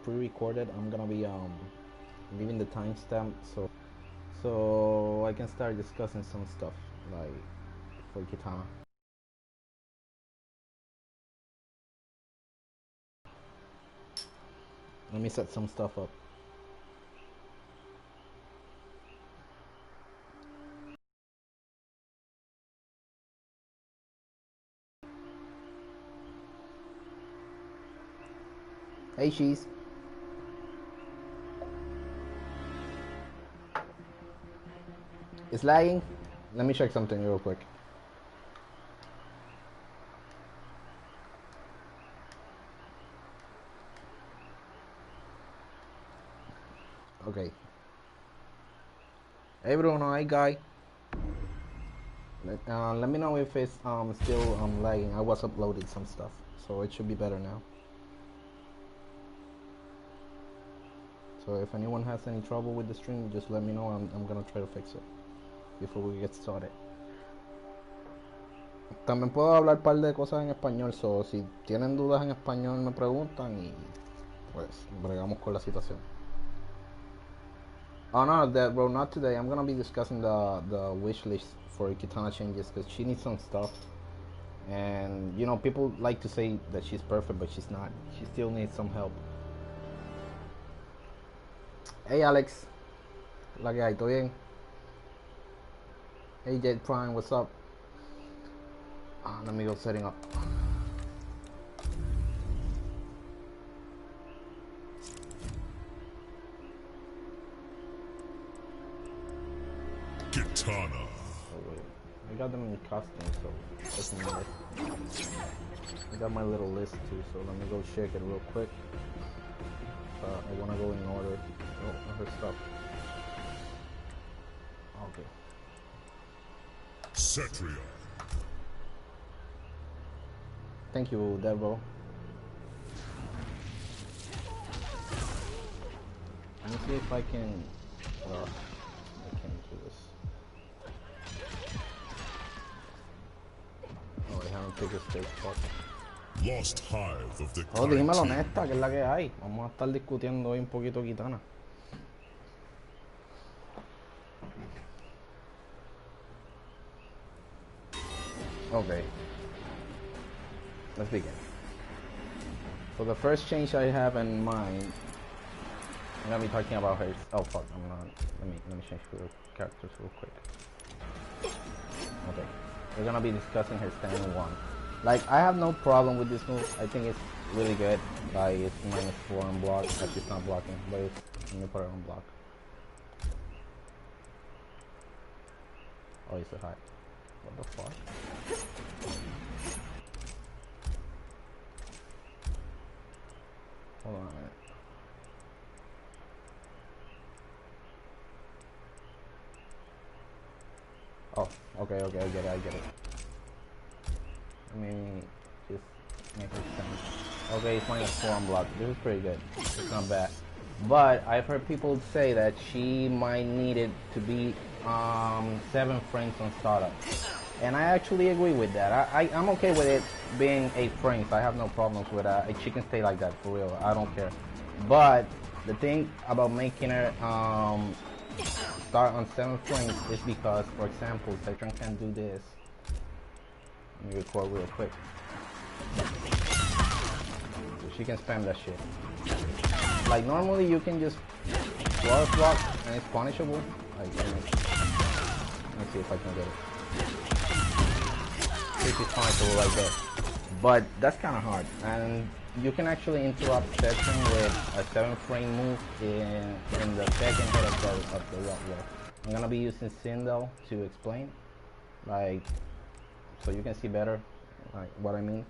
pre-recorded. I'm gonna be leaving the timestamp so I can start discussing some stuff like for Kitana. Let me set some stuff up. Hey, Cheese. It's lagging. Let me check something real quick. Okay. Hey Bruno, hi guy. Let me know if it's still lagging. I was uploading some stuff, so it should be better now. So if anyone has any trouble with the stream, just let me know. I'm gonna try to fix it before we get started. También puedo hablar un par de cosas en español, so si tienen dudas en español me preguntan y pues bregamos con la situación. Oh no, bro, not today. I'm gonna be discussing the wish list for Kitana changes because she needs some stuff. And you know, people like to say that she's perfect, but she's not. She still needs some help. Hey Alex, la que hay, ¿todo bien? Hey Jet Prime, what's up? Let me go setting up. Katana. Oh wait, I got them in custom, so it doesn't matter. I got my little list too, so let me go check it real quick. I wanna go in order. Oh, her stuff. Okay. Setria. Thank you, Devo. Let me see if I can. I can't do this. Oh, I haven't picked a stage spot. Lost Hive of the Oh, dímelo honesta, que es la que hay. Vamos a estar discutiendo hoy un poquito Kitana. Okay. Let's begin. So the first change I have in mind, I'm gonna be talking about her. Oh fuck, I'm not. Let me change the characters real quick. Okay, we're gonna be discussing her standing one. Like, I have no problem with this move. I think it's really good. Like, it's -4 on block. Like, it's not blocking, but it's, let me put it on block. Oh, it's a high. What the fuck? Hold on a minute. Oh, okay, I get it. Let me just make it sense. Okay, it's -4 on block. This is pretty good. It's not bad. But I've heard people say that she might need it to be 7 frames on startup. And I actually agree with that. I'm okay with it being 8 frames. I have no problems with that. She can stay like that, for real. I don't care. But the thing about making her start on 7 frames is because, for example, Cytron can do this. Let me record real quick. She can spam that shit. Like, normally you can just cross block and it's punishable. Like, let me see if I can get it. This is punishable like that. But that's kind of hard. And you can actually interrupt Cytron with a 7 frame move in the second hit of the rock wall. I'm gonna be using Sindel to explain. Like, so you can see better like what I mean.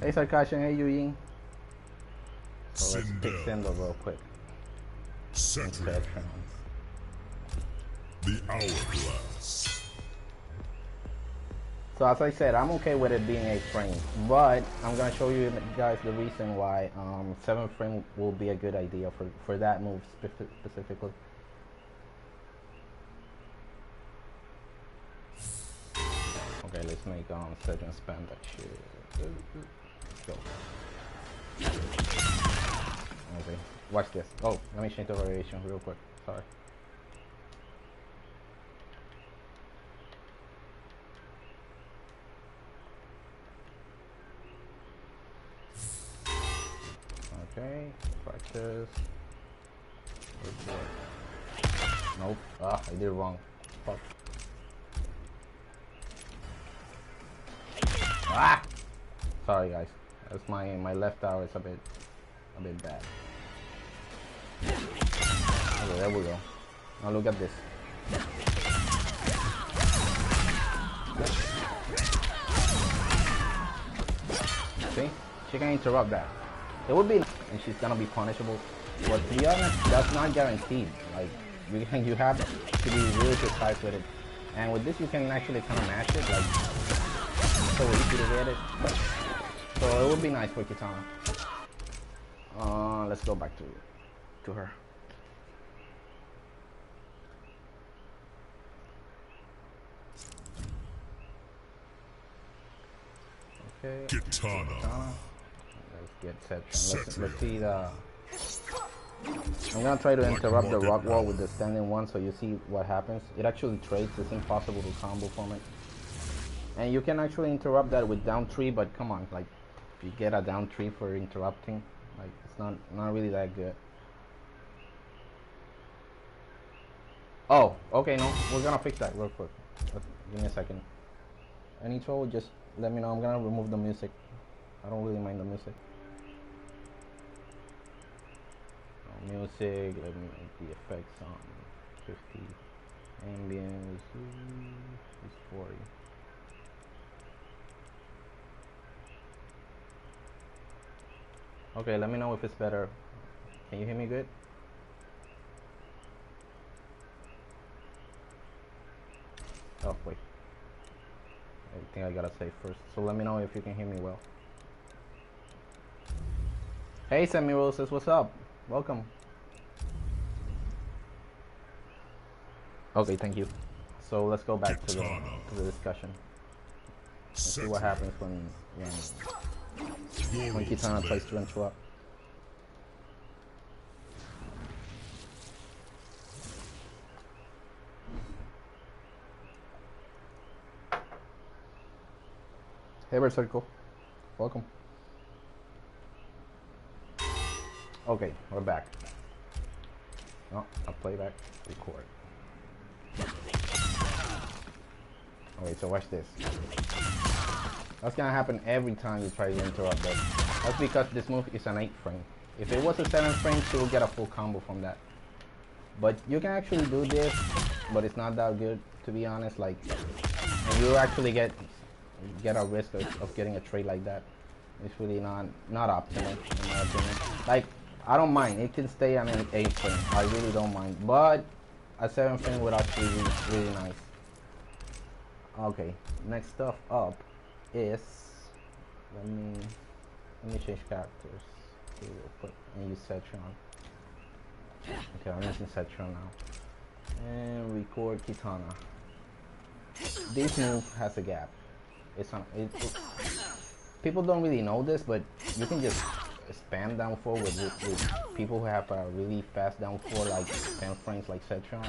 Hey Sarkashian, hey Yujin. So let's pick Sindel real quick. Setria. The Hourglass. So as I said, I'm okay with it being 8 frames, but I'm gonna show you guys the reason why 7 frame will be a good idea for that move specifically. Okay, let's make Cedric spam that shit. Let's go. Okay, watch this. Oh, let me change the variation real quick. Sorry. Okay, practice. Nope. Ah, I did it wrong. Fuck. Ah! Sorry guys. That's my left arrow is a bit bad. Okay, there we go. Now look at this. See? She can interrupt that. It would be nice, and she's gonna be punishable. But to be honest, that's not guaranteed. Like you have to be really precise with it. And with this you can actually kinda match it, like so easy to get it. So it would be nice for Kitana. Let's go back to her. Okay. Katana. Let's get set. Let's see the. I'm gonna try to interrupt the rock wall with the standing one, so you see what happens. It actually trades. It's impossible to combo from it. And you can actually interrupt that with down 3, but come on, like if you get a down 3 for interrupting, like it's not really that good. Oh, okay, no, we're gonna fix that real quick. Give me a second. Any trouble, just let me know. I'm gonna remove the music. I don't really mind the music. Music, let me make the effects on 50. Ambience is 40. Okay, let me know if it's better. Can you hear me good? Oh, wait. I think I gotta say first. So let me know if you can hear me well. Hey, Sammy Roses, what's up? Welcome. Okay, thank you. So let's go back to the discussion. Let's see what happens when Kitana tries to interrupt. Hey, Circle. Welcome. Okay, we're back. Oh, I'll play back. Record. Okay, so watch this. That's gonna happen every time you try to interrupt that. That's because this move is an 8 frame. If it was a 7 frame, she will get a full combo from that. But you can actually do this, but it's not that good, to be honest. Like, and you actually get a risk of getting a trade like that. It's really not optimal, in my opinion. Like, I don't mind. It can stay on an 8 frame. I really don't mind. But a 7 frame would actually be really nice. Okay, next stuff up is let me change characters real quick and use Setron. Okay, I'm using Setron now. And record Kitana. This move has a gap. It's on people don't really know this, but you can just spam down 4 with people who have a really fast down 4 like 10 frames like Setron.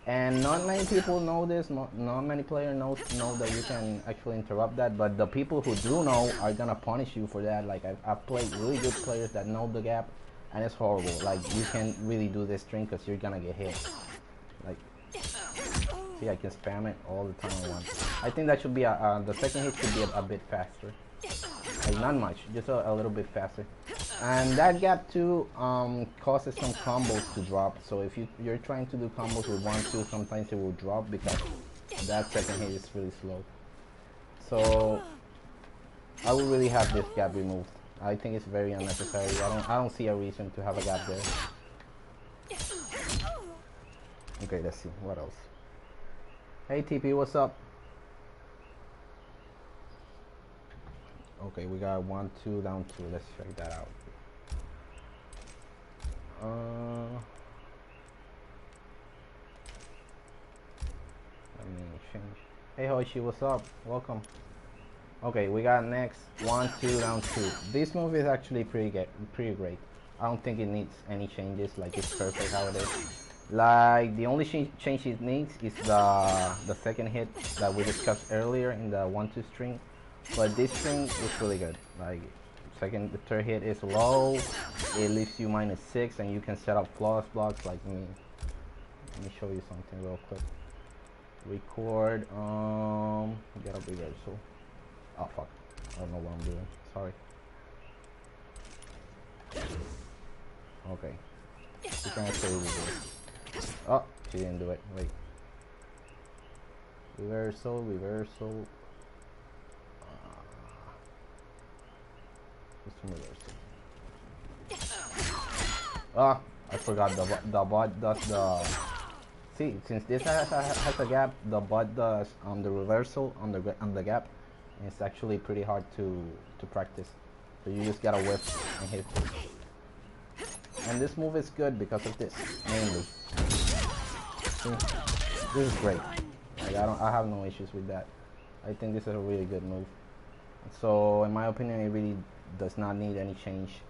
And not many people know this, not many players know that you can actually interrupt that, but the people who do know are gonna punish you for that. Like I've played really good players that know the gap, and it's horrible. Like you can't really do this string because you're gonna get hit. Like, see, I can spam it all the time at once. I think that should be the second hit should be a bit faster. Like not much, just a little bit faster. And that gap too causes some combos to drop. So if you're trying to do combos with 1-2, sometimes it will drop because that second hit is really slow. So I would really have this gap removed. I think it's very unnecessary. I don't see a reason to have a gap there. Okay, let's see what else. Hey TP, what's up? Okay, we got 1-2 down 2. Let's check that out. Let me change. Hey Hoishi, what's up? Welcome. Okay, we got next 1 2 down 2. This move is actually pretty great. I don't think it needs any changes. Like, it's perfect how it is. Like, the only change it needs is the second hit that we discussed earlier in the 1 2 string. But this string is really good. Like, the third hit is low. It leaves you -6, and you can set up flawless blocks. Like, let me show you something real quick. Record. Get a reversal. Oh fuck! I don't know what I'm doing. Sorry. Okay. You can actually reverse. Oh, she didn't do it. Wait. Reversal. Just reversal. Ah, I forgot the bot does the. See, since this has a gap, the bot does the reversal on the gap. And it's actually pretty hard to practice. So you just gotta whip and hit. And this move is good because of this, mainly. See? This is great. Like, I have no issues with that. I think this is a really good move. So in my opinion, it really does not need any change.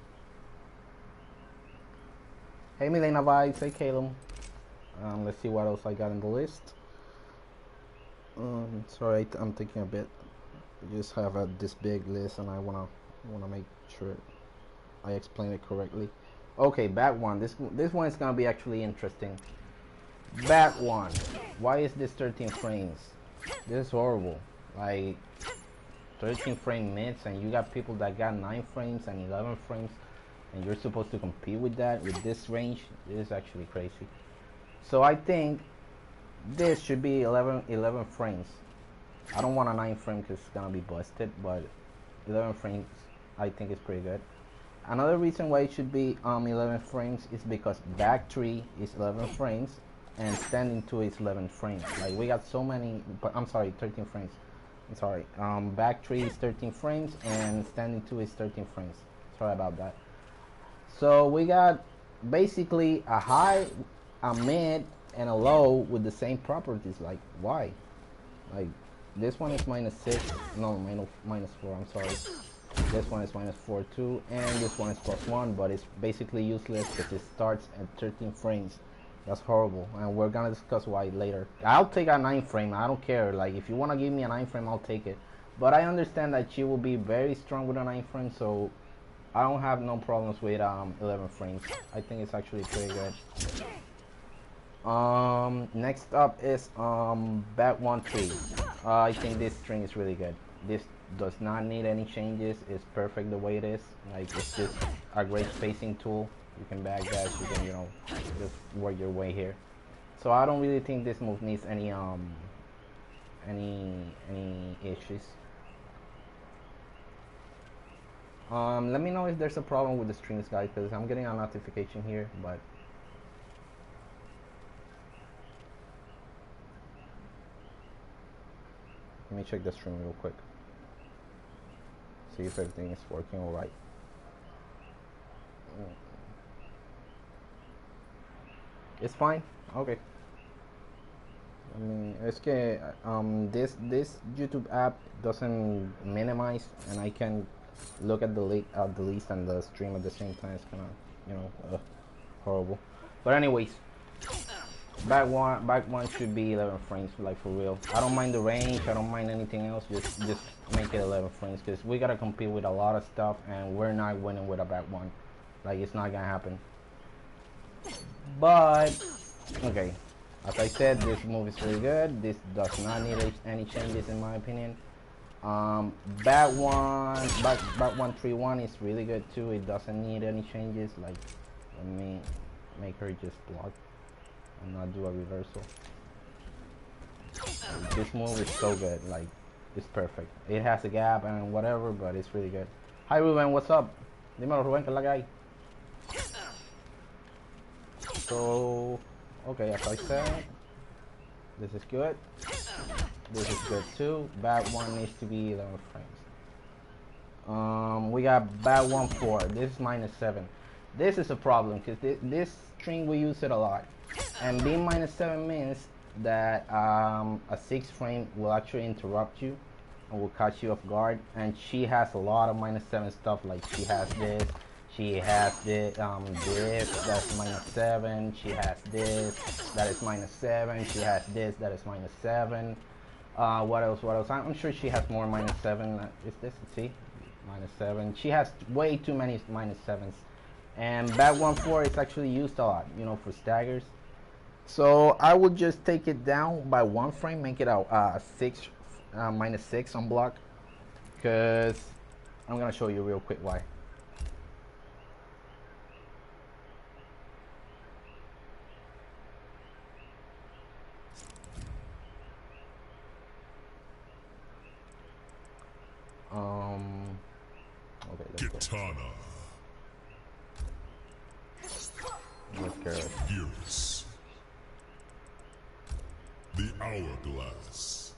Hey Milena Vibes, hey Caleb. Let's see what else I got in the list. Sorry, I'm thinking a bit. I just have this big list, and I wanna make sure I explain it correctly. Okay, back one. This one is gonna be actually interesting. Back one. Why is this 13 frames? This is horrible. Like 13 frame mids, and you got people that got 9 frames and 11 frames, and you're supposed to compete with that with this range. This is actually crazy. So I think this should be 11 frames. I don't want a 9 frame because it's gonna be busted, but 11 frames I think is pretty good. Another reason why it should be 11 frames is because back 3 is 11 frames and standing 2 is 11 frames. Like, we got so many, but I'm sorry, 13 frames. I'm sorry. Back 3 is 13 frames and standing 2 is 13 frames. Sorry about that. So we got basically a high, a mid, and a low with the same properties. Like, why? Like, this one is -6, no, -4, I'm sorry. This one is -4 too, and this one is +1, but it's basically useless because it starts at 13 frames. That's horrible, and we're gonna discuss why later. I'll take a 9 frame, I don't care. Like, if you wanna give me a 9 frame, I'll take it. But I understand that she will be very strong with a 9 frame, so I don't have no problems with 11 frames. I think it's actually pretty good. Next up is back 1-3. I think this string is really good. This does not need any changes. It's perfect the way it is. Like, it's just a great spacing tool. You can backdash, you can, you know, just work your way here. So I don't really think this move needs any issues. Let me know if there's a problem with the strings, guys, because I'm getting a notification here, but let me check the stream real quick. See if everything is working all right. It's fine. Okay. I mean, it's que this YouTube app doesn't minimize, and I can look at the list and the stream at the same time. It's kind of, you know, horrible. But anyways, back one should be 11 frames, like, for real. I don't mind the range. I don't mind anything else. Just make it 11 frames, because we gotta compete with a lot of stuff, and we're not winning with a back one. Like, it's not gonna happen. But okay, as I said, this move is really good. This does not need any changes in my opinion. Back 1-3-1 is really good too. It doesn't need any changes. Like, let me make her just block and not do a reversal. This move is so good. Like, it's perfect. It has a gap and whatever, but it's really good. Hi Ruben, what's up? Dímelo Ruben, que es la que hay. So, okay, as I said, this is good. This is good too. Back one needs to be 11 frames. We got back 1-4. This is -7. This is a problem because this string we use it a lot, and being -7 means that a 6 frame will actually interrupt you. and will catch you off guard. And she has a lot of -7 stuff. Like she has this, she has this, that's -7. She has this, that is -7. She has this, that is -7. What else? What else? I'm sure she has more -7. Is this? See, -7. She has way too many -7s. And bat 1-4 is actually used a lot, you know, for staggers. So I would just take it down by 1 frame, make it a 6, -6 on block, because I'm gonna show you real quick why. Okay, let's Kitana. Let's go. Furious. The Hourglass.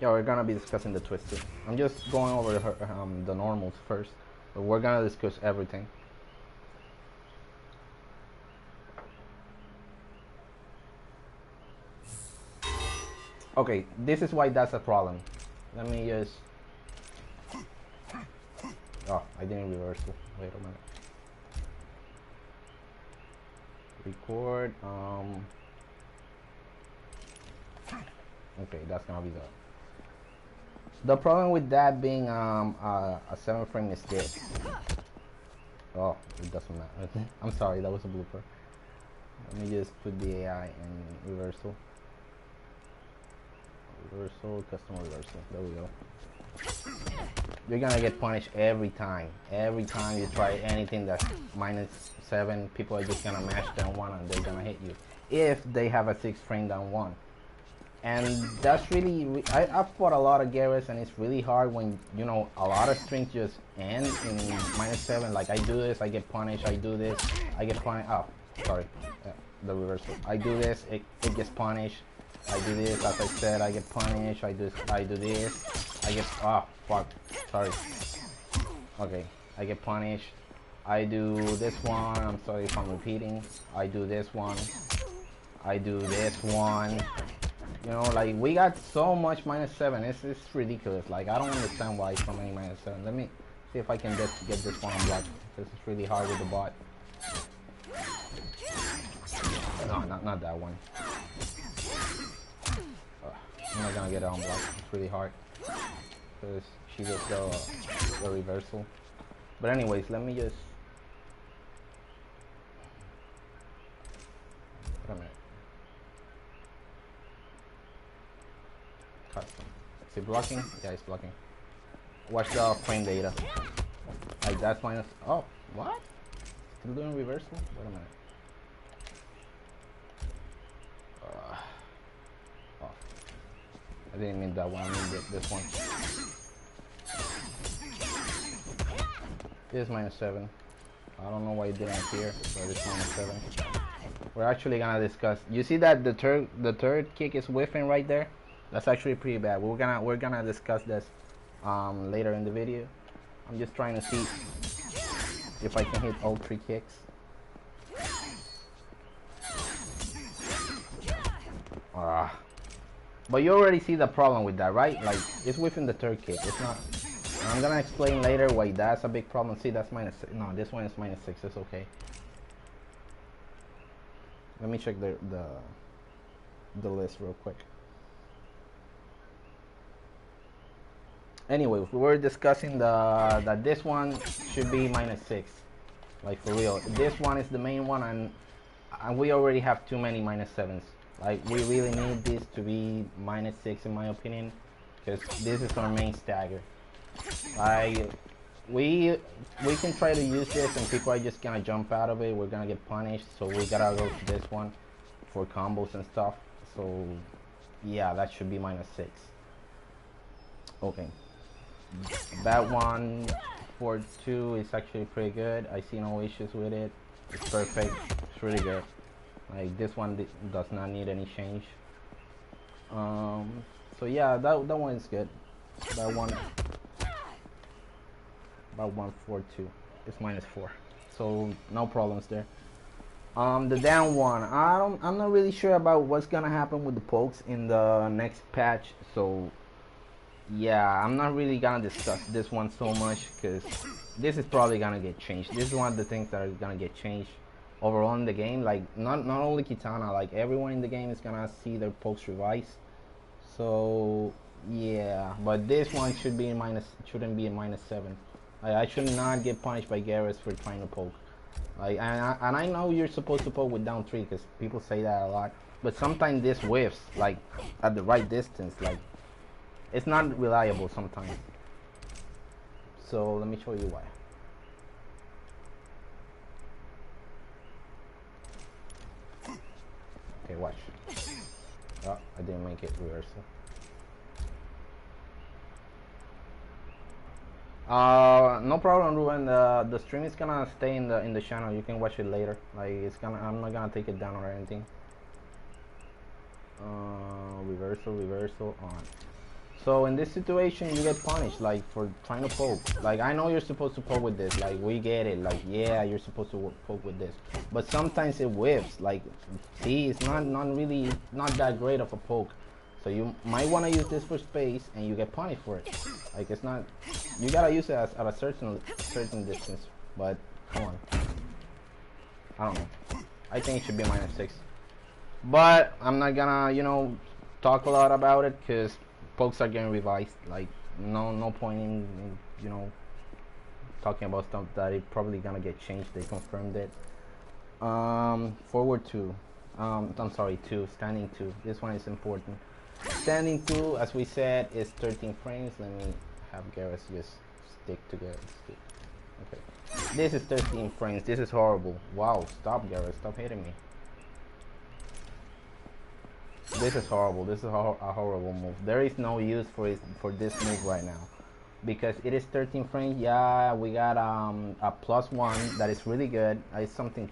Yeah, we're gonna be discussing the twisted. I'm just going over her, the normals first, but we're gonna discuss everything. Okay, this is why that's a problem. Let me just... Oh, I didn't reverse it. Wait a minute. Record, okay, that's gonna be the problem with that being a 7 frame is this. Oh, it doesn't matter. I'm sorry, that was a blooper. Let me just put the AI in reversal. Reversal, custom reversal. There we go. You're gonna get punished every time. Every time you try anything that's -7, people are just gonna mash down 1 and they're gonna hit you if they have a 6 frame down 1. And that's really, I've fought a lot of Garrus, and it's really hard when, you know, a lot of strings just end in -7. Like I do this, I get punished. I do this, I get punished. Oh, sorry, the reversal. I do this, it gets punished. I do this, as I said, I get punished. I do this, I get, oh fuck, sorry. Okay, I get punished. I do this one. I'm sorry if I'm repeating. I do this one. I do this one. You know, like we got so much -7. It's ridiculous. Like I don't understand why so many -7. Let me see if I can get this one on block. This is really hard with the bot. No, not that one. I'm not gonna get it on block. It's really hard because she just the reversal. But anyways, let me just. Wait a minute. Custom. Is it blocking? Yeah, it's blocking. Watch the frame data. Like that's minus. Oh, what? Still doing reversal? Wait a minute. Oh, I didn't mean that one. I mean this one. This is -7. I don't know why it didn't appear, but it's -7. We're actually gonna discuss. You see that the third kick is whiffing right there? That's actually pretty bad. We're gonna discuss this later in the video. I'm just trying to see if I can hit all 3 kicks. But you already see the problem with that, right? Like it's within the third kick. It's not. I'm gonna explain later why that's a big problem. See, that's -6. No, this one is -6. It's okay. Let me check the list real quick. Anyway, we're discussing that this one should be -6. Like for real, this one is the main one, and we already have too many -7s. Like we really need this to be -6 in my opinion, because this is our main stagger. Like we can try to use this and people are just gonna jump out of it. We're gonna get punished, so we gotta go to this one for combos and stuff. So yeah, that should be -6. Okay, that 1-4-2 is actually pretty good. I see no issues with it. It's perfect. It's really good. Like this one does not need any change. So yeah, that one is good. That one. About 1-4-2. It's -4, so no problems there. The down one, I'm not really sure about what's gonna happen with the pokes in the next patch. So Yeah, I'm not really gonna discuss this one so much because this is probably gonna get changed. This is one of the things that are gonna get changed overall in the game. Like not only Kitana, like everyone in the game is gonna see their pokes revised. So yeah, but this one shouldn't be a -7. I should not get punished by Garrus for trying to poke. Like and I know you're supposed to poke with down 3 because people say that a lot. But sometimes this whiffs like at the right distance. Like it's not reliable sometimes. So let me show you why. Okay, watch. Oh, I didn't make it reversal. No problem, Ruben. The stream is gonna stay in the channel. You can watch it later. Like I'm not gonna take it down or anything. Reversal on. So in this situation, you get punished like for trying to poke. Like I know you're supposed to poke with this. Like we get it. Like yeah, you're supposed to poke with this. But sometimes it whiffs. Like see, it's not that great of a poke. So you might want to use this for space, and you get punished for it. Like it's not. You gotta use it at a certain distance. But come on. I don't know. I think it should be -6. But I'm not gonna, talk a lot about it because pokes are getting revised. Like no point in talking about stuff that it probably gonna get changed. They confirmed it. Forward 2. I'm sorry, 2. Standing 2. This one is important. Standing 2, as we said, is 13 frames. Let me have Garrus just stick together. Okay. This is 13 frames. This is horrible. Wow, stop, Garrus. Stop hitting me. This is horrible. This is a horrible move. There is no use for this move right now because it is 13 frames. Yeah, we got a +1 that is really good. It's something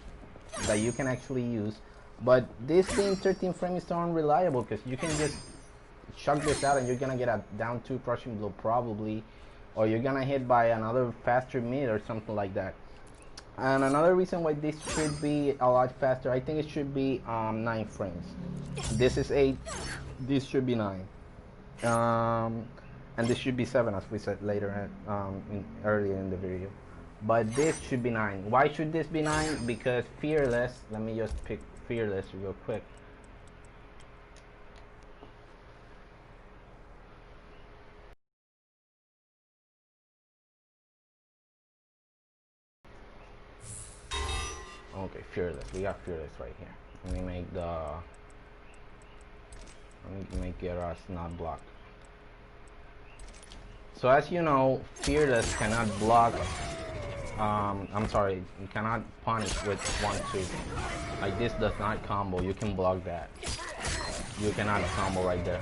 that you can actually use. But this being 13 frames is so unreliable because you can just chuck this out and you're gonna get a down 2 crushing blow probably, or you're gonna hit by another faster mid or something like that. And another reason why this should be a lot faster, I think it should be 9 frames. This is 8. This should be 9. And this should be 7, as we said later earlier in the video. But this should be 9. Why should this be 9? Because Fearless. Let me just pick Fearless real quick. Okay, Fearless. We got Fearless right here. Let me make Garrus not block. So as you know, Fearless cannot block. I'm sorry, you cannot punish with 1-2. Like this does not combo. You can block that. You cannot combo right there.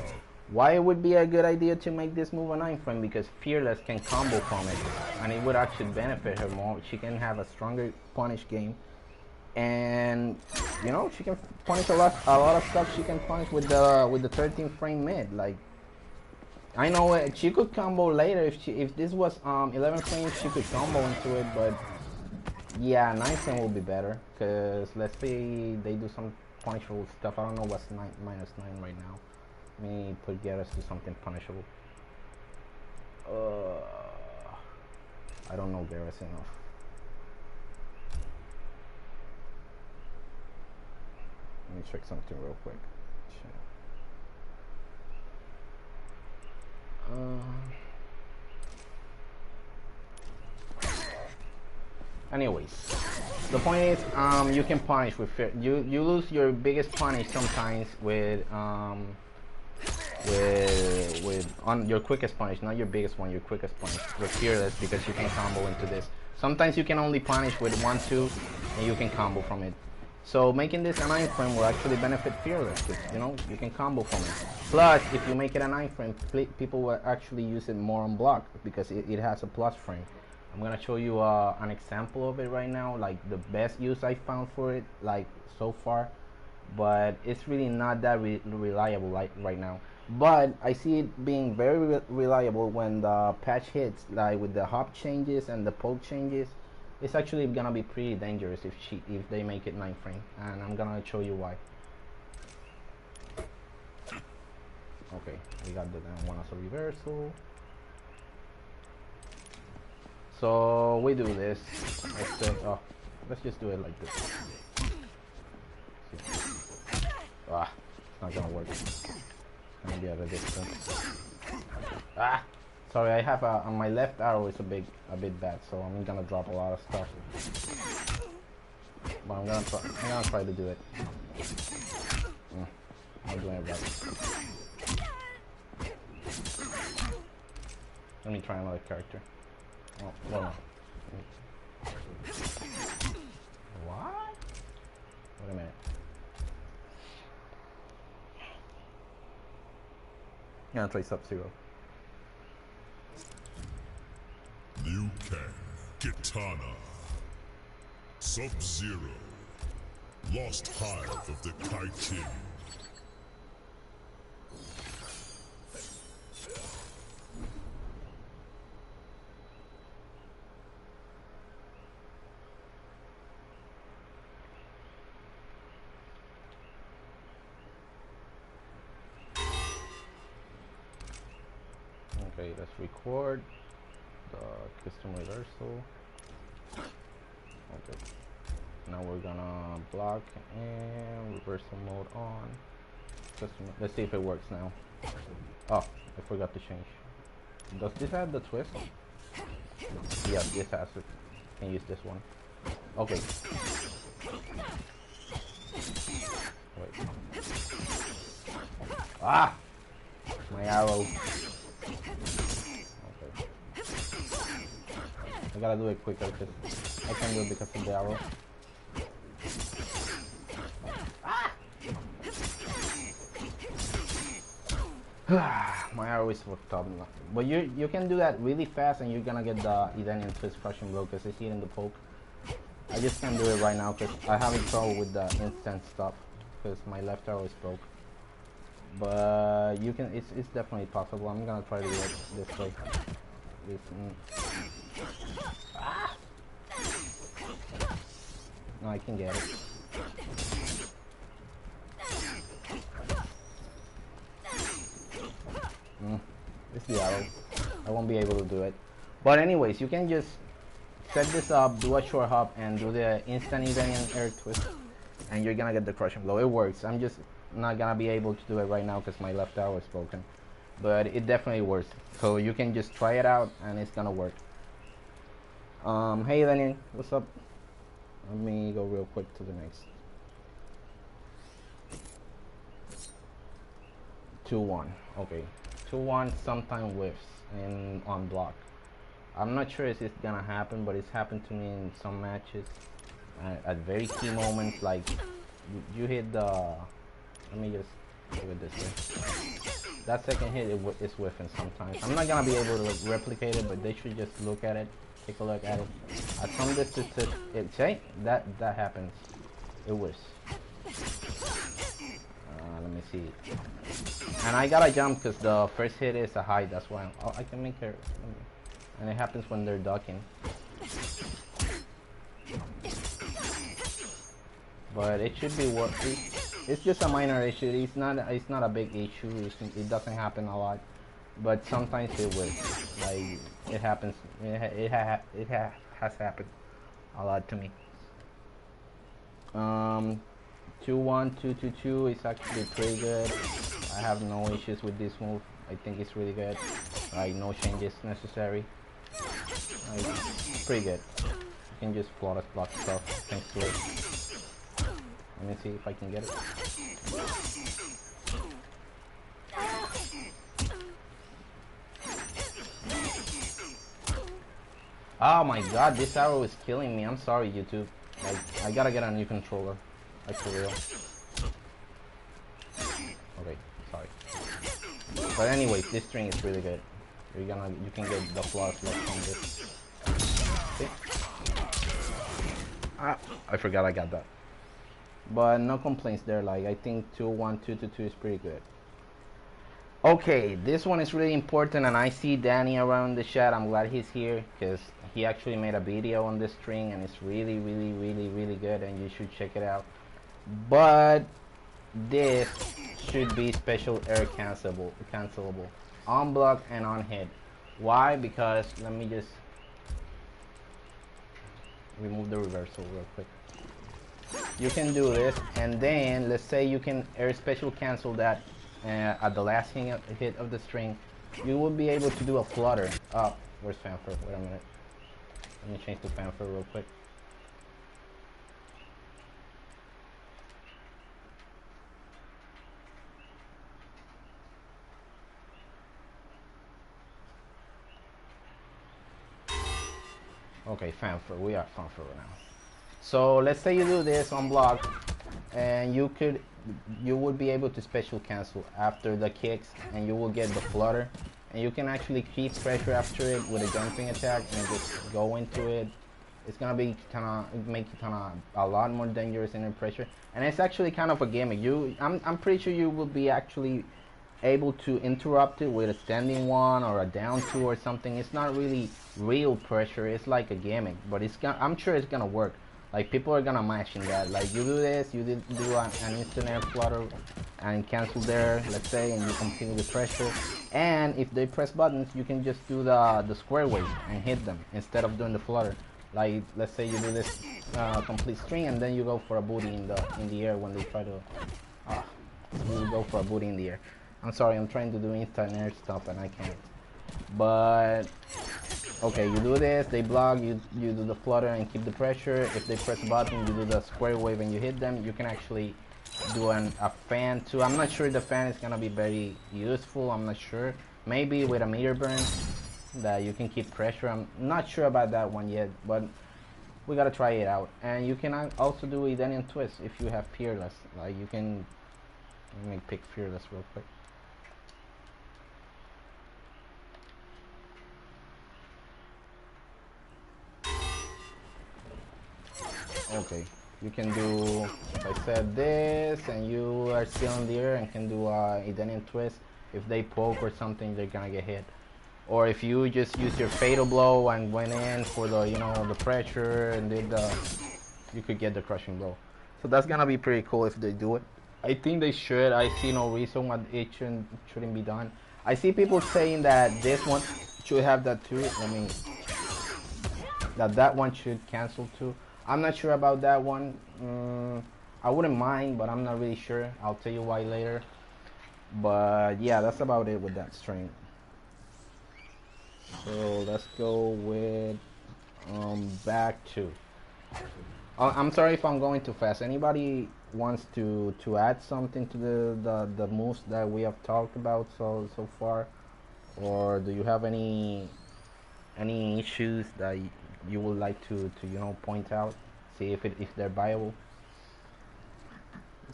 Why it would be a good idea to make this move a 9 frame? Because Fearless can combo from it, and it would actually benefit her more. She can have a stronger punish game. And she can punish a lot of stuff. She can punish with the 13 frame mid. Like I know she could combo later if this was 11 frames. She could combo into it, but yeah, 9 frame will be better. Cause let's say they do some punishable stuff. I don't know what's -9 right now. Let me put Garrus to something punishable. I don't know Garrus enough. Let me check something real quick. Anyways, the point is, you can punish with you lose your biggest punish sometimes with on your quickest punish, not your biggest one, your quickest punish with Fearless, because you can combo into this. Sometimes you can only punish with 1-2 and you can combo from it. So making this a 9 frame will actually benefit Fearless, because you can combo from it. Plus, if you make it a 9 frame, people will actually use it more on block because it has a plus frame. I'm gonna show you an example of it right now, like the best use I found for it, like so far. But it's really not that reliable right now. But I see it being very reliable when the patch hits, like with the hop changes and the poke changes. It's actually gonna be pretty dangerous if they make it 9 frame, and I'm gonna show you why. Okay, we got the one as a reversal. So we do this. Let's say, oh, let's just do it like this. Ah, it's not gonna work. It's gonna be at a distance. Ah, sorry, I have on my left arrow is a bit bad, so I'm gonna drop a lot of stuff. But I'm gonna try to do it. I'm doing it right. Let me try another character. Oh, well, no. What? Wait a minute. I'm gonna try Sub-Zero. Liu Kang, Kitana, Sub-Zero, Lost Hive of the Kai King. Okay, let's record the custom reversal. Okay, now we're gonna block and reversal mode on. Let's see if it works now. Oh, I forgot to change. Does this have the twist? Yeah, this has it. Can use this one. Okay. Wait. Ah! My arrow. Okay. I gotta do it quicker because I can't do it because of the arrow. Ah! My arrow is fucked up now. But you can do that really fast and you're gonna get the Edenian twist crushing blow because I see it in the poke. I just can't do it right now because I haven't trouble with the instant stuff because my left arrow is broke. But you can, it's definitely possible. I'm gonna try to do it this way. Ah! No, I can get it. It's the arrow. I won't be able to do it. But anyways, you can just set this up, do a short hop, and do the instant Edenian air twist, and you're gonna get the crushing blow. It works. I'm just not gonna be able to do it right now because my left arrow is broken. But it definitely works. So you can just try it out, and it's gonna work. Hey Edenian, what's up? Let me go real quick to the next. 2-1. Okay. 2-1 sometimes whiffs and on block. I'm not sure if it's gonna happen, but it's happened to me in some matches at very key moments. Like you hit the. Let me just do it this way. That second hit is whiffing sometimes. I'm not gonna be able to replicate it, but they should just look at it, take a look at it. At some distance, say that happens. It whiffs. Let me see. And I gotta jump because the first hit is a high. That's why I can make her. And it happens when they're ducking. But it should be working. It's just a minor issue. It's not a big issue. It doesn't happen a lot, but sometimes it will. Like it happens. It has happened a lot to me. 2-1, 2-2-2 is actually pretty good. I have no issues with this move. I think it's really good. Like no changes necessary. Like, pretty good. You can just flawless block stuff thanks to it. Let me see if I can get it. Oh my god, this arrow is killing me. I'm sorry, YouTube. Like, I gotta get a new controller. Like, for real. Okay, sorry. But anyways, this string is really good. You can get the flawless block from this. See? Ah, I forgot I got that. But no complaints there. Like I think 2-1, 2-2 is pretty good. Okay, this one is really important, and I see Danny around the chat. I'm glad he's here because he actually made a video on this string, and it's really, really, really, really good, and you should check it out. But this should be special air cancelable on block and on hit. Why? Because let me just remove the reversal real quick. You can do this, and then let's say you can air special cancel that at the last hit of the string. You will be able to do a flutter. Oh, where's fanfare? Wait a minute. Let me change to fanfare real quick. Okay, fanfare. We are fanfare now. So let's say you do this on block, and you would be able to special cancel after the kicks, and you will get the flutter, and you can actually keep pressure after it with a jumping attack and just go into it. It's gonna be make Kitana a lot more dangerous in pressure, and it's actually kind of a gimmick. I'm pretty sure you will be actually able to interrupt it with a standing one or a down two or something. It's not really real pressure. It's like a gimmick, but I'm sure it's gonna work. Like, people are gonna match in that. Like, you do this, you do an instant air flutter and cancel there, let's say, and you continue the pressure. And if they press buttons, you can just do the square wave and hit them instead of doing the flutter. Like, let's say you do this complete string, and then you go for a booty in the air when they try to. You go for a booty in the air. I'm sorry, I'm trying to do instant air stuff and I can't. But okay, you do this, they block, you do the flutter and keep the pressure. If they press a button, you do the square wave and you hit them. You can actually do a fan too. I'm not sure the fan is gonna be very useful. I'm not sure. Maybe with a meter burn that you can keep pressure. I'm not sure about that one yet, but we gotta try it out. And you can also do Identity twist if you have fearless. Like, you can, let me pick fearless real quick. Okay, you can do, like I said, this, and you are still in the air and can do Identity twist. If they poke or something, they're gonna get hit. Or if you just use your fatal blow and went in for the, the pressure and did you could get the crushing blow. So that's gonna be pretty cool if they do it. I think they should. I see no reason why it shouldn't be done. I see people saying that this one should have that too. That one should cancel too. I'm not sure about that one. I wouldn't mind, but I'm not really sure. I'll tell you why later. But yeah, that's about it with that string. So let's go with back two. I'm sorry if I'm going too fast. Anybody wants to add something to the moves that we have talked about so far, or do you have any issues that you would like to point out, see if they're viable?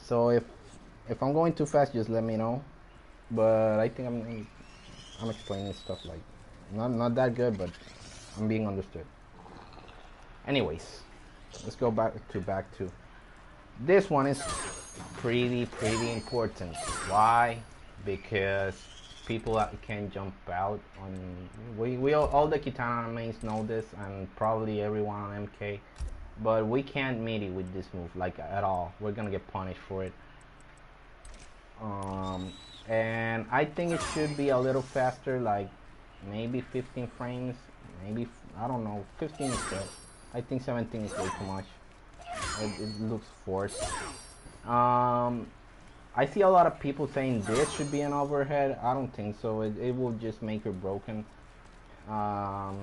So if I'm going too fast, just let me know. But I think I'm explaining stuff like not that good, but I'm being understood. Anyways, let's go back to this one. Is pretty important. Why? Because people can jump out on. We all the Kitana mains know this, and probably everyone on MK, but we can't meet it with this move like at all. We're gonna get punished for it. And I think it should be a little faster, like maybe 15 frames, maybe, I don't know, 15 is good. I think 17 is way too much. It looks forced. I see a lot of people saying this should be an overhead. I don't think so. It will just make her broken. I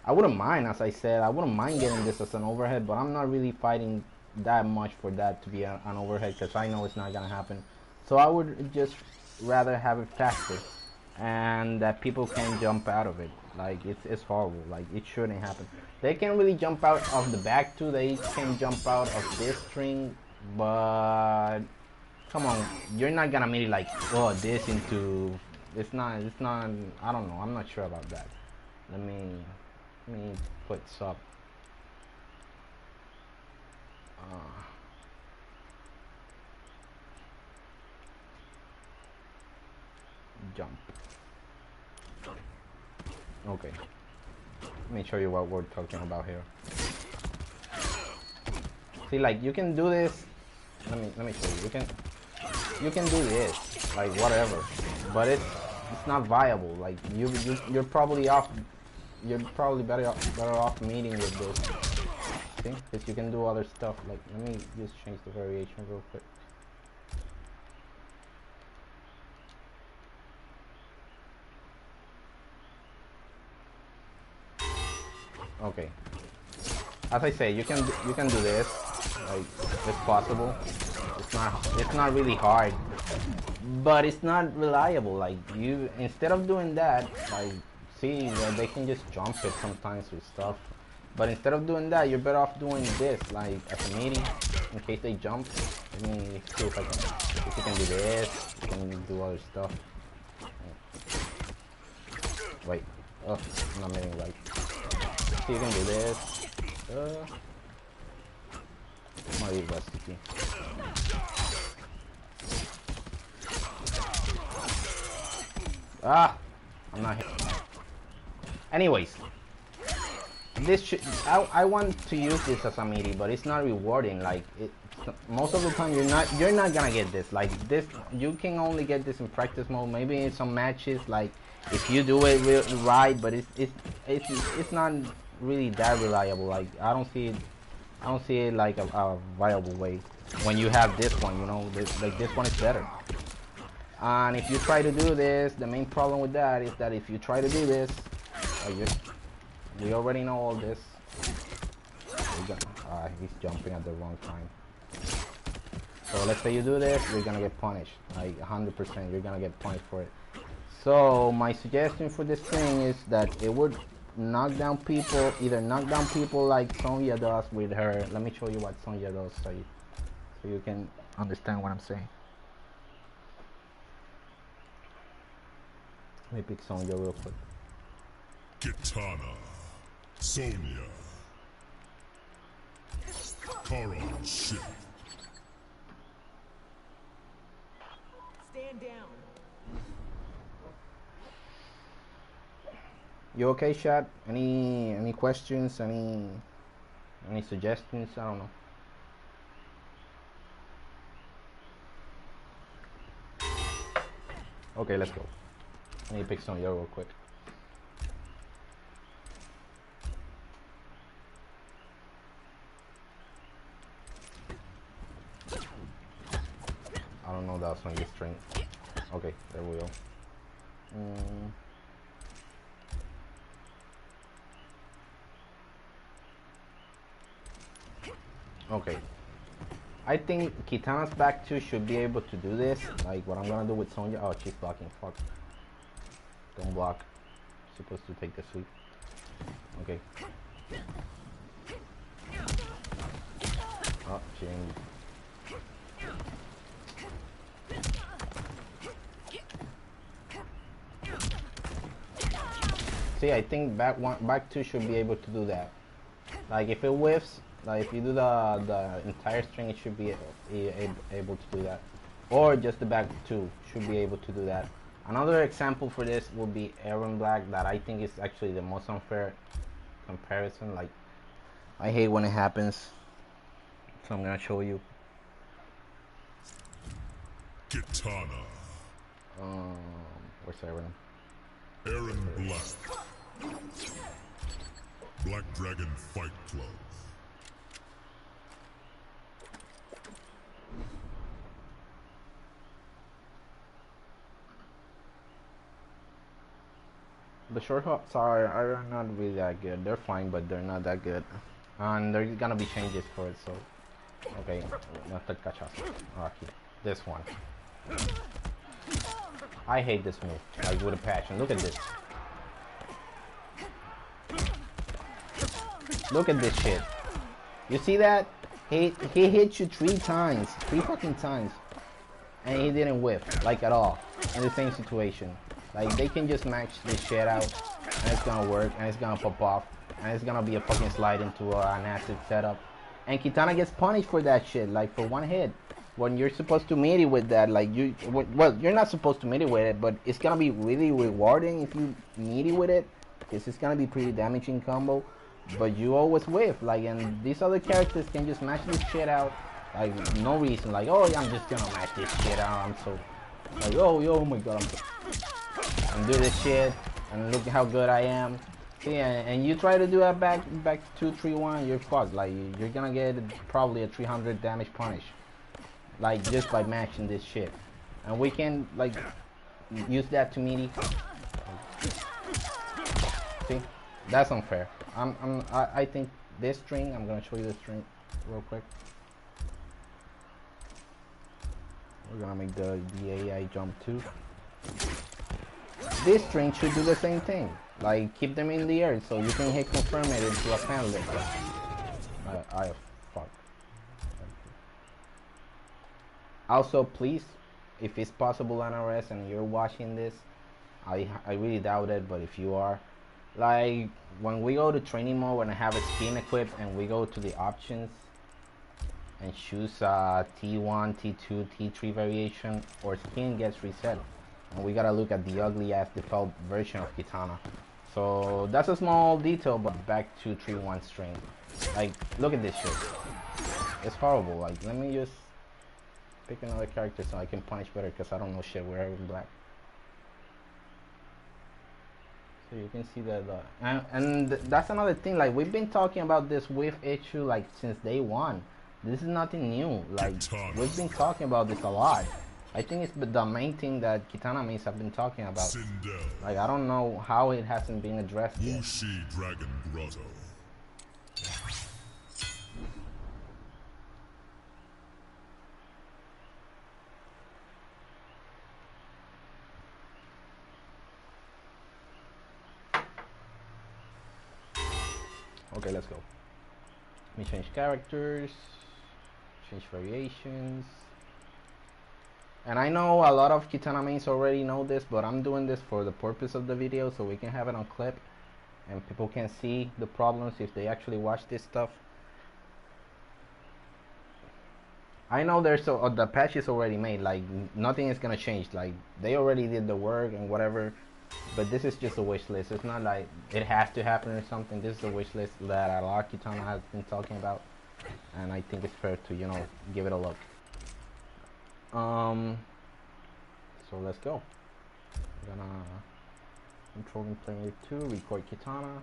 wouldn't mind, as I said, I wouldn't mind getting this as an overhead, but I'm not really fighting that much for that to be an overhead, because I know it's not gonna happen. So I would just rather have it faster, and that people can jump out of it. Like, it's horrible. Like, it shouldn't happen. They can really jump out of the back too. They can jump out of this string, but come on, you're not gonna make it like, oh, this into. It's not. I don't know. I'm not sure about that. Let me put sub. Jump. Okay. Let me show you what we're talking about here. See, like, you can do this. Let me show you. You can you can do this, like whatever, but it's not viable. Like you're probably better off meeting with this. See, because you can do other stuff. Like let me just change the variation real quick. Okay. As I say, you can do this. Like it's possible. It's not really hard, but it's not reliable. Like you, instead of doing that, like see that they can just jump it sometimes with stuff. But instead of doing that, you're better off doing this, like as a meeting, in case they jump. Let me see if you can do this. You can do other stuff. Wait. Oh, I'm not meaning right. See, you can do this. Might be rusty. Ah, I'm not here. Anyways, this should, I want to use this as a meaty, but it's not rewarding. Like most of the time, you're not gonna get this. Like this, you can only get this in practice mode. Maybe in some matches, like if you do it right, but it's not really that reliable. Like I don't see it like a viable way when you have this one. You know, this one is better. And if you try to do this, the main problem with that is that if you try to do this, we already know all this. He's jumping at the wrong time. So let's say you do this, you're gonna get punished. Like 100%, you're gonna get punished for it. So my suggestion for this thing is that it would knock down people, either knock down people like Sonya does with her. Let me show you what Sonya does so you can understand what I'm saying. Let me pick Sonya real quick. Kitana, Sonya, Karan ship. Stand down. You okay, chat? Any questions? Any suggestions? I don't know. Okay, let's go. Let me pick Sonya real quick. I don't know that Sonya's strength. Okay, there we go. Okay. I think Kitana's back 2 should be able to do this. Like what I'm gonna do with Sonya. Oh, she's blocking. Fuck. Don't block. Supposed to take the sweep. Okay. Oh, she ain't. See, I think back 2 should be able to do that. Like if it whiffs, like if you do the entire string, it should be able to do that. Or just the back 2 should be able to do that. Another example for this will be Aaron Black, that I think is actually the most unfair comparison. Like I hate when it happens, so I'm gonna show you. Kitana. Where's Aaron? Aaron Black. Black Dragon Fight Club. The short hops are not really that good. They're fine, but they're not that good. And there's gonna be changes for it, so... Okay, not the cachazo. Okay, this one. I hate this move, like with a passion. Look at this. Look at this shit. You see that? He hit you 3 times. 3 fucking times. And he didn't whiff, like at all. In the same situation. Like they can just match this shit out and it's gonna work and it's gonna pop off and it's gonna be a fucking slide into an acid setup. And Kitana gets punished for that shit, like for 1 hit. When you're supposed to meet it with that, like well, you're not supposed to meet it with it, but it's gonna be really rewarding if you meet it with it, because it's gonna be pretty damaging combo. But you always whiff, like, and these other characters can just match this shit out Like no reason. Like, oh yeah, I'm just gonna mash this shit out. I'm so like, oh my god, I'm do this shit and look how good I am. See, and you try to do that back 2-3-1, you're fucked. Like you're gonna get probably a 300 damage punish, like just by mashing this shit. And we can like use that to melee. See, that's unfair. I think this string. I'm gonna show you the string real quick. We're gonna make the AI jump too. This string should do the same thing. Like keep them in the air so you can hit confirm it into a fan lift. I fuck. Also, please, if it's possible NRS and you're watching this, I really doubt it, but if you are, like when we go to training mode and I have a skin equipped and we go to the options and choose T1, T2, T3 variation, or skin gets reset. And we gotta look at the ugly ass default version of Kitana. So that's a small detail, but back to 3-1 string. Like, look at this shit. It's horrible. Like, let me just pick another character so I can punish better because I don't know shit. We're in black. So you can see that, and that's another thing. Like we've been talking about this whiff issue like since day one. This is nothing new. Like we've been talking about this a lot. I think it's the main thing that Kitana mains have been talking about. Like I don't know how it hasn't been addressed yet. Dragon Grotto. Okay, let's go. Let me change characters, change variations. And I know a lot of Kitana mains already know this, but I'm doing this for the purpose of the video so we can have it on clip and people can see the problems if they actually watch this stuff. I know there's the patch is already made, like nothing is gonna change, like they already did the work and whatever, but this is just a wish list. It's not like it has to happen or something. This is a wish list that a lot of Kitana has been talking about, and I think it's fair to, you know, give it a look. So let's go. I'm gonna controlling player 2, record Kitana.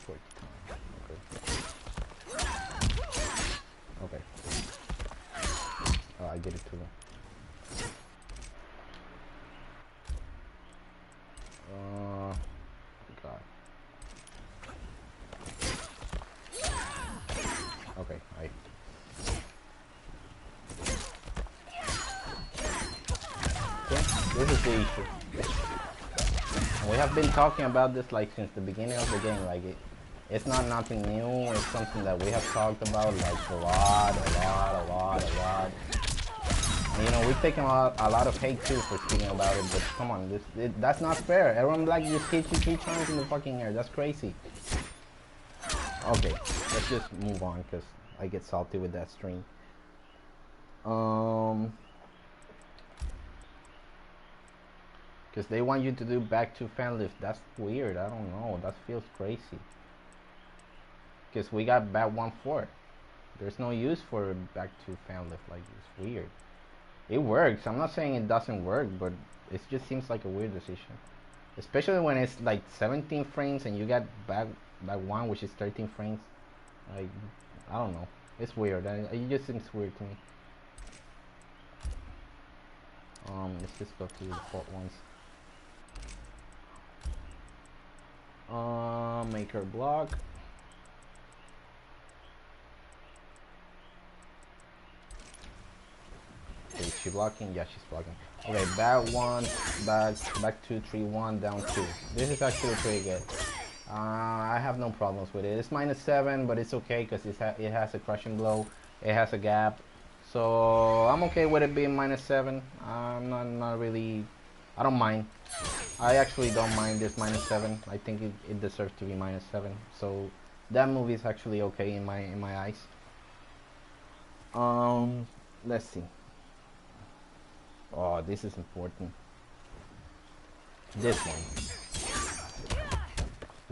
Record Kitana. Okay. Okay. Oh, I did it too. God. Okay, this is the issue. And we have been talking about this like since the beginning of the game. Like it's not nothing new. It's something that we have talked about like a lot. And, you know, we've taken a lot of hate too for speaking about it. But come on, that's not fair. Everyone Black just hit you 3 times in the fucking air. That's crazy. Okay, let's just move on because I get salty with that stream. Because they want you to do back to fan lift. That's weird. I don't know. That feels crazy. Because we got back 1-4. There's no use for back to fan lift. Like, it's weird. It works. I'm not saying it doesn't work, but it just seems like a weird decision. Especially when it's like 17 frames and you got back 1, which is 13 frames. Like, I don't know. It's weird. It just seems weird to me. Let's just go to the default ones. Make her block. Okay, is she blocking? Yeah, she's blocking. Okay, back 1, back 2, 3, 1, down 2. This is actually pretty good. I have no problems with it. It's -7, but it's okay because it has a crushing blow. It has a gap. So I'm okay with it being -7. I'm not really. I don't mind. I actually don't mind this -7. I think it deserves to be -7. So that movie is actually okay in my eyes. Let's see. Oh, this is important. This one.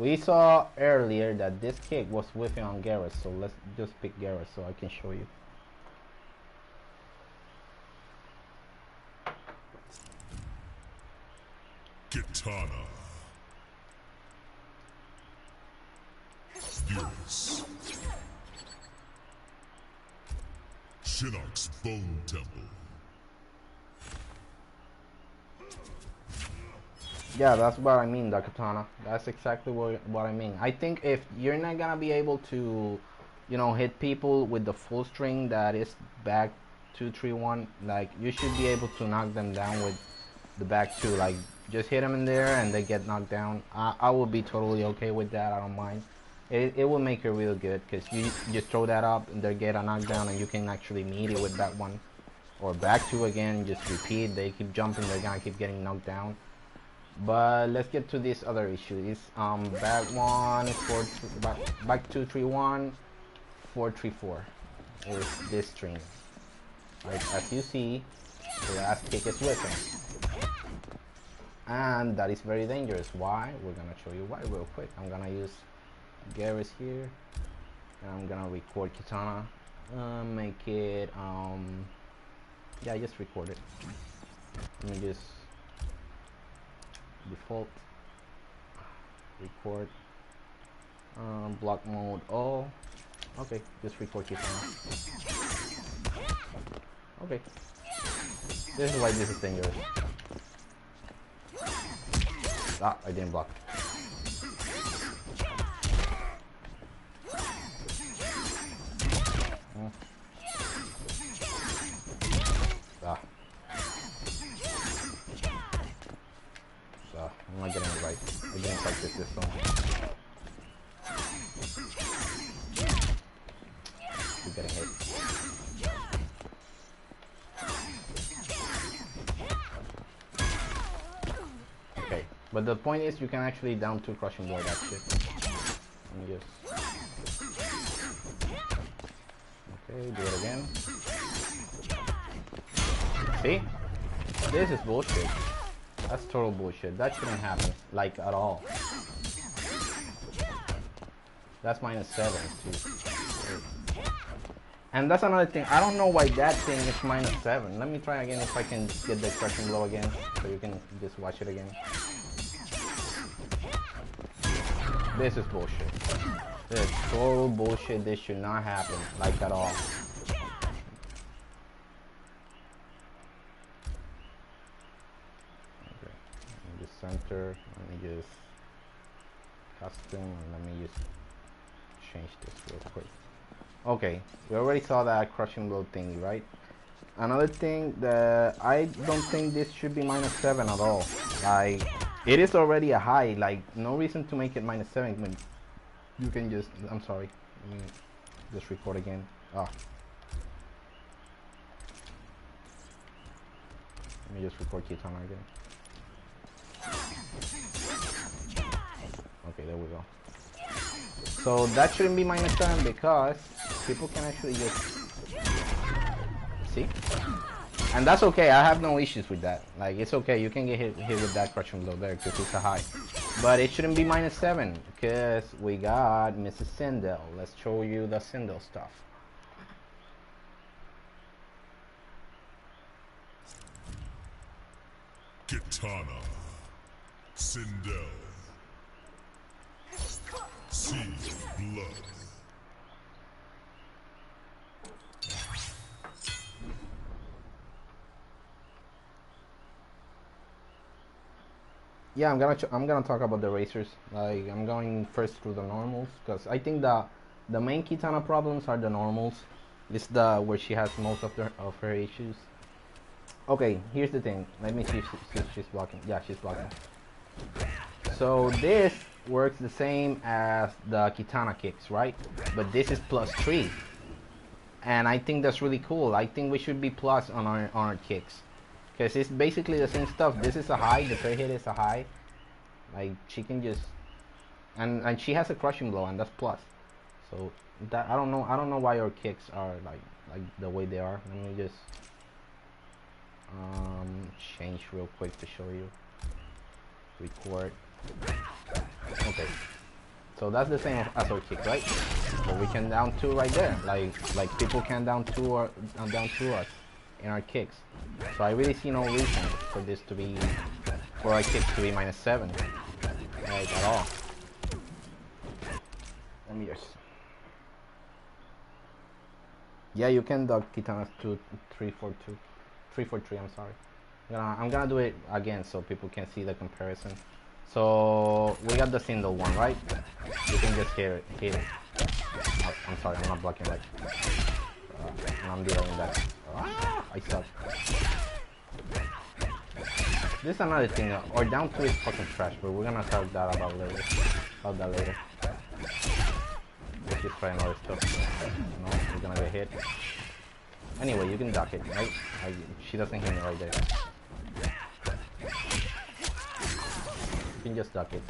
We saw earlier that this kick was whiffing on Garrus, so let's just pick Garrus so I can show you. Kitana. Furious. Shinnok's Bone Temple. Yeah, that's what I mean, the Katana. That's exactly what I mean. I think if you're not gonna be able to, you know, hit people with the full string that is back 2-3-1, like you should be able to knock them down with the back 2. Like just hit them in there and they get knocked down. I will be totally okay with that. I don't mind. It will make it real good because you just throw that up and they get a knockdown and you can actually meet it with that one or back 2 again. Just repeat. They keep jumping. They're gonna keep getting knocked down. But let's get to this other issue. It's back 1 back 2-3-1 4-3-4 is this string. Like as you see, the last kick is whipping, and that is very dangerous. Why? We're gonna show you why real quick. I'm gonna use Garrus here, and I'm gonna record Kitana. Make it yeah, just record it. Let me just default record block mode all. Okay, just record Kitana. Okay, this is why this is dangerous. Ah, I didn't block. Ah. I'm not getting it right. I didn't practice this song. Keep getting hit. Okay, but the point is you can actually down 2 crushing blow that shit. Let me just... Okay, do it again. See? This is bullshit. That's total bullshit. That shouldn't happen, like, at all. That's -7 too. And that's another thing. I don't know why that thing is -7. Let me try again if I can get the crushing blow again, so you can just watch it again. This is bullshit. This is total bullshit. This should not happen, like, at all. Center, let me just custom, and let me just change this real quick. Okay, we already saw that crushing blow thingy, right? Another thing that I don't think this should be -7 at all. Like, it is already a high. Like, no reason to make it -7 when you can just... I'm sorry. Let me just record again. Ah. Let me just record Kitana again. Okay, there we go. So that shouldn't be -7 because people can actually just see, and that's okay. I have no issues with that. Like, it's okay. You can get hit with that crushing blow there because it's a high, but it shouldn't be -7 because we got Mrs. Sindel. Let's show you the Sindel stuff. Kitana. Sindel. Sea blood. Yeah, I'm gonna talk about the racers. Like, I'm going first through the normals because I think the main Kitana problems are the normals. It's where she has most of her issues. Okay, here's the thing. Let me see if she's blocking. Yeah, she's blocking. So this works the same as the Kitana kicks, right? But this is +3, and I think that's really cool. I think we should be plus on our kicks because it's basically the same stuff. This is a high. The trade hit is a high. Like, she can just and she has a crushing blow, and that's plus. So that I don't know why our kicks are like the way they are. Let me just change real quick to show you. Record. Okay, So that's the same as our kick, right? So we can down 2 right there. Like people can down 2 or down 2 us in our kicks. So I really see no reason for this to be, for our kicks to be -7, like at all. Let me just. Yeah, you can duck Kitana's 2-3-4-2, 3-4-3. I'm sorry. I'm gonna do it again so people can see the comparison. So we got the single one, right? You can just hit it. Oh, I'm sorry, I'm not blocking that. And I'm dealing that. I suck. This is another thing. Our down 2 is fucking trash, but we're gonna talk that about later. Let's just try another stuff. No, we're gonna get hit. Anyway, you can duck it, right? She doesn't hit me right there. You can just duck it.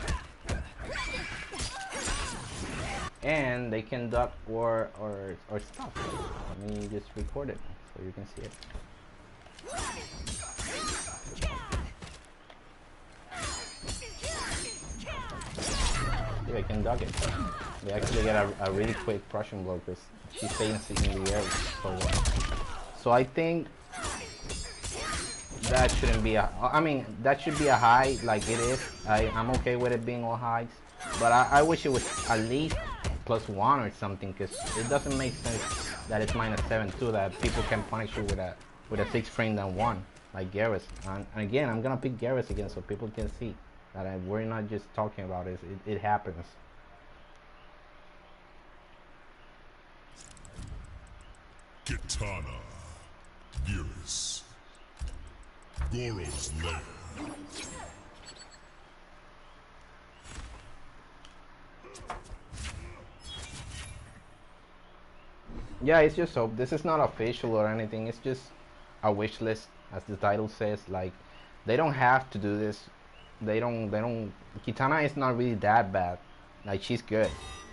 And they can duck or stop. Let me just record it so you can see it. Yeah, I can duck it. They actually get a really quick crushing blow because she stays in the air for a while. So I think that shouldn't be that should be a high like it is. I'm okay with it being all highs, but I wish it was at least +1 or something, because it doesn't make sense that it's -7 too, that people can punish you with a 6 frame than 1 like Garrus. And again, I'm gonna pick Garrus again so people can see that we're not just talking about it. It happens. Kitana, Beerus, Goro's lair. Yeah, it's just hope. This is not official or anything. It's just a wish list, as the title says. Like, they don't have to do this. They don't. Kitana is not really that bad. Like, she's good,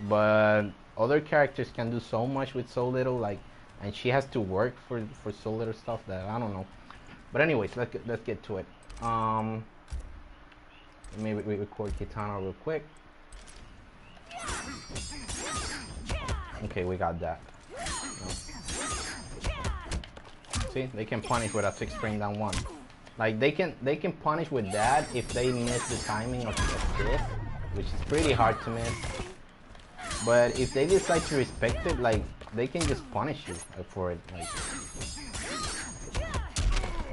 but other characters can do so much with so little. Like, and she has to work for so little stuff that I don't know. But anyways, let's get to it. Let me record Kitana real quick. Okay, we got that. See, they can punish with a 6 frame down 1. Like, they can punish with that if they miss the timing of this, which is pretty hard to miss. But if they decide to respect it, like, they can just punish you for it. Like,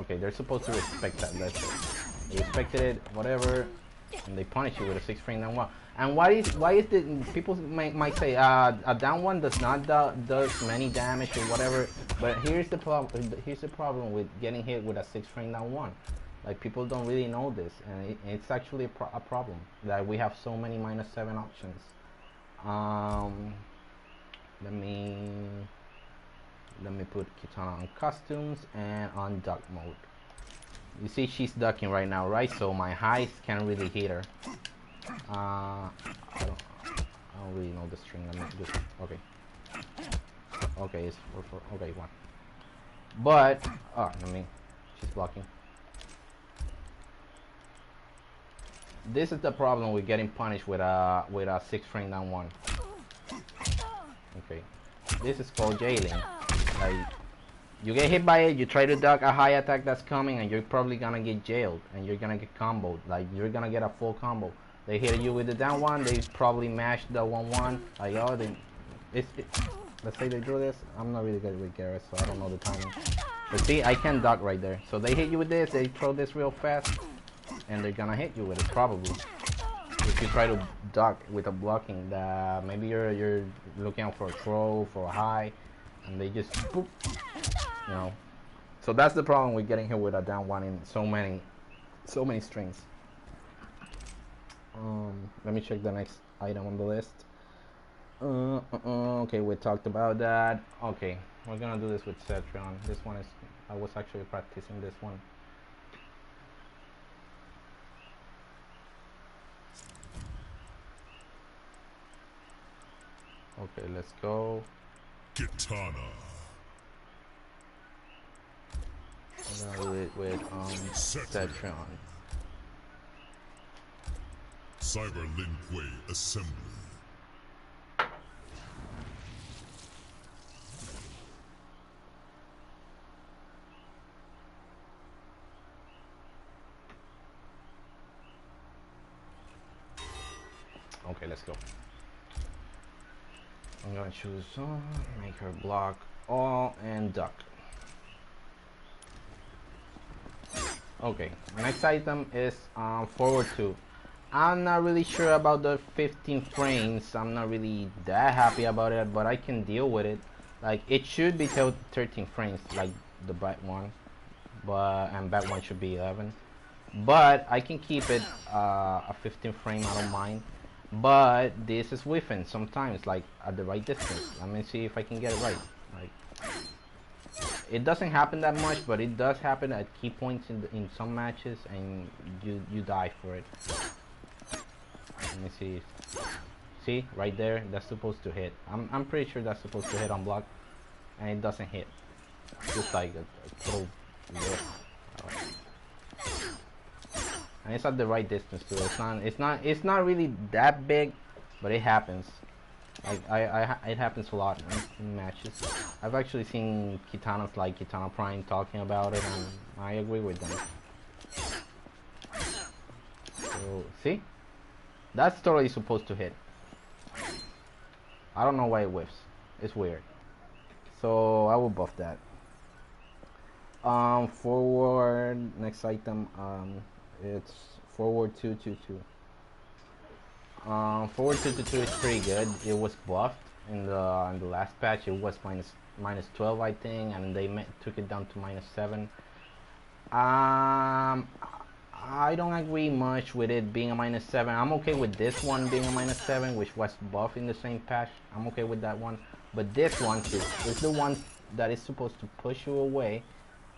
okay, they're supposed to respect that. Let's say they respected it, whatever, and they punish you with a 6 frame down 1. And why is the people might say a down 1 does not does many damage or whatever, but here's the problem. Here's the problem with getting hit with a 6 frame down 1. Like, people don't really know this, and it's actually a problem that we have so many -7 options. Let me put Kitana on costumes and on duck mode. You see she's ducking right now, right? So my highs can't really hit her. I don't really know the string. Let me just okay, it's 4-4. Okay, 1. But she's blocking. This is the problem with getting punished with a 6 frame down 1. Okay, this is called jailing. Like, you get hit by it, you try to duck a high attack that's coming, and you're probably gonna get jailed, and you're gonna get comboed. Like, you're gonna get a full combo. They hit you with the down 1, they probably mashed the 1-1. Like, oh, let's say they drew this. I'm not really good with Garrus, so I don't know the timing. But see, I can duck right there. So they hit you with this, they throw this real fast, and they're gonna hit you with it probably. If you try to duck with a blocking, that maybe you're looking out for a throw, for a high, and they just boop, you know. So that's the problem with getting hit with a down 1 in so many strings. Let me check the next item on the list. Okay, we talked about that. Okay, we're gonna do this with Cetron. This one is, I was actually practicing this one. Okay, let's go. Kitana. I'm gonna do it with Cetron. Cyber Lin Kuei assembly. Okay, let's go. I'm gonna choose make her block all and duck. Okay, next item is forward 2. I'm not really sure about the 15 frames. I'm not really that happy about it, but I can deal with it. Like, it should be 13 frames, like the back one, and back one should be 11. But I can keep it a 15 frame. I don't mind. But this is whiffing sometimes, like at the right distance. Let me see if I can get it right. Like, it doesn't happen that much, but it does happen at key points in some matches, and you die for it. Let me see. See, right there, that's supposed to hit. I'm pretty sure that's supposed to hit on block, and it doesn't hit. Just like a total whiff. And it's at the right distance too. It's not really that big, but it happens. Like it happens a lot in matches. I've actually seen Kitanas like Kitana Prime talking about it, and I agree with them. So see, that's totally supposed to hit. I don't know why it whiffs. It's weird. So I will buff that. Forward next item. It's forward 222. Forward 222 is pretty good. It was buffed in the last patch. It was minus 12, I think, and they took it down to -7. I don't agree much with it being a -7. I'm okay with this one being a -7, which was buffed in the same patch. I'm okay with that one. But this one is the one that is supposed to push you away.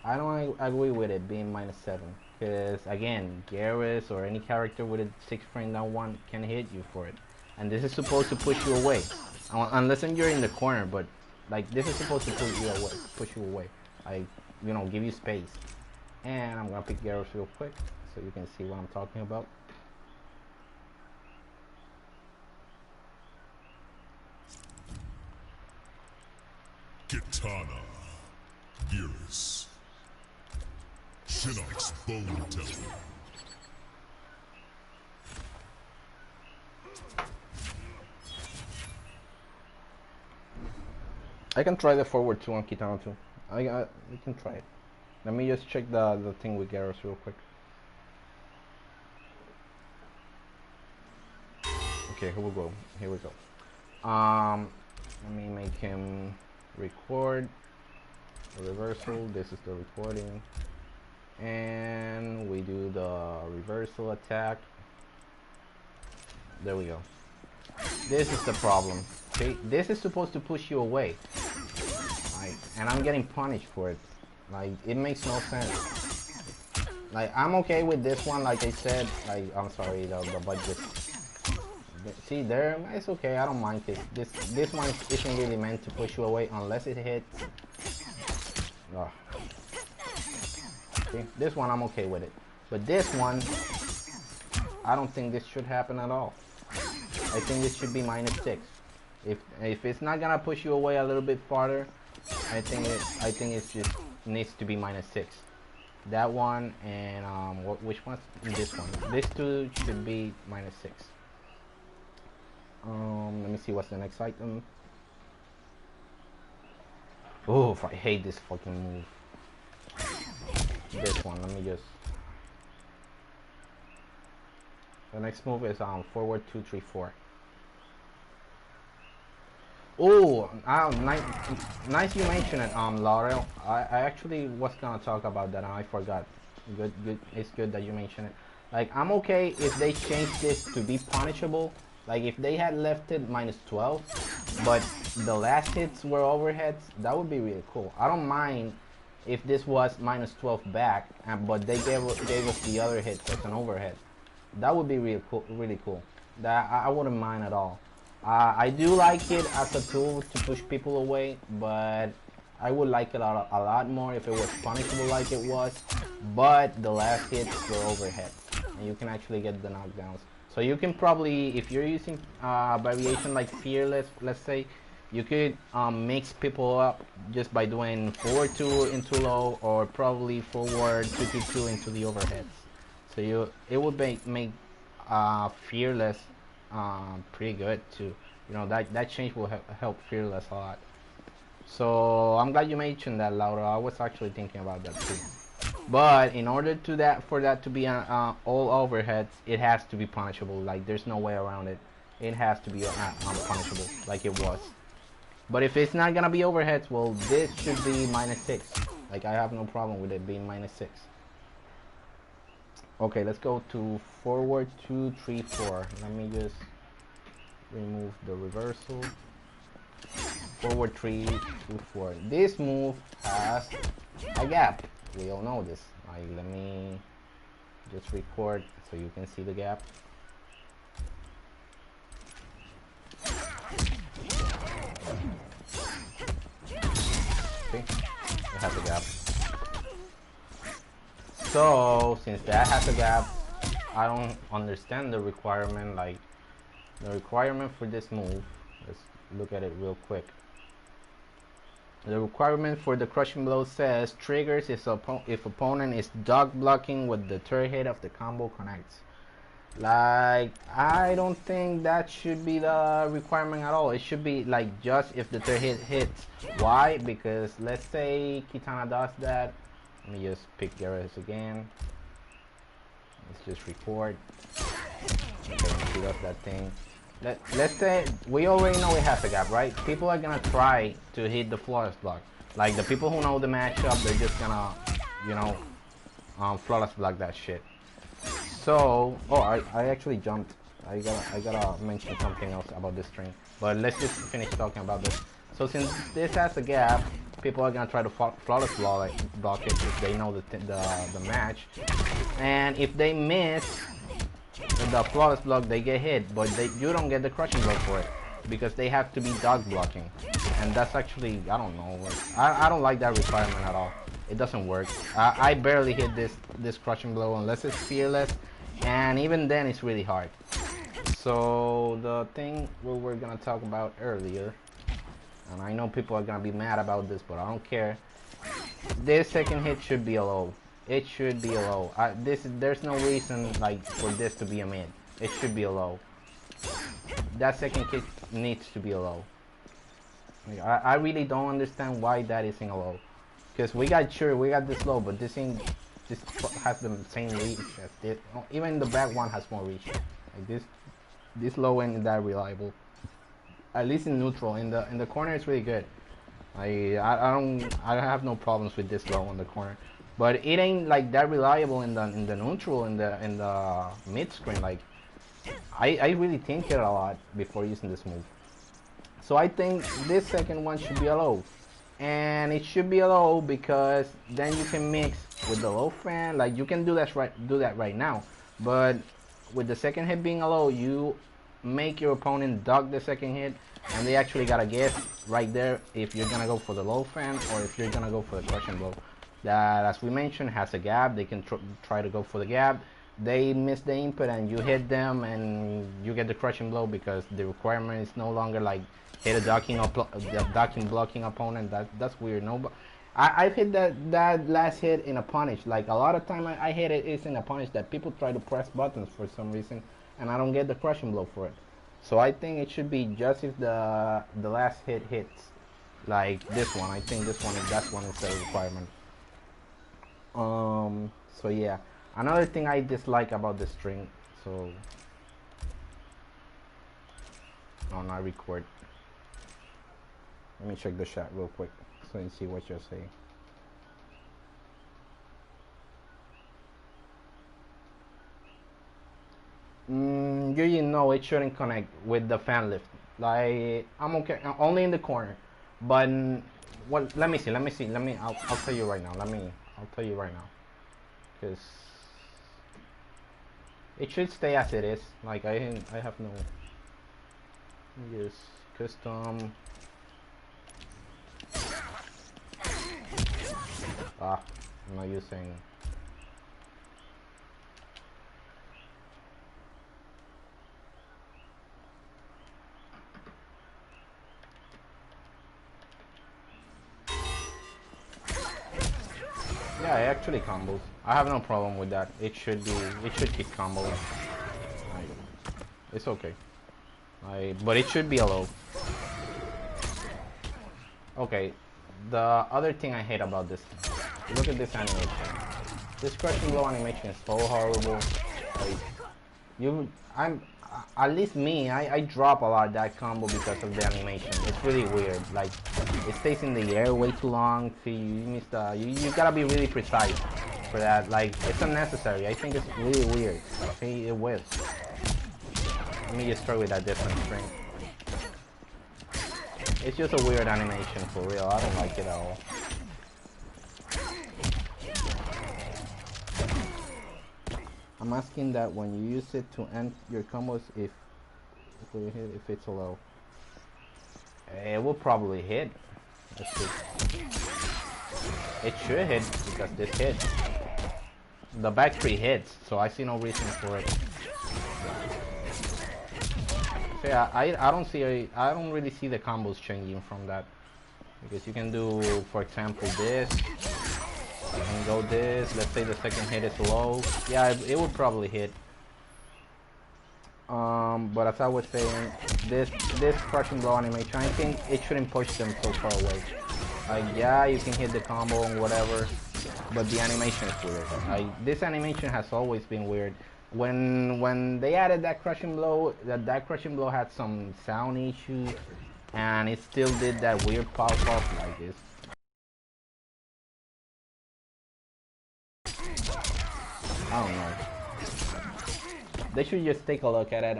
I don't agree with it being -7. Because again, Garrus or any character with a 6 frame down one can hit you for it. And this is supposed to push you away. Unless you're in the corner, but like this is supposed to push you away. Like, you know, give you space. And I'm gonna pick Garrus real quick so you can see what I'm talking about. Kitana, Garrus, Shinnok's Bone Temple. I can try the forward 2 on Kitana too. We can try it. Let me just check the thing with Garrus real quick. Okay, here we go. Here we go. Let me make him record the reversal. This is the recording, and we do the reversal attack. There we go. This is the problem. See, this is supposed to push you away, like, and I'm getting punished for it. Like, it makes no sense. Like, I'm okay with this one, like I said. Like, I'm sorry, the budget. See there, it's okay. I don't mind it. This one isn't really meant to push you away unless it hits. Oh. See, this one I'm okay with it, but this one, I don't think this should happen at all. I think this should be -6. If it's not gonna push you away a little bit farther, I think it just needs to be -6. That one and which one's this one? These two should be -6. Let me see what's the next item. Oh, I hate this fucking move. This one, let me just. The next move is forward 234. Oh, nice you mentioned it, Laurel. I actually was gonna talk about that and I forgot. Good. It's good that you mentioned it. Like, I'm okay if they change this to be punishable. Like, if they had left it -12, but the last hits were overheads, that would be really cool. I don't mind if this was -12 back, but they gave us the other hits as an overhead. That would be really cool. That I wouldn't mind at all. I do like it as a tool to push people away, but I would like it a lot more if it was punishable like it was. But the last hits were overhead, and you can actually get the knockdowns. So you can probably, if you're using variation like Fearless, let's say, you could mix people up just by doing forward 2 into low, or probably forward 222 into the overheads. So it would make Fearless pretty good too. You know, that change will help Fearless a lot. So I'm glad you mentioned that, Laura. I was actually thinking about that too. But in order to for that to be all overheads, it has to be punishable. Like there's no way around it. It has to be unpunishable, like it was. But if it's not gonna be overheads, well, this should be -6. Like I have no problem with it being -6. Okay, let's go to forward 2, 3, 4. Let me just remove the reversal. Forward 3, 2, 4. This move has a gap. We all know this. Let me just record so you can see the gap. See? It has a gap. So since that has a gap, I don't understand the requirement. Like the requirement for this move. Let's look at it real quick. The requirement for the crushing blow says triggers if opponent is dog blocking with the third hit of the combo connects. Like I don't think that should be the requirement at all. It should be like just if the third hit hits. Why? Because let's say Kitana does that. Let me just pick Garrus again. Let's just record. Okay, she does that thing. Let's say we already know it has a gap, right? People are gonna try to hit the flawless block. Like the people who know the matchup, they're just gonna, you know, flawless block that shit. So, oh, I actually jumped. I gotta mention something else about this string. But let's just finish talking about this. So since this has a gap, people are gonna try to flawless block it if they know the match. And if they miss the flawless block, they get hit, but you don't get the crushing blow for it because they have to be dog blocking, and that's actually, I don't know, I don't like that requirement at all. It doesn't work. I barely hit this crushing blow unless it's fearless, and even then it's really hard. So the thing we were gonna talk about earlier, and I know people are gonna be mad about this, but I don't care. This second hit should be a low. It should be a low. There's no reason like for this to be a mid. It should be a low. That second hit needs to be a low. I really don't understand why that isn't a low. Because we got this low, but this has the same reach as this. Even the back one has more reach. Like this low ain't that reliable. At least in neutral. In the corner, it's really good. I have no problems with this low on the corner. But it ain't like that reliable in the neutral, in the mid screen. Like I really think it a lot before using this move. So I think this second one should be a low, and it should be a low because then you can mix with the low fan. Like you can do that right now, but with the second hit being a low, you make your opponent duck the second hit, and they actually gotta guess right there if you're gonna go for the low fan or if you're gonna go for the crushing blow. That, as we mentioned, has a gap. They can try to go for the gap. They miss the input and you hit them and you get the crushing blow because the requirement is no longer like hit a docking blocking opponent. That's weird. No, I've hit that last hit in a punish. Like a lot of time I hit it is in a punish that people try to press buttons for some reason and I don't get the crushing blow for it. So I think it should be just if the last hit hits, like this one. I think this one is the requirement. So yeah, another thing I dislike about the string, so not record. Let me check the chat real quick so you see what you're saying. You know it shouldn't connect with the fan lift. Like I'm okay only in the corner, but well, let me see. I'll tell you right now. I'll tell you right now, because it should stay as it is. Like I have no. Just custom. I'm not using. Yeah, it actually combos. I have no problem with that. It should keep comboing. It's okay. But it should be a low. Okay, the other thing I hate about this, look at this animation. This crushing blow animation is so horrible. Like, at least me, I drop a lot of that combo because of the animation. It's really weird. Like, it stays in the air way too long. So you miss the, you gotta be really precise for that. Like, it's unnecessary. I think it's really weird. I think it will. Let me just try with that different string. It's just a weird animation for real. I don't like it at all. I'm asking that when you use it to end your combos, if it's a low, it will probably hit. Let's see. It should hit because this hits. The back three hits, so I see no reason for it. So yeah, I don't really see the combos changing from that, because you can do, for example, this. You can go this. Let's say the second hit is low. Yeah, it would probably hit. But as I was saying, this crushing blow animation, I think it shouldn't push them so far away. Like, yeah, you can hit the combo and whatever, but the animation is weird. Like, this animation has always been weird. When they added that crushing blow, that crushing blow had some sound issues, and it still did that weird pop off like this. I don't know. They should just take a look at it.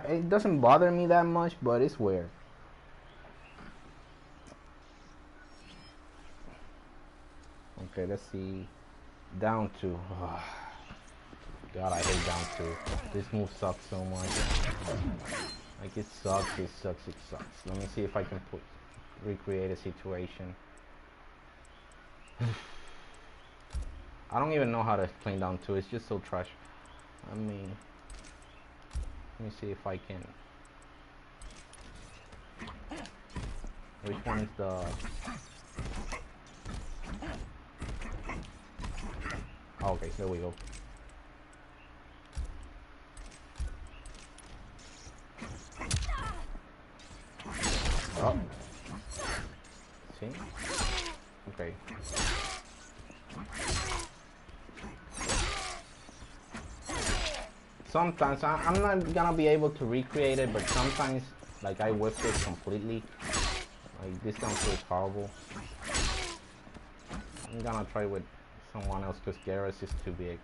It doesn't bother me that much, but it's weird. Okay, let's see. Down two. Oh, God, I hate down two. This move sucks so much. Like, it sucks, it sucks, it sucks. Let me see if I can recreate a situation. I don't even know how to explain down two. It's just so trash. I mean, let me see if I can. Which one is the? Oh, okay, there we go. Oh. See? Okay. Sometimes I'm not gonna be able to recreate it, but sometimes, like, I whipped it completely. Like, this down two is horrible. I'm gonna try with someone else because Garrus is too big.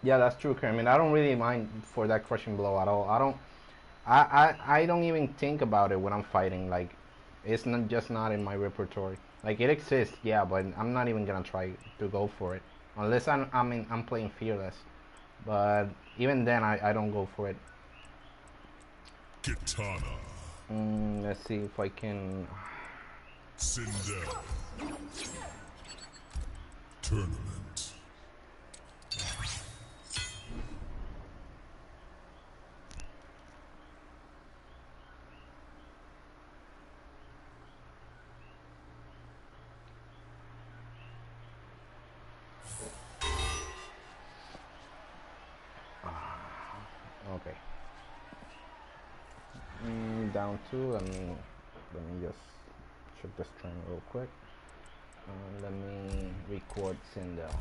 Yeah, that's true, Kermit. I don't really mind for that crushing blow at all. I don't even think about it when I'm fighting. Like, it's not in my repertoire. Like, it exists, yeah, but I'm not even gonna try to go for it unless I'm playing fearless. But even then, I don't go for it. Kitana. Let's see if I can. Sindel. Tournament. Okay. Down two. Let me just check the string real quick. Let me record Sindel.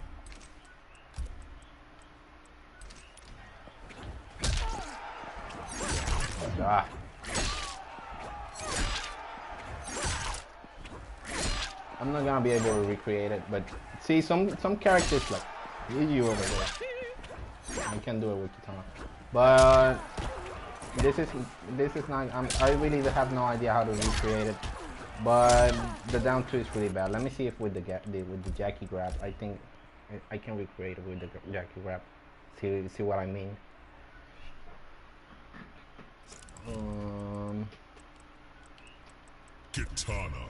Ah. I'm not gonna be able to recreate it, but see, some characters, like you over there, I can do it with Katana, but this is not. I really have no idea how to recreate it, but the down two is really bad. Let me see if with the Jackie grab, I think I can recreate it with the Jackie grab. See what I mean. Kitana.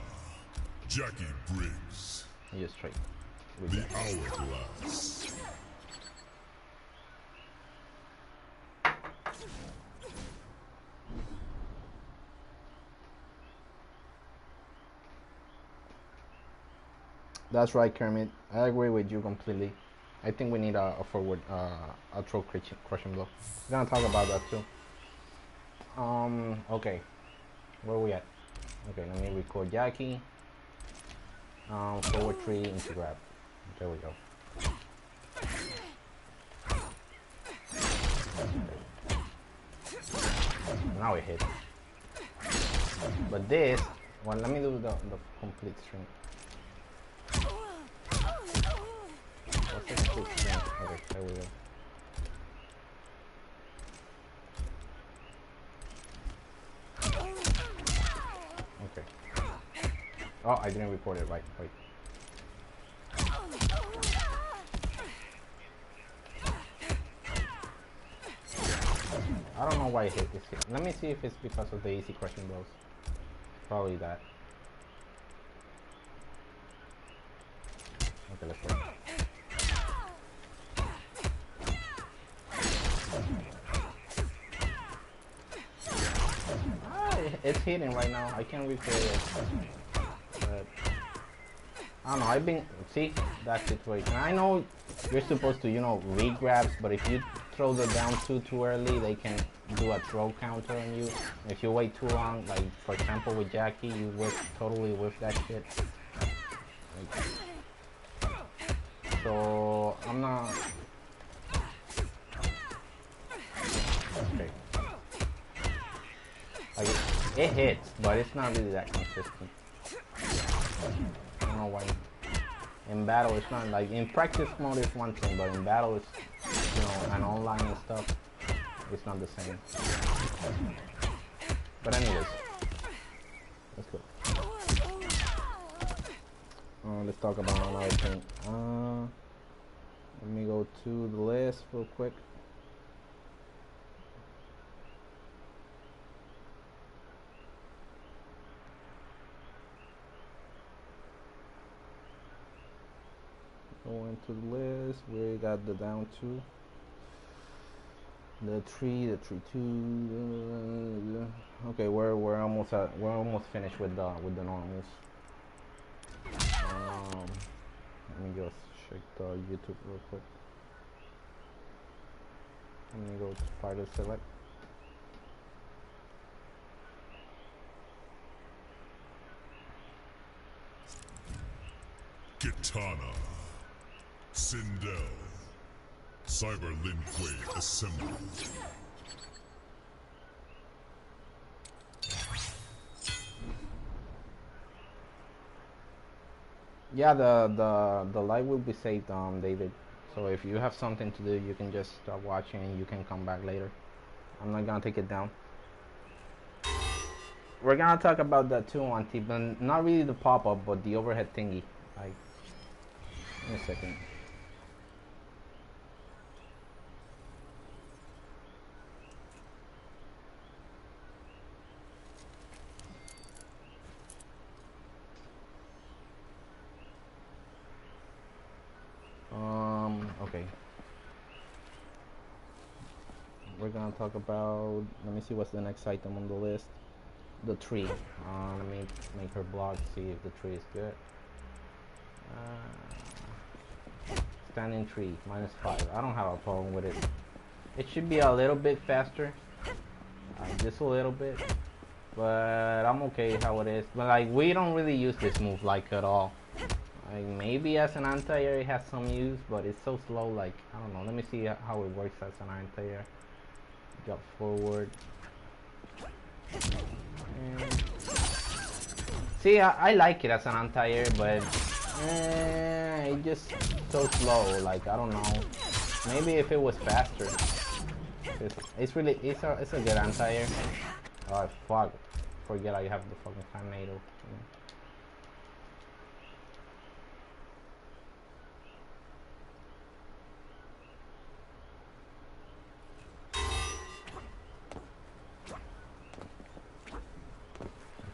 Jackie Briggs. Just try with The that. Hourglass. That's right, Kermit. I agree with you completely. I think we need a forward, a throw crushing blow. We're gonna talk about that too. Okay. Where are we at? Okay, let me record Jackie. Forward 3 into grab. There we go. Now it hit. But this, well, let me do the complete string. What's the complete string? Okay, there we go. Okay. Oh, I didn't record it right. Wait. I don't know why it hit this hit. Let me see if it's because of the easy crushing blows. Probably that. Okay, let's go. It's hitting right now. I can't recreate it. But I don't know. I've been see that situation. I know you're supposed to, you know, read grabs, but if you throw the down too early, they can do a throw counter on you. If you wait too long, like for example with Jackie, you totally whiff that shit. Like, so I'm not. Okay. Like it hits, but it's not really that consistent. I don't know why. In battle, it's not like in practice mode is one thing, but in battle, it's, you know, and online and stuff, it's not the same. But anyways, let's go. Let's talk about another thing. Let me go to the list real quick. Going to the list, we got the down 2, the 3, the 3-2. Okay, we're almost finished with the normals. Let me just check the YouTube real quick. Let me go to fighter select. Kitana, Sindel, Cyber Linkway assembled. Yeah, the live will be saved, David. So if you have something to do, you can just stop watching and you can come back later. I'm not gonna take it down. We're gonna talk about that too, Auntie, but not really the pop-up, but the overhead thingy. Like, in a second. Okay. We're gonna talk about, let me see what's the next item on the list. The tree. Let me make her block, see if the tree is good. Standing tree, -5. I don't have a problem with it. It should be a little bit faster. Just a little bit. But I'm okay how it is. But like, we don't really use this move like at all. Like, maybe as an anti-air it has some use, but it's so slow, like, I don't know. Let me see how it works as an anti-air. Jump forward. And see, I like it as an anti-air, but it's just so slow. Like, I don't know. Maybe if it was faster. It's a good anti-air. Oh fuck! Forget I have the fucking tornado.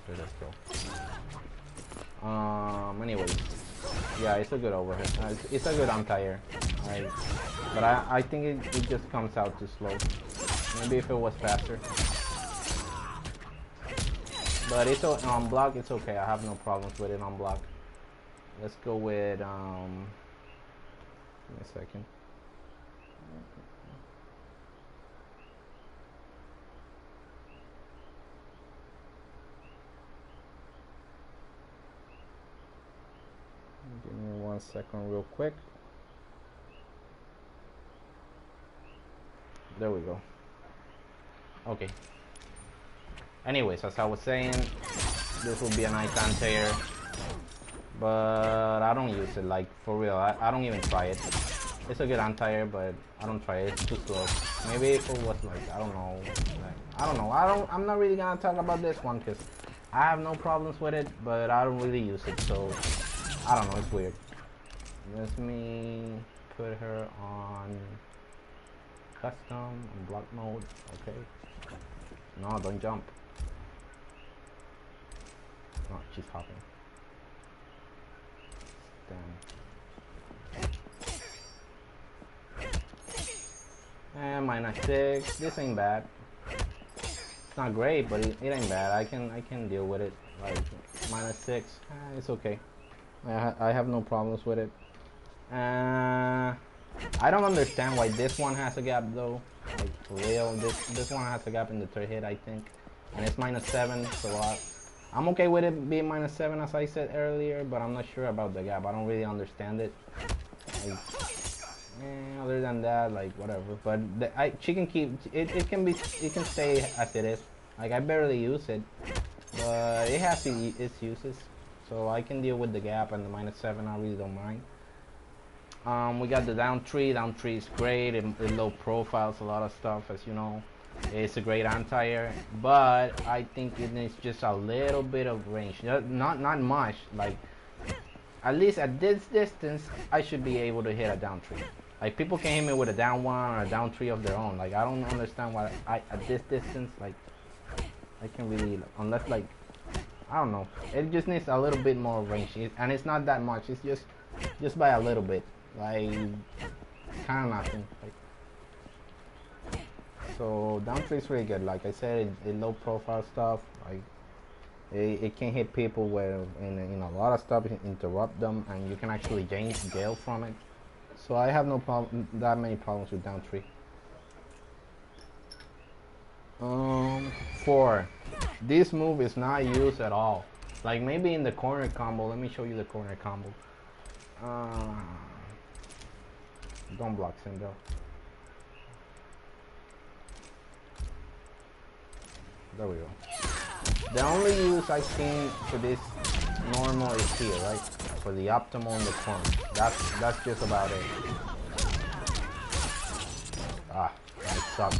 Okay, let's go. Anyways, yeah, it's a good overhead. It's a good anti-air. But I think it just comes out too slow. Maybe if it was faster. But it's on block, it's okay. I have no problems with it on block. let's go with give me a second. Give me 1 second real quick. There we go. Okay. Anyways, as I was saying, this will be a nice anti-air, but I don't use it, like, for real. I don't even try it. It's a good anti-air, but I don't try it. It's too slow. Maybe if it was like, I don't know. I'm not really gonna talk about this one because I have no problems with it, but I don't really use it, so I don't know. It's weird. Let me put her on custom and block mode. Okay. No, don't jump. No, she's hopping. Damn. And -6. This ain't bad. It's not great, but it ain't bad. I can deal with it. Like -6. It's okay. I have no problems with it. I don't understand why this one has a gap though. Like for real, this one has a gap in the third hit, I think, and it's -7. So I'm okay with it being -7 as I said earlier, but I'm not sure about the gap. I don't really understand it. Like, other than that, like whatever. But she can keep it. It can stay as it is. Like I barely use it, but it has its uses, so I can deal with the gap and the -7. I really don't mind. We got the down 3. Down 3 is great. It low profiles a lot of stuff, as you know. It's a great anti-air, but I think it needs just a little bit of range. Not much. Like at least at this distance, I should be able to hit a down 3. Like people can hit me with a down 1 or a down 3 of their own. Like I don't understand why at this distance, like I can really, unless like I don't know. It just needs a little bit more range, and it's not that much. It's just by a little bit. Like kind of nothing. Like, so down 3 is really good. Like I said, it low profile stuff. Like it can hit people where in a lot of stuff, interrupt them, and you can actually jail from it. So I have no problem, that many problems with down 3. 4. This move is not used at all. Like maybe in the corner combo. Let me show you the corner combo. Don't block Syndra. There we go. The only use I've seen for this normal is here, right? For the optimal in the corner. That's just about it. Ah, that sucks.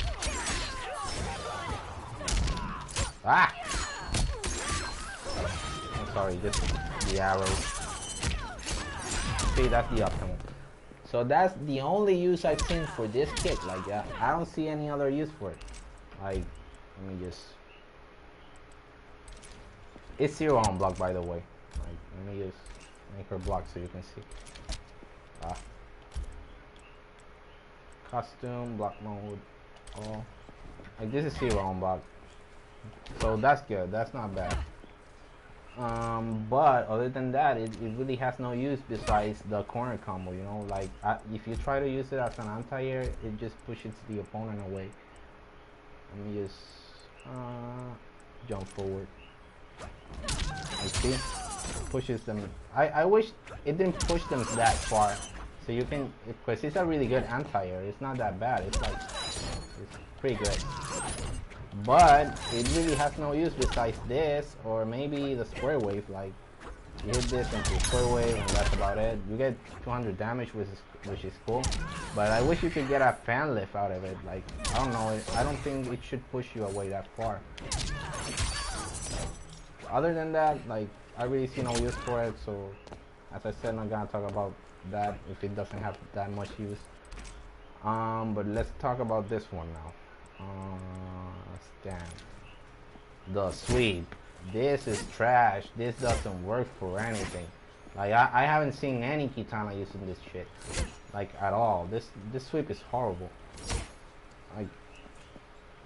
Ah! I'm sorry, just the arrows. See, that's the optimal. So that's the only use I've seen for this kit. Like, I don't see any other use for it. Like, let me just... It's 0 on block, by the way. Like, let me just make her block so you can see. Ah. Custom, block mode. Oh. Like, this is 0 on block. So that's good. That's not bad. But other than that, it really has no use besides the corner combo, you know. Like if you try to use it as an anti-air, it just pushes the opponent away. Let me just jump forward. I see, pushes them. I wish it didn't push them that far, so you can, because it's a really good anti-air. It's not that bad. It's like it's pretty good. But it really has no use besides this, or maybe the square wave. Like you hit this into square wave, and that's about it. You get 200 damage, which is cool. But I wish you could get a fan lift out of it. Like I don't know. I don't think it should push you away that far. Other than that, like I really see no use for it. So as I said, I'm not gonna talk about that if it doesn't have that much use. But let's talk about this one now. Damn. The sweep. This is trash. This doesn't work for anything. Like I haven't seen any Kitana using this shit. Like at all. This sweep is horrible. Like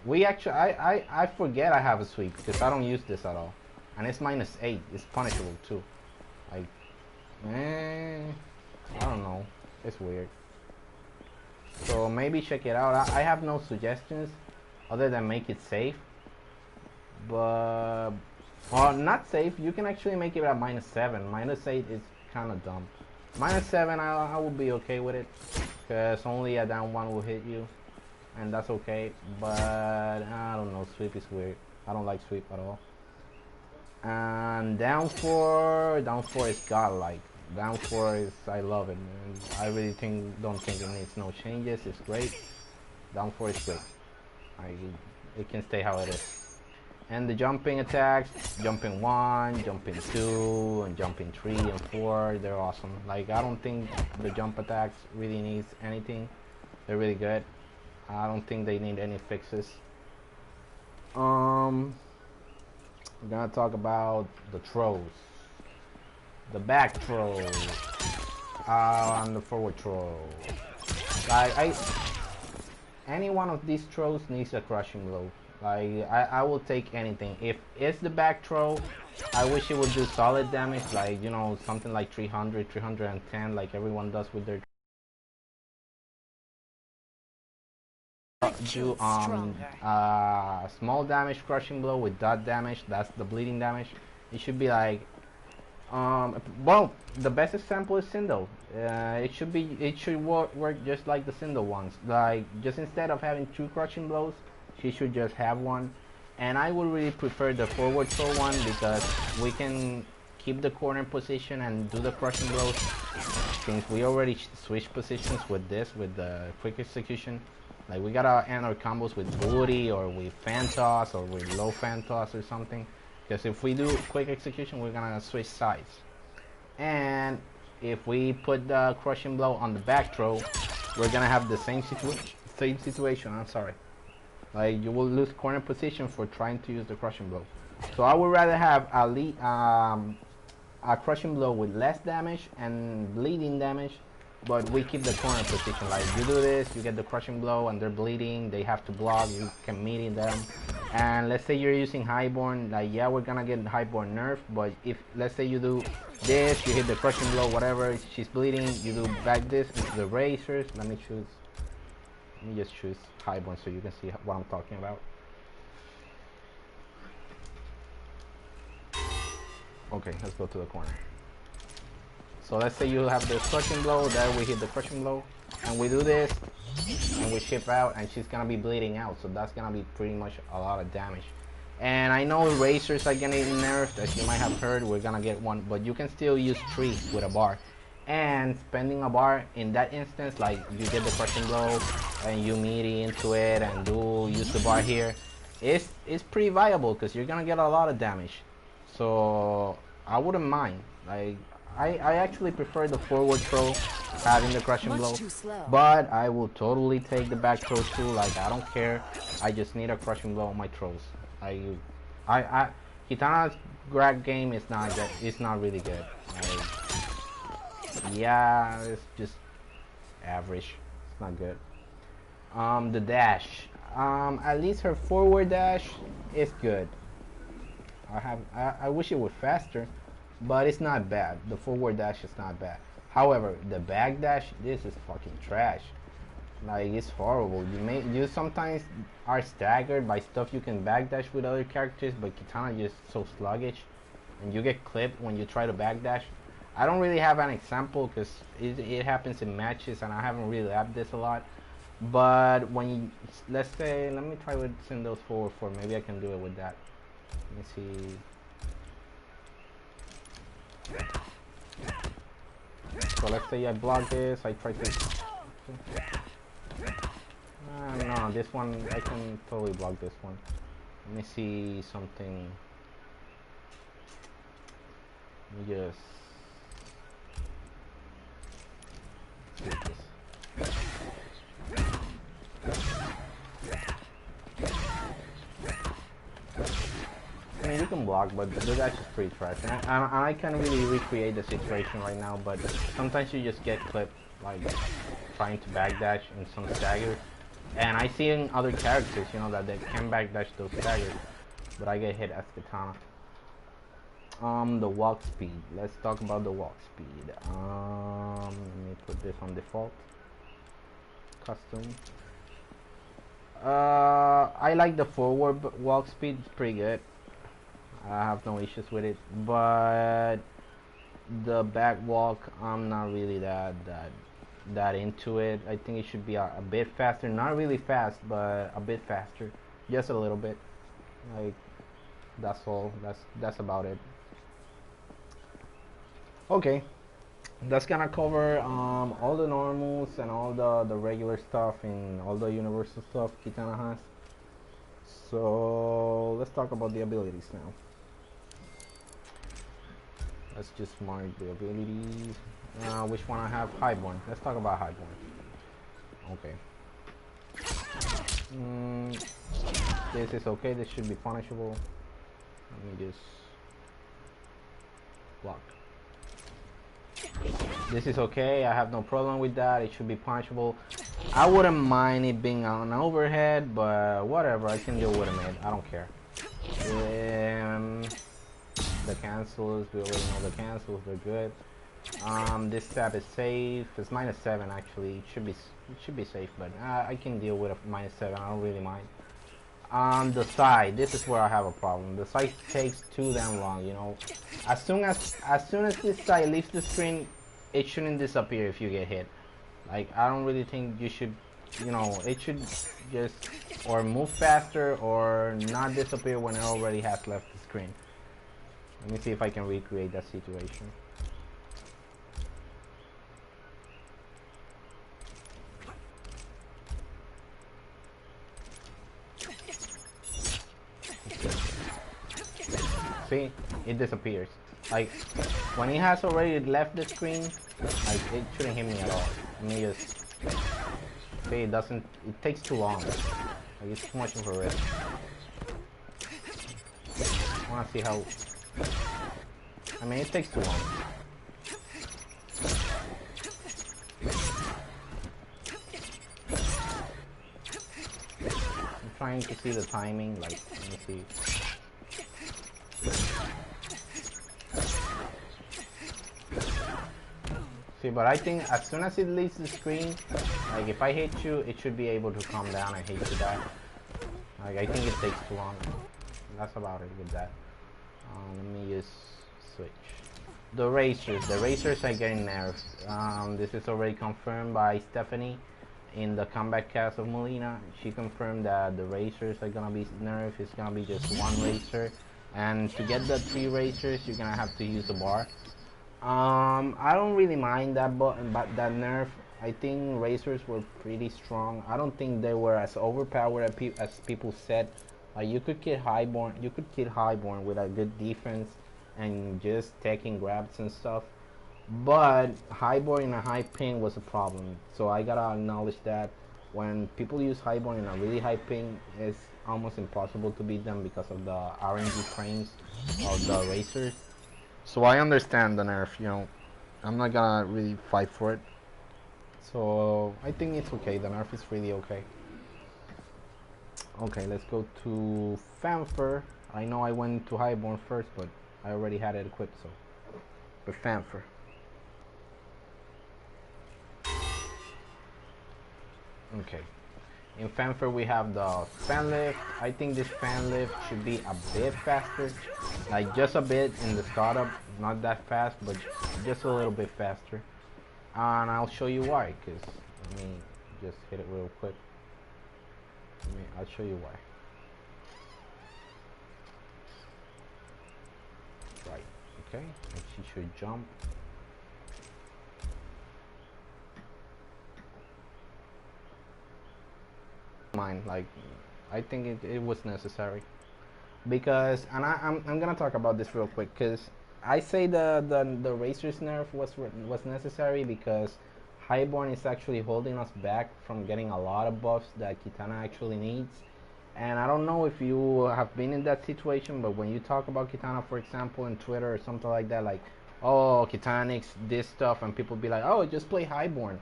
we actually I forget I have a sweep because I don't use this at all. And it's -8. It's punishable too. Like I don't know. It's weird. So maybe check it out. I have no suggestions other than make it safe. But, well, not safe. You can actually make it at -7. -8 is kind of dumb. -7, I will be okay with it. Because only a down one will hit you. And that's okay. But, I don't know. Sweep is weird. I don't like sweep at all. And down 4 is godlike. Down 4 is, I love it, man. I really don't think it needs no changes. It's great. Down 4 is great. It can stay how it is. And the jumping attacks, jumping 1, jumping 2, and jumping 3 and 4, they're awesome. Like, I don't think the jump attacks really needs anything. They're really good. I don't think they need any fixes. We're gonna talk about the throws. The back throw and the forward throw. Like any one of these throws needs a crushing blow. Like I will take anything. If it's the back throw, I wish it would do solid damage, like, you know, something like 300, 310, like everyone does with their do small damage crushing blow with dot damage. That's the bleeding damage. It should be like well, the best example is Sindel. It should work just like the Sindel ones. Like, just instead of having 2 crushing blows, she should just have 1. And I would really prefer the forward throw one because we can keep the corner position and do the crushing blows. Since we already switched positions with the quick execution. Like, we gotta end our combos with booty or with fan toss or with low fan toss or something. Because if we do quick execution, we're gonna switch sides. And if we put the crushing blow on the back throw, we're gonna have the same situation. I'm sorry. Like, you will lose corner position for trying to use the crushing blow. So I would rather have a crushing blow with less damage and bleeding damage, but we keep the corner position. Like, you do this, you get the crushing blow and they're bleeding, they have to block, you can meet in them. And let's say you're using Highborn, like, yeah, we're gonna get Highborn nerfed, but if, let's say you do this, you hit the crushing blow, whatever, she's bleeding, you do back this into the razors. Let me just choose Highborn so you can see what I'm talking about. Okay, let's go to the corner. So let's say you have the crushing blow, there we hit the crushing blow, and we do this, and we ship out, and she's gonna be bleeding out, so that's gonna be pretty much a lot of damage. And I know razors are getting nerfed, as you might have heard, we're gonna get one, but you can still use 3 with a bar. And spending a bar in that instance, like, you get the crushing blow, and you meaty into it, and use the bar here, it's pretty viable, because you're gonna get a lot of damage. So I wouldn't mind. Like, I actually prefer the forward throw having the crushing blow, but I will totally take the back throw too. Like, I don't care. I just need a crushing blow on my throws. Kitana's grab game is not good. It's not really good. Like, yeah, it's just average. It's not good. The dash. At least her forward dash is good. I wish it was faster, but it's not bad. The forward dash is not bad. However, the back dash, this is fucking trash. Like, it's horrible. You sometimes are staggered by stuff you can backdash with other characters, but Kitana just so sluggish, and you get clipped when you try to backdash. I don't really have an example because it happens in matches, and I haven't really labbed this a lot. But when you, let's say, let me try with send those forward 4. Maybe I can do it with that. Let me see. So let's say I block this, I try to... no, this one, I can totally block this one. Let me see something. Let me just... see this. I mean, you can block, but the dash is pretty trash. And I can't really recreate the situation right now, but sometimes you just get clipped, like, trying to backdash in some staggers. And I see in other characters, you know, that they can backdash those staggers, but I get hit as Katana. The walk speed. Let's talk about the walk speed. Let me put this on default. Custom. I like the forward walk speed. It's pretty good. I have no issues with it, but the back walk, I'm not really that into it. I think it should be a bit faster. Not really fast, but a bit faster, just a little bit. Like, that's all. That's about it. Okay, that's gonna cover all the normals and all the regular stuff and all the universal stuff Kitana has. So let's talk about the abilities now. Let's just mark the abilities. Which one I have? Highborn. Let's talk about Highborn. Okay. This is okay. This should be punishable. Let me just block. This is okay. I have no problem with that. It should be punishable. I wouldn't mind it being on overhead, but whatever. I can deal with it. I don't care. The cancels. We already know the cancels. They're good. This stab is safe. It's -7 actually. It should be safe, but I can deal with a -7. I don't really mind. The side, this is where I have a problem. The side takes too damn long, you know. As soon as this side leaves the screen, it shouldn't disappear if you get hit. Like, I don't really think you should, you know, it should just or move faster or not disappear when it already has left the screen. Let me see if I can recreate that situation. See, it disappears. Like, when it has already left the screen, like, it shouldn't hit me at all. Let me just see, it takes too long. Like, it's too much of a risk. I wanna see how, I mean, it takes too long. I'm trying to see the timing, like, let me see. See, but I think as soon as it leaves the screen, like if I hit you, it should be able to calm down and hit you back. Like, I think it takes too long. That's about it with that. Let me just switch. The racers are getting nerfed. This is already confirmed by Stephanie in the comeback cast of Molina. She confirmed that the racers are gonna be nerfed. It's gonna be just one racer, and to get the 3 racers, you're gonna have to use a bar. I don't really mind that that nerf. I think racers were pretty strong. I don't think they were as overpowered as people said. You could kill Highborn with a good defense and just taking grabs and stuff. But Highborn in a high ping was a problem. So I gotta acknowledge that when people use Highborn in a really high ping, it's almost impossible to beat them because of the RNG frames of the racers. So I understand the nerf, you know. I'm not gonna really fight for it. So I think it's okay. The nerf is really okay. Okay, let's go to Fanfare. I know I went to Highborn first, but I already had it equipped, so. But Fanfare. Okay. In Fanfare we have the fan lift. I think this fan lift should be a bit faster. Like just a bit in the startup. Not that fast, but just a little bit faster. And I'll show you why, because let me just hit it real quick. I'll show you why. Right, okay, and she should jump. Mine, like, I think it was necessary. Because, and I'm gonna talk about this real quick, because I say the Razor's nerf was necessary because Highborn is actually holding us back from getting a lot of buffs that Kitana actually needs. And I don't know if you have been in that situation, but when you talk about Kitana, for example, in Twitter or something like that, like, oh, Kitana needs this stuff, and people be like, oh, just play Highborn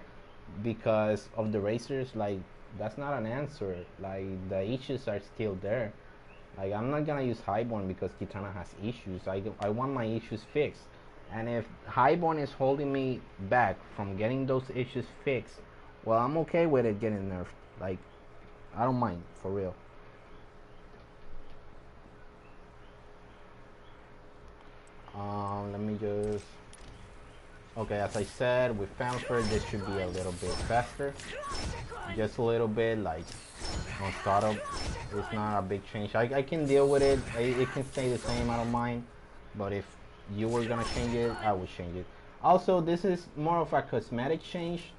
because of the Razors. Like, that's not an answer. Like, the issues are still there. Like, I'm not gonna use Highborn because Kitana has issues. I want my issues fixed. And if Highborn is holding me back from getting those issues fixed, well, I'm okay with it getting nerfed. Like, I don't mind, for real. Let me just... Okay, as I said, with Panther, this should be a little bit faster. Just a little bit, like, on startup. It's not a big change. I can deal with it. It can stay the same, I don't mind. But if you were gonna change it, I would change it. Also, this is more of a cosmetic change,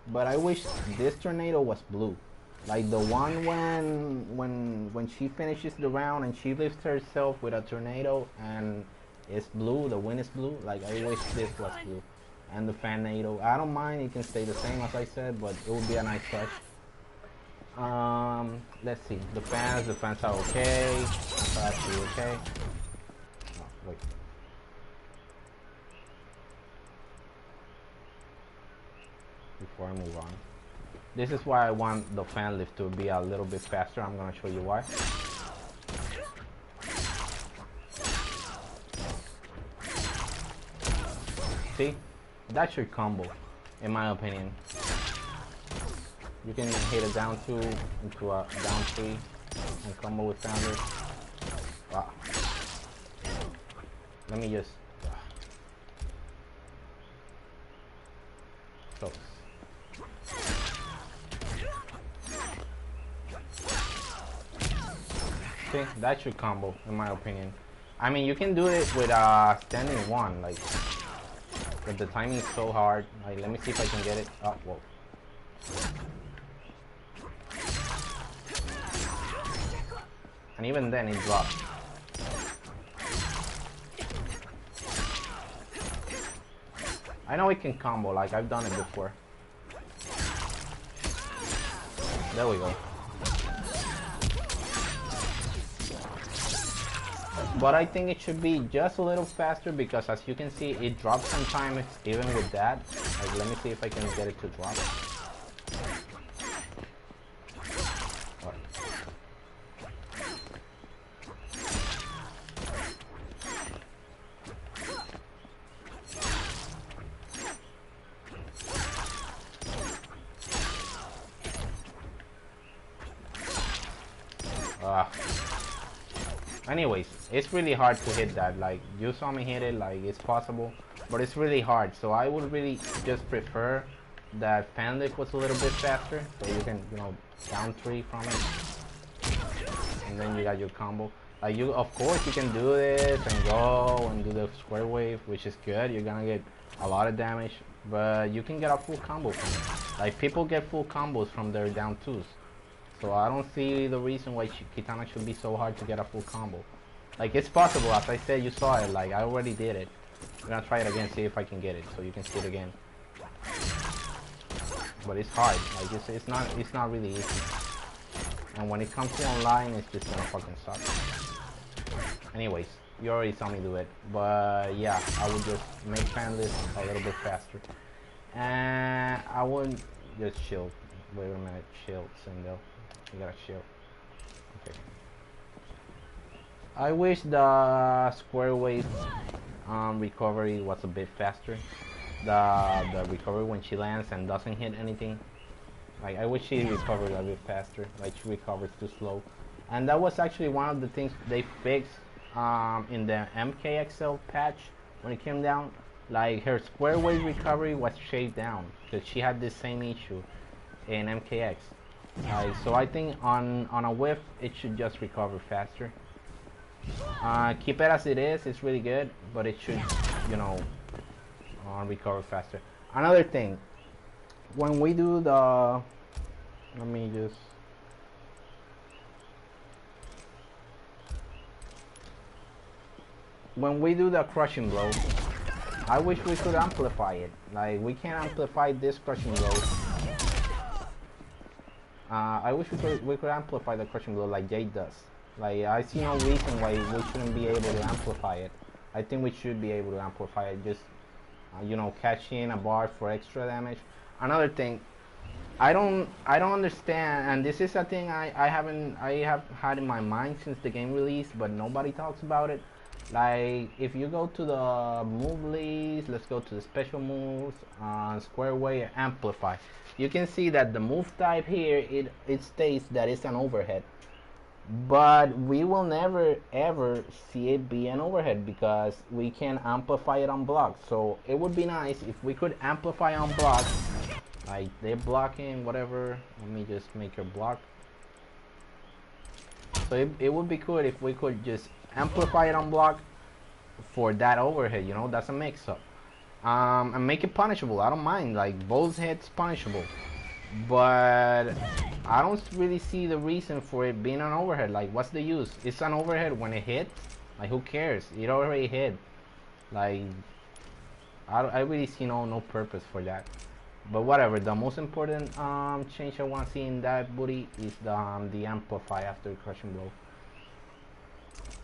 but I wish this tornado was blue. Like the one when she finishes the round and she lifts herself with a tornado and it's blue, the wind is blue. Like, I wish this was blue. And the Fanado, I don't mind, it can stay the same as I said, but it would be a nice touch. Let's see, the fans are okay. That's actually okay. Oh, wait. Before I move on, this is why I want the fan lift to be a little bit faster. I'm gonna show you why. See, that's your combo, in my opinion. You can hit a down 2 into a down 3 and combo with Founder. Wow. Let me just... So. See, that's your combo, in my opinion. I mean, you can do it with standing 1, like, but the timing is so hard. Like, let me see if I can get it. Oh, whoa. And even then, it dropped. I know it can combo, like I've done it before. There we go. But I think it should be just a little faster because as you can see, it drops sometimes even with that. Like, let me see if I can get it to drop. Anyways, it's really hard to hit that. Like, you saw me hit it, like, it's possible, but it's really hard. So I would really just prefer that fan lift was a little bit faster, so you can, you know, down 3 from it, and then you got your combo. Like, you, of course, you can do this and go and do the square wave, which is good. You're gonna get a lot of damage, but you can get a full combo from it. Like, people get full combos from their down 2s. So I don't see the reason why Kitana should be so hard to get a full combo. Like, it's possible, as I said, you saw it, like, I already did it. I'm gonna try it again, see if I can get it, so you can see it again. But it's hard, like, it's not really easy. And when it comes to online, it's just gonna fucking suck. Anyways, you already saw me do it. But yeah, I would just make fan list a little bit faster. And I would just shield. Wait a minute, shield, Sindel. You gotta shield. Okay. I wish the square wave recovery was a bit faster. The recovery when she lands and doesn't hit anything. Like, I wish she recovered a bit faster. Like, she recovers too slow. And that was actually one of the things they fixed in the UMK11 patch when it came down. Like, her square wave recovery was shaved down because she had the same issue in MKX. So I think on a whiff it should just recover faster. Keep it as it is, it's really good, but it should, you know, recover faster. Another thing, when we do the, let me just, when we do the crushing blow, I wish we could amplify it. Like, we can't amplify this crushing blow. I wish we could amplify the crushing blow like Jade does. Like, I see no reason why we shouldn't be able to amplify it. I think we should be able to amplify it. Just, you know, catch in a bar for extra damage. Another thing, I don't understand, and this is a thing I have had in my mind since the game released, but nobody talks about it. Like if you go to the move list, let's go to the special moves, square wave, amplify. You can see that the move type here it states that it's an overhead, but we will never ever see it be an overhead because we can amplify it on block. So it would be nice if we could amplify on block. Like they're blocking whatever. Let me just make a block. So it would be cool if we could just amplify it on block for that overhead. You know, that's a mix-up. And make it punishable. I don't mind. Like both hits punishable, but I don't really see the reason for it being an overhead. Like, what's the use? It's an overhead when it hits. Like, who cares? It already hit. Like, I really see no purpose for that. But whatever. The most important change I want to see in that booty is the amplify after crushing blow.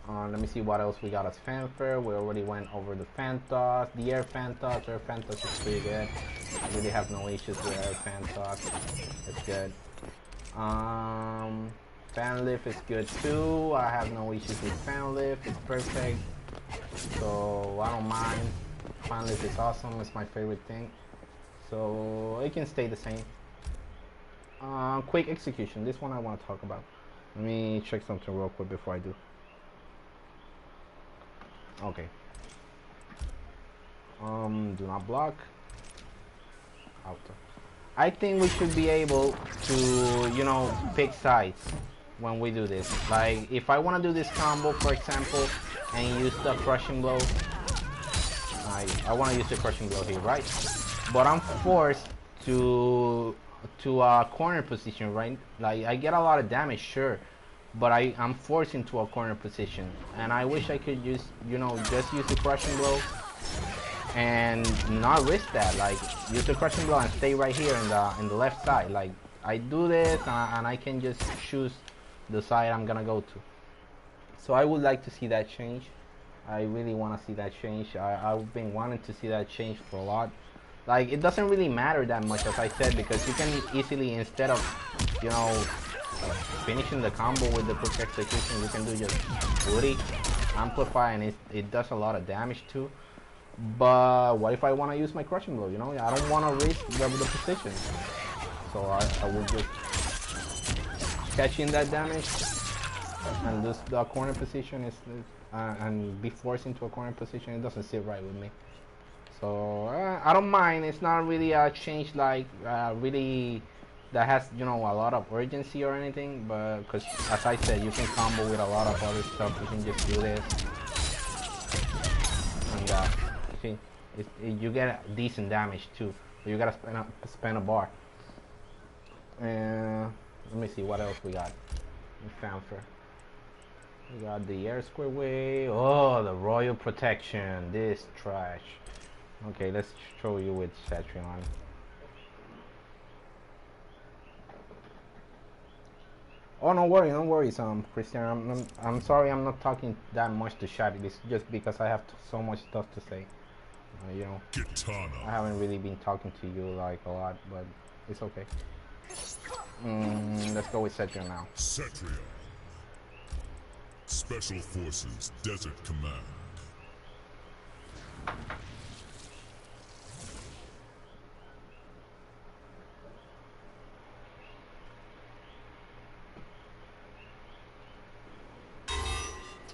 Let me see what else we got as fanfare. We already went over the Phantos, the air Phantos. Air Phantos is pretty good. I really have no issues with air Phantos. It's good. Fan lift is good too. I have no issues with fan lift. It's perfect. So I don't mind. Fan lift is awesome. It's my favorite thing. So it can stay the same. Quick execution. This one I want to talk about. Let me check something real quick before I do. Okay. Do not block. Auto. I think we should be able to, you know, pick sides when we do this. Like, if I want to do this combo, for example, and use the crushing blow, I want to use the crushing blow here, right? But I'm forced to a corner position, right? Like, I get a lot of damage, sure, but I'm forced into a corner position, and I wish I could just, you know, just use the crushing blow and not risk that. Like, use the crushing blow and stay right here in the left side. Like, I do this and I can just choose the side I'm gonna go to. So I would like to see that change. I really want to see that change. I've been wanting to see that change for a lot. Like, it doesn't really matter that much, as I said, because you can easily, instead of, you know, finishing the combo with the quick execution, you can do just booty, amplify, and it does a lot of damage too. But what if I want to use my crushing blow? You know, I don't want to risk the position, so I will just catch in that damage and lose the corner position and be forced into a corner position. It doesn't sit right with me. So I don't mind. It's not really a change like really that has, you know, a lot of urgency or anything. But because, as I said, you can combo with a lot of other stuff. You can just do this, and see, you get decent damage too. But you gotta spend a bar. And let me see what else we got in fanfare. We got the air square wave. Oh, the royal protection. This trash. Okay, let's show you with Cetrion. Oh, no worries, Christian. I'm sorry, I'm not talking that much to chat. It's just because I have so much stuff to say. You know, Kitana. I haven't really been talking to you like a lot, but it's okay. Let's go with Cetrion now. Cetrion. Special Forces Desert Command.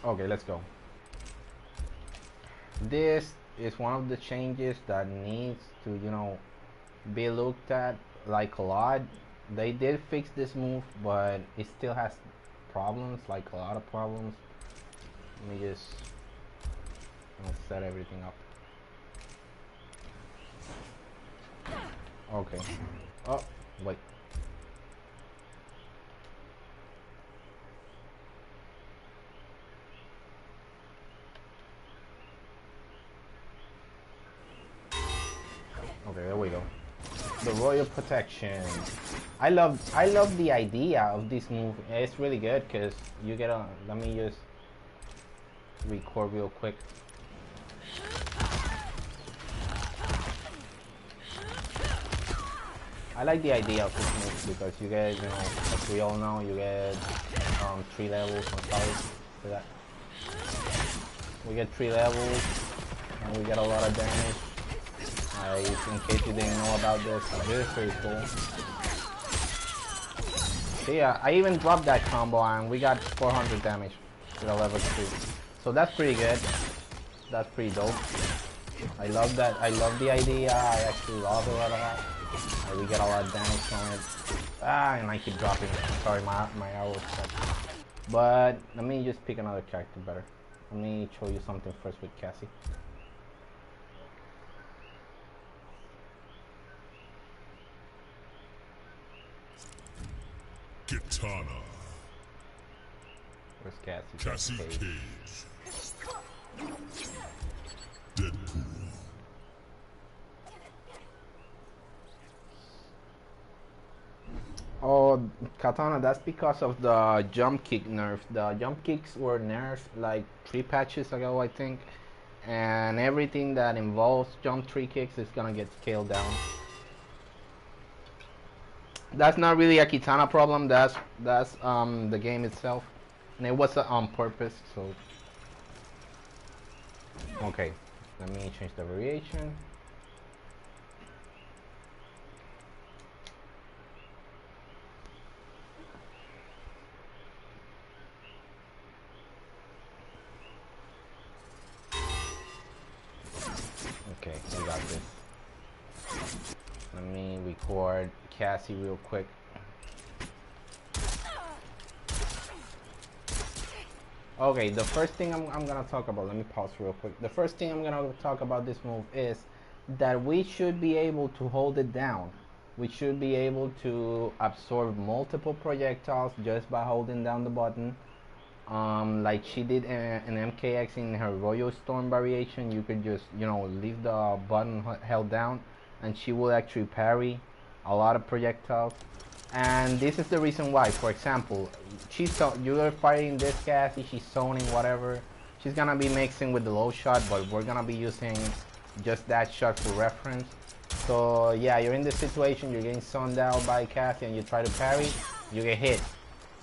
Okay, let's go. This is one of the changes that needs to, you know, be looked at like a lot. They did fix this move, but it still has problems, like a lot of problems. Let me just, you know, set everything up. Okay. Oh, wait. Okay, there we go. The royal protection. I love the idea of this move. It's really good because you get a. Let me just record real quick. I like the idea of this move because you get, you know, as we all know, you get 3 levels on solid for that. We get 3 levels and we get a lot of damage. In case you didn't know about this is pretty cool. So yeah, I even dropped that combo and we got 400 damage with a level 2. So that's pretty good. That's pretty dope. I love that. I love the idea. I actually love it a lot. We get a lot of damage from it. And I keep dropping. Sorry, my arrow is stuck. But let me just pick another character better. Let me show you something first with Cassie. Kitana. Where's Cassie? Cassie Cage. Deadpool. Oh, Katana, that's because of the jump kick nerf. The jump kicks were nerfed like 3 patches ago, I think. And everything that involves jump 3 kicks is gonna get scaled down. That's not really a Kitana problem, that's the game itself. And it was on purpose, so... Okay, let me change the variation. Okay, we got this. Let me record Cassie real quick. Okay, the first thing I'm gonna talk about, let me pause real quick. The first thing I'm gonna talk about this move is that we should be able to hold it down. We should be able to absorb multiple projectiles just by holding down the button. Like she did in MKX in her Royal Storm variation, you could just, you know, leave the button held down and she will actually parry a lot of projectiles. And this is the reason why. For example, you're fighting this Cassie, she's zoning whatever. She's gonna be mixing with the low shot, but we're gonna be using just that shot for reference. So yeah, you're in this situation, you're getting zoned out by Cassie and you try to parry, you get hit.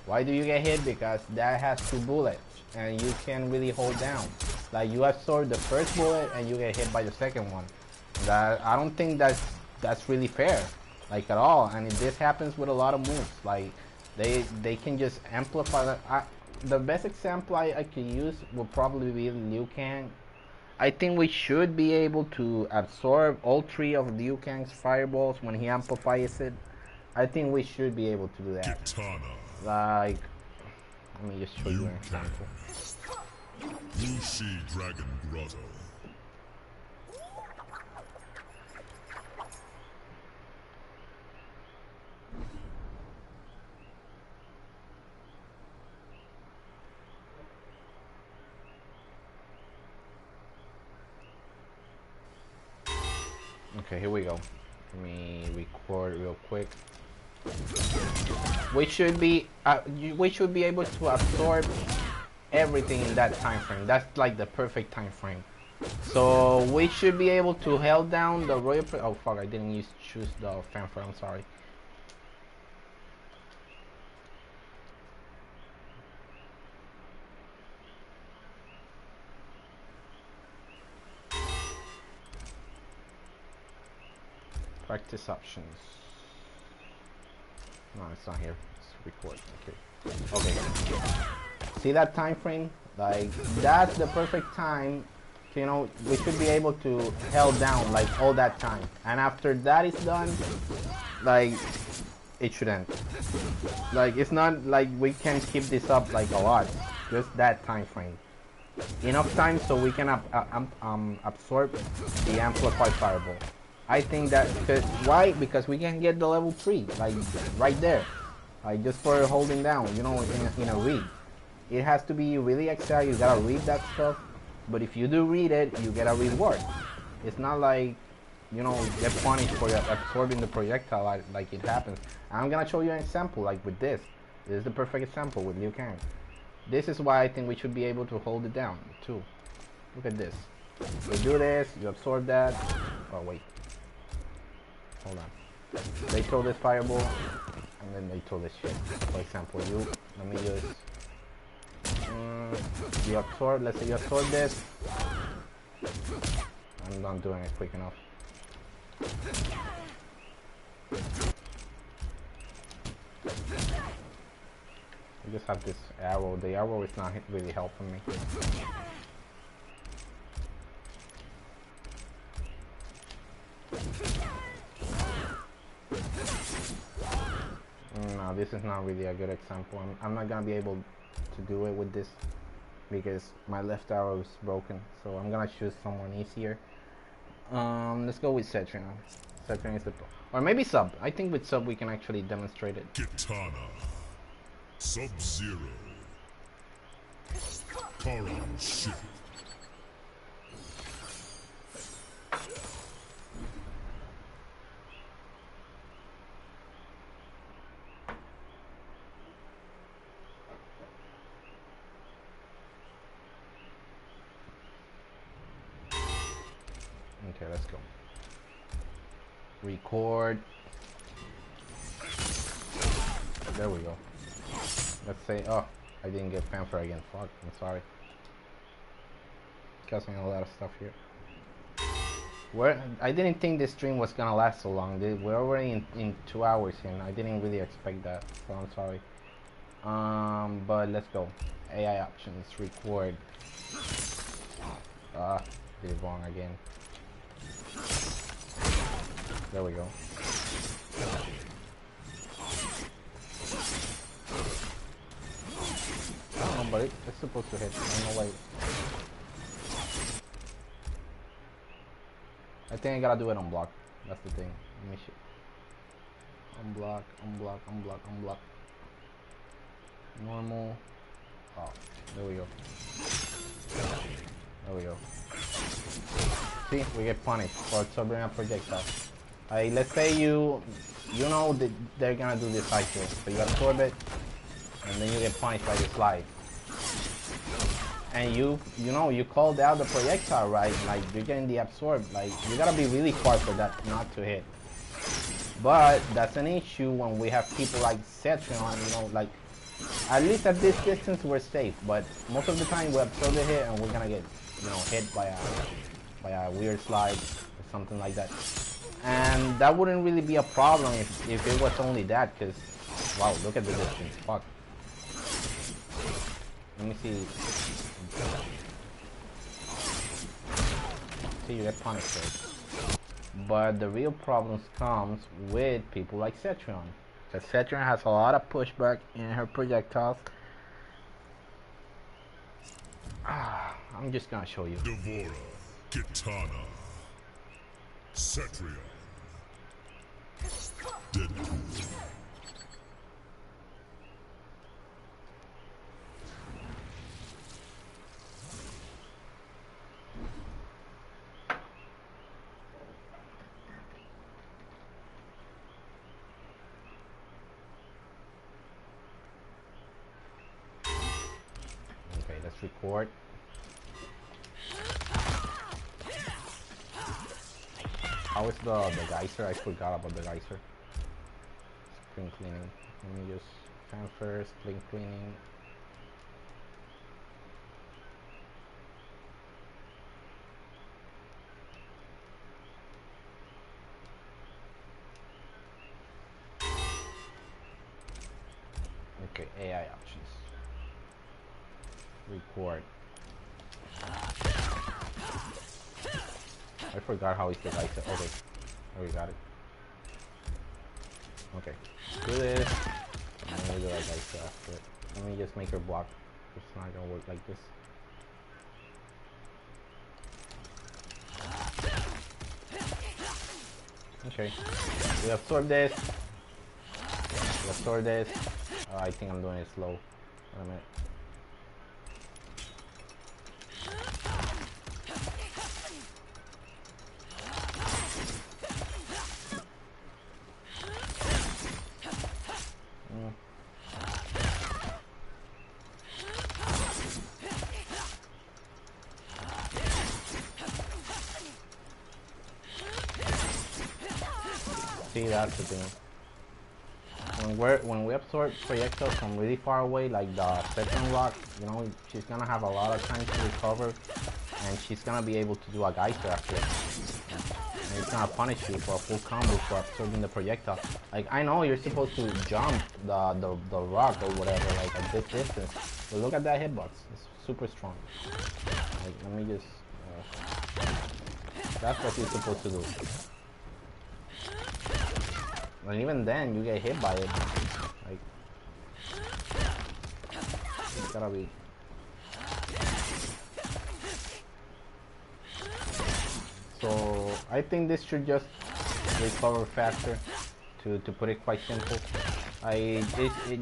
Why do you get hit? Because that has 2 bullets and you can really hold down. Like you absorb the first bullet and you get hit by the second one. I don't think that's really fair, like at all. And this happens with a lot of moves. Like they can just amplify that. The best example I could use will probably be Liu Kang. I think we should be able to absorb all 3 of Liu Kang's fireballs when he amplifies it. I think we should be able to do that. Kitana. Like, let me just show you an example. Lucy Dragon Grotto. Okay, here we go. Let me record real quick. We should be able to absorb everything in that time frame. That's like the perfect time frame. So we should be able to hold down the royal. Oh fuck! I didn't choose the fanfare. I'm sorry. Practice options. No, it's not here. It's record. Okay. Okay. See that time frame? Like that's the perfect time. You know, we should be able to hold down like all that time. And after that is done, like it should end. Like it's not like we can keep this up like a lot. Just that time frame. Enough time so we can absorb the amplified fireball. I think that why? Because we can get the level 3, like right there, like just for holding down, you know, in a read. It has to be really exact. You gotta read that stuff, but if you do read it, you get a reward. It's not like, you know, get punished for absorbing the projectile like it happens. I'm gonna show you an example, like with this. This is the perfect example with Liu Kang. This is why I think we should be able to hold it down too. Look at this. You do this, you absorb that. Oh wait. Hold on. they throw this fireball, and then they throw this shit. For example, let me use, you absorb, let's say you absorb this. I'm not doing it quick enough. I just have this arrow. The arrow is not really helping me. No, this is not really a good example. I'm not gonna be able to do it with this because my left arrow is broken. So I'm gonna choose someone easier. Let's go with Cetrion. Cetrion is the, or maybe Sub. I think with Sub we can actually demonstrate it. Kitana, Sub-Zero, Karan Shift. Okay, let's go. Record. There we go. Let's say, oh, I didn't get fanfare again. Fuck, I'm sorry. Causing a lot of stuff here. I didn't think this stream was gonna last so long. We're already in 2 hours here, and I didn't really expect that, so I'm sorry. But let's go. AI options, record. Did it wrong again. There we go. I don't know, but it's supposed to hit. I don't know why. I think I gotta do it on block. That's the thing. Let me shit. On block, on block, on block, on block. Normal. Oh, there we go. There we go. See, we get punished for absorbing a projectile. Let's say you know that they're gonna do this cycle, so you absorb it, and then you get punished by the slide. And you called out the projectile, right? Like you're getting the absorb. Like you gotta be really far for that not to hit. But that's an issue when we have people like Cetrion, like at least at this distance we're safe. But most of the time we absorb the hit and we're gonna get hit by a weird slide or something like that. And that wouldn't really be a problem if it was only that, because wow, look at the distance. Fuck. Let me see. See, you get punished for it. But the real problems comes with people like Cetrion. Because Cetrion has a lot of pushback in her projectiles. I'm just gonna show you. Devora, Kitana, Cetrion, Deadpool. Okay, let's record. How is the geyser? I forgot about the geyser. Spring cleaning. Let me just fan first, spring cleaning. Okay, AI options. Record. I forgot how is the geyser. Okay, oh, we got it. Okay, do this. And then we do like geyser after it. Let me just make her block. It's not gonna work like this. Okay, we absorb this. We absorb this. I think I'm doing it slow. Wait a minute. See, that's the thing. When we absorb projectiles from really far away, like the second rock, you know, she's gonna have a lot of time to recover, and she's gonna be able to do a geyser after it. And it's gonna punish you for a full combo for absorbing the projectile. Like, I know you're supposed to jump the rock or whatever, like at this distance, but look at that hitbox. It's super strong. Like, let me just. That's what you're supposed to do. And even then, you get hit by it. Like, it's gotta be. So I think this should just recover faster. To put it quite simple,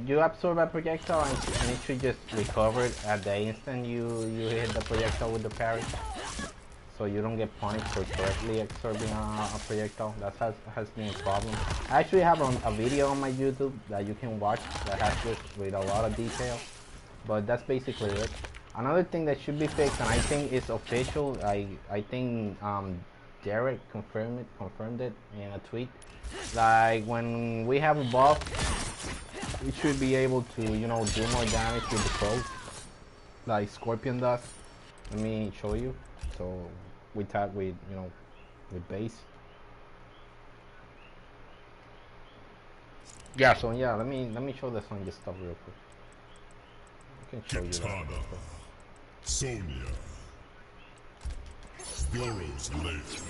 you absorb a projectile and it should just recover it at the instant you hit the projectile with the parry. So you don't get punished for correctly absorbing a projectile. That has been a problem. I actually have a video on my YouTube that you can watch that has this with a lot of detail. But that's basically it. Another thing that should be fixed, and I think it's official. I think Derek confirmed it in a tweet. Like, when we have a buff, we should be able to, you know, do more damage with the pros, like Scorpion does. Let me show you. So we tag with, you know, with base. Yeah. So yeah, let me show this on this stuff real quick. I can show Kitana, you that. Sonya, Burrow's late.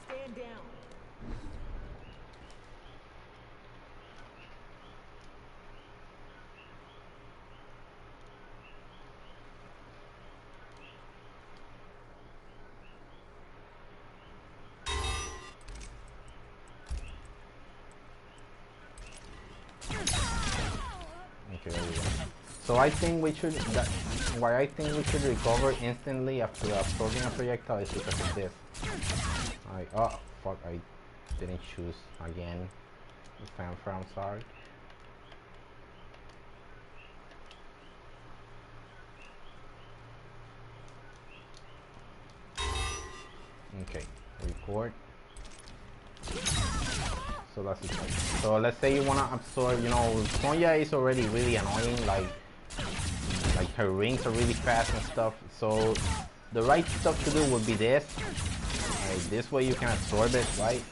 Stand down. Okay, there we go. So I think we should. Why I think we should recover instantly after absorbing a projectile is because of this. Like, oh fuck, I didn't choose again. Fanfare, I'm sorry. Okay, record. So that's it. So let's say you wanna absorb, you know, Sonya is already really annoying, like her rings are really fast and stuff. So the right stuff to do would be this. Like, this way you can absorb it, right?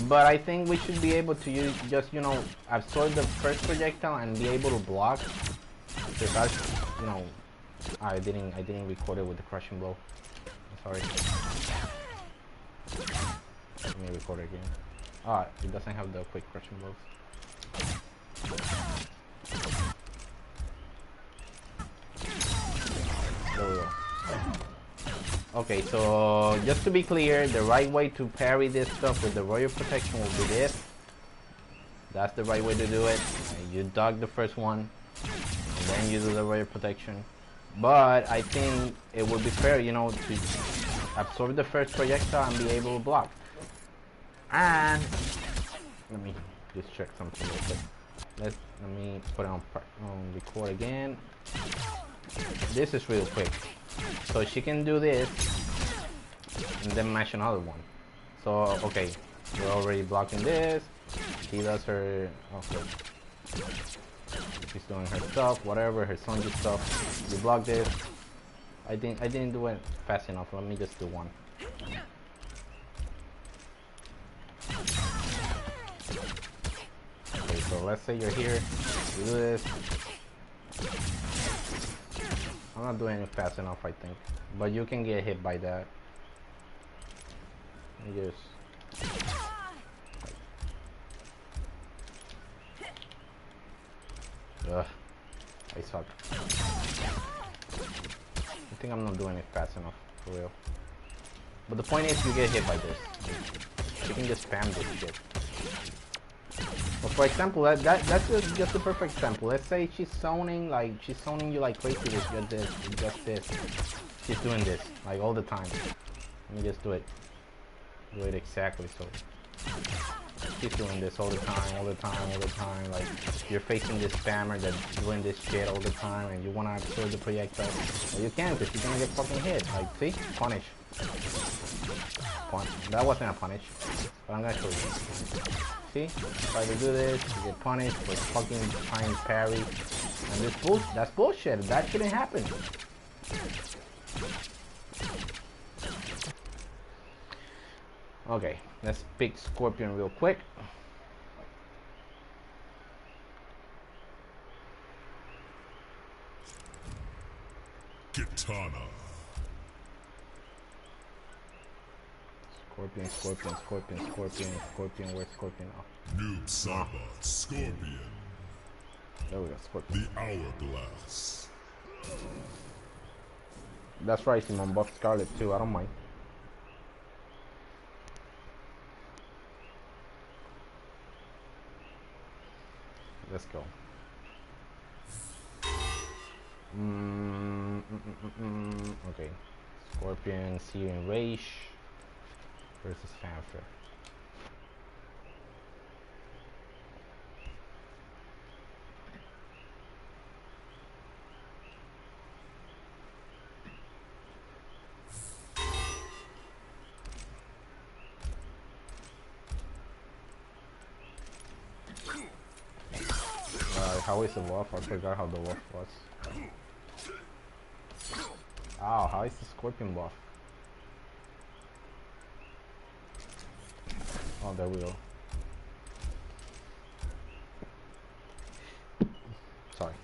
But I think we should be able to use just, you know, absorb the first projectile and be able to block. Because that's, you know, I didn't record it with the crushing blow. I'm sorry. Let me record it again. Ah, it doesn't have the quick crushing blows. There we go. Okay, so just to be clear, the right way to parry this stuff with the royal protection will be this. That's the right way to do it. You dodge the first one, and then you do the royal protection. But I think it would be fair, you know, to absorb the first projectile and be able to block. And let me just check something real quick. Let me put it on record again. This is real quick. So she can do this and then match another one. So okay, we're already blocking this. She does her she's doing her stuff, whatever, her Sonya stuff. You block this. I didn't do it fast enough. Let me just do one. Okay, so let's say you're here, you do this. I'm not doing it fast enough, I think, but you can get hit by that. Let me just. Ugh, I suck. I think I'm not doing it fast enough, for real. But the point is, you get hit by this. You can just spam this shit. But for example, that's just a perfect example. Let's say she's zoning you like crazy with just this. She's doing this like all the time. Let me just do it. Do it exactly so. She's doing this all the time. Like, you're facing this spammer that's doing this shit all the time, and you wanna absorb the projectile. Well, you can't, because you're gonna get fucking hit. Like, see? Punish. That wasn't a punish, but I'm gonna show you. See, try to do this, you get punished for fucking trying to parry, and this that's bullshit. That shouldn't happen. Okay, let's pick Scorpion real quick. Kitana. Scorpion, Scorpion, Scorpion, Scorpion, Scorpion, where's Scorpion? Oh. Noob Saba, Scorpion. There we go, Scorpion. The Hourglass. That's right, Simon. Buff Scarlet too, I don't mind. Let's go. Okay. Scorpion, Syrian Rage versus Fanfare. How is the wolf? I forgot how the wolf was. Ow, how is the Scorpion buff? Oh, there we go. Sorry.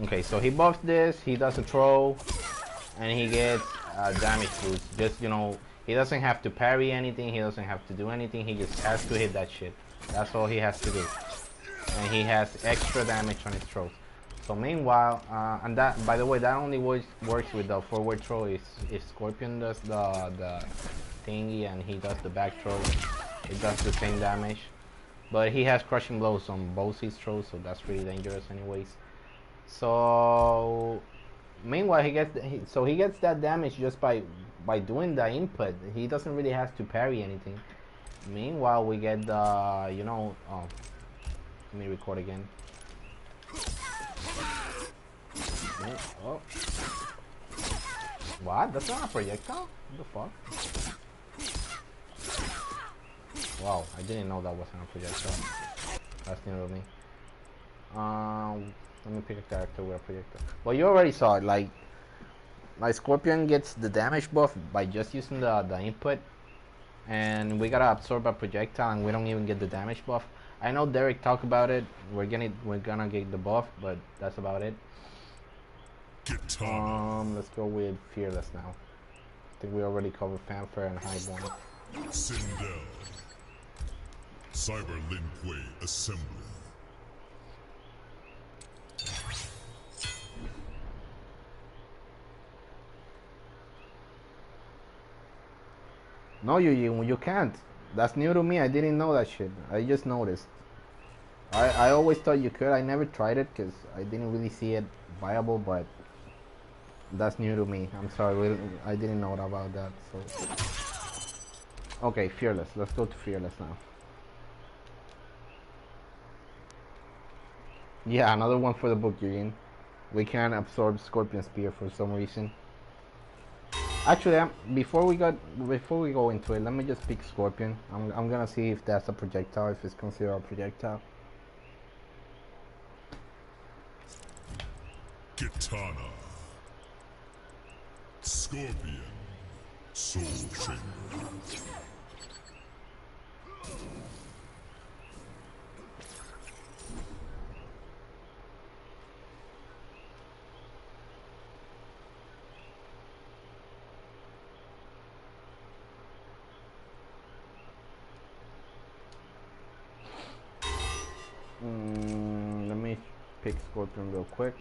Okay, so he buffs this, he does a throw, and he gets damage boost. Just, you know, he doesn't have to parry anything, he doesn't have to do anything, he just has to hit that shit. That's all he has to do. And he has extra damage on his throws. So meanwhile, and that, by the way, that only works with the forward throw. If Scorpion does the thingy and he does the back throw, it does the same damage. But he has crushing blows on both his throws, so that's really dangerous anyways. So meanwhile, he gets that damage just by doing the input. He doesn't really have to parry anything. Meanwhile, we get the, you know, oh, let me record again. Oh. What? That's not a projectile? What the fuck? Wow, I didn't know that wasn't a projectile. That's new to me. Let me pick a character with a projectile. Well, you already saw it. Like my Scorpion gets the damage buff by just using the input, and we gotta absorb a projectile, and we don't even get the damage buff. I know Derek talked about it. We're gonna get the buff, but that's about it. Let's go with Fearless now. I think we already covered Fanfare and Hive one. Sindel. Cyber Linquay Assembly. No, you can't. That's new to me. I didn't know that shit. I just noticed. I always thought you could. I never tried it because I didn't really see it viable, but that's new to me. I'm sorry. I didn't know about that. So okay, Fearless. Let's go to Fearless now. Yeah, another one for the book, Eugene. We can't absorb Scorpion Spear for some reason. Actually, before we go into it, let me just pick Scorpion. I'm gonna see if that's a projectile, if it's considered a projectile. Kitana. Scorpion. Soul Chamber. Let me pick Scorpion real quick.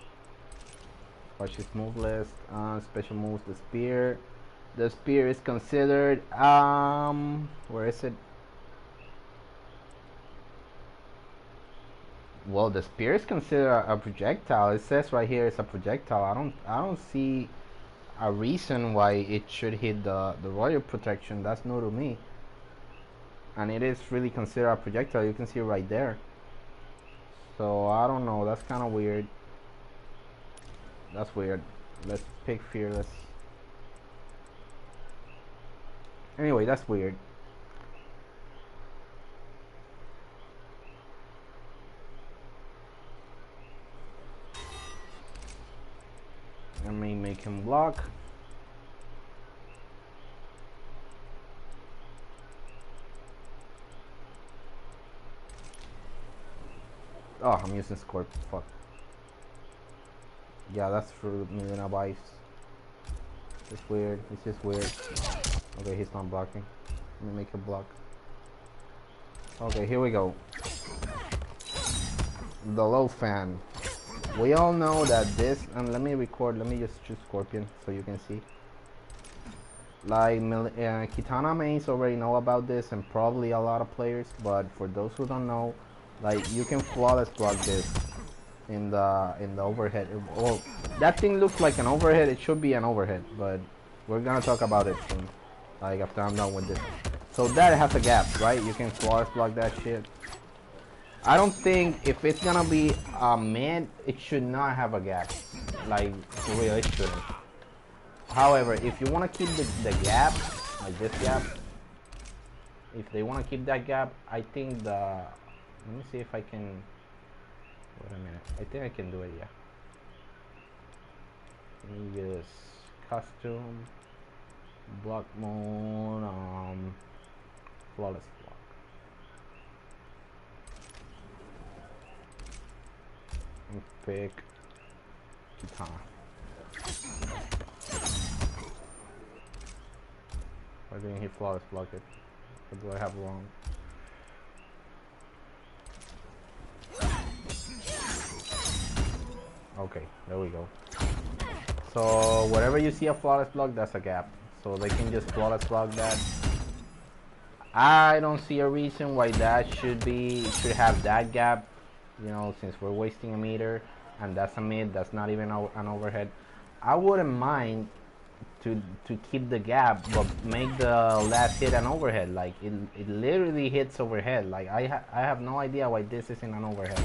Watch his move list. Special moves, the spear. The spear is considered where is it? Well, the spear is considered a projectile. It says right here it's a projectile. I don't see a reason why it should hit the royal protection. That's new to me. And it is really considered a projectile. You can see it right there. So I don't know. That's kind of weird. That's weird. Let's pick Fearless. Anyway, that's weird. Let me make him block. Oh, I'm using Scorp. Fuck. Yeah, that's for million of ice. It's weird. It's just weird. Okay, he's not blocking. Let me make him block. Okay, here we go. The low fan. We all know that this, and let me record, let me just choose Scorpion so you can see. Like, Kitana mains already know about this, and probably a lot of players, but for those who don't know, like, you can flawless block this in the overhead. Well, that thing looks like an overhead, it should be an overhead, but we're gonna talk about it soon, like after I'm done with this. So that has a gap, right? You can flawless block that shit. I don't think if it's gonna be a mid, it should not have a gap. Like, for real, it shouldn't. However, if you want to keep the gap, like this gap, if they want to keep that gap, I think let me see if I can, wait a minute, I think I can do it, yeah. Let me use custom, block mode, flawless block. And pick Katana. Why didn't he flawless block it? What do I have wrong? Okay, there we go. So wherever you see a flawless block, that's a gap. So they can just flawless block that. I don't see a reason why that should have that gap. You know, since we're wasting a meter, and that's a mid, that's not even an overhead. I wouldn't mind to keep the gap, but make the last hit an overhead. Like it literally hits overhead. Like I have no idea why this isn't an overhead.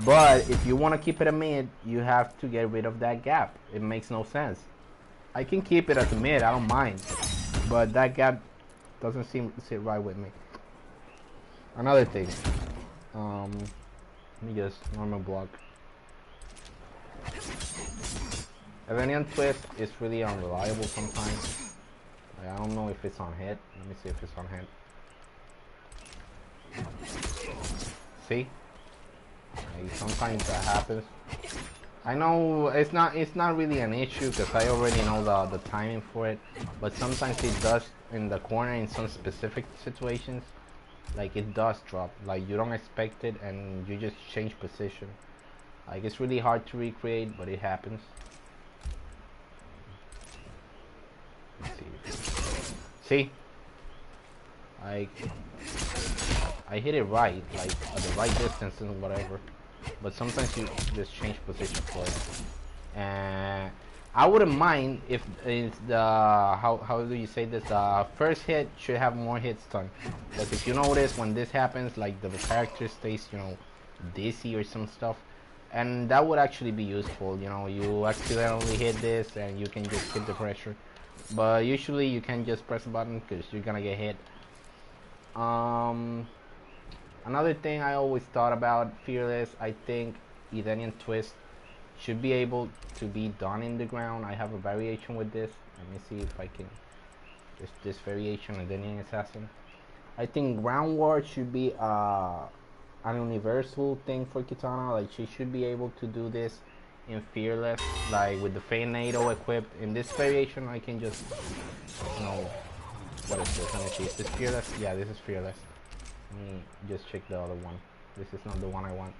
But if you want to keep it a mid, you have to get rid of that gap. It makes no sense. I can keep it as a mid, I don't mind, but that gap doesn't seem to sit right with me. Another thing, let me just normal block. Evanian twist is really unreliable sometimes. Like, I don't know if it's on hit. Let me see if it's on hit. See? Like, sometimes that happens. I know it's not really an issue because I already know the timing for it, but sometimes it does in the corner in some specific situations. Like it does drop. Like you don't expect it and you just change position. Like it's really hard to recreate, but it happens. See? Like I hit it right, like at the right distance and whatever. But sometimes you just change position for it. And I wouldn't mind if it's the how do you say this? The first hit should have more hits done. Because if you notice when this happens, like the character stays, you know, dizzy or some stuff. And that would actually be useful, you know, you accidentally hit this and you can just hit the pressure. But usually you can just press a button because you're gonna get hit. Another thing I always thought about Fearless, I think Edenian Twist should be able to be done in the ground. I have a variation with this. Let me see if I can. Just this variation, Edenian Assassin. I think ground ward should be an universal thing for Kitana. Like she should be able to do this in Fearless, like with the Feint NATO equipped. In this variation, I can just, you know, what is this? Let me see. Is this Fearless? Yeah, this is Fearless. Let me just check the other one. This is not the one I want.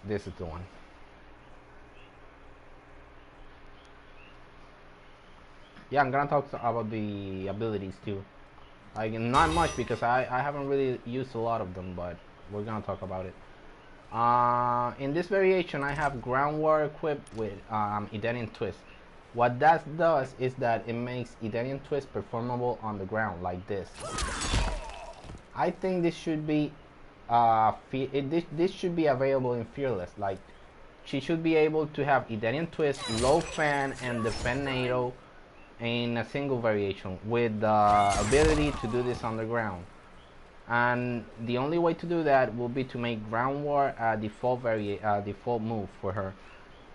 This is the one. Yeah, I'm gonna talk about the abilities too. Like not much because I haven't really used a lot of them, but we're gonna talk about it. In this variation, I have ground war equipped with Edenian Twist. What that does is that it makes Edenian Twist performable on the ground like this. I think this should be this should be available in Fearless. Like she should be able to have Edenian Twist, low fan, and the Feint NATO in a single variation with the ability to do this on the ground. And the only way to do that will be to make ground war a default move for her.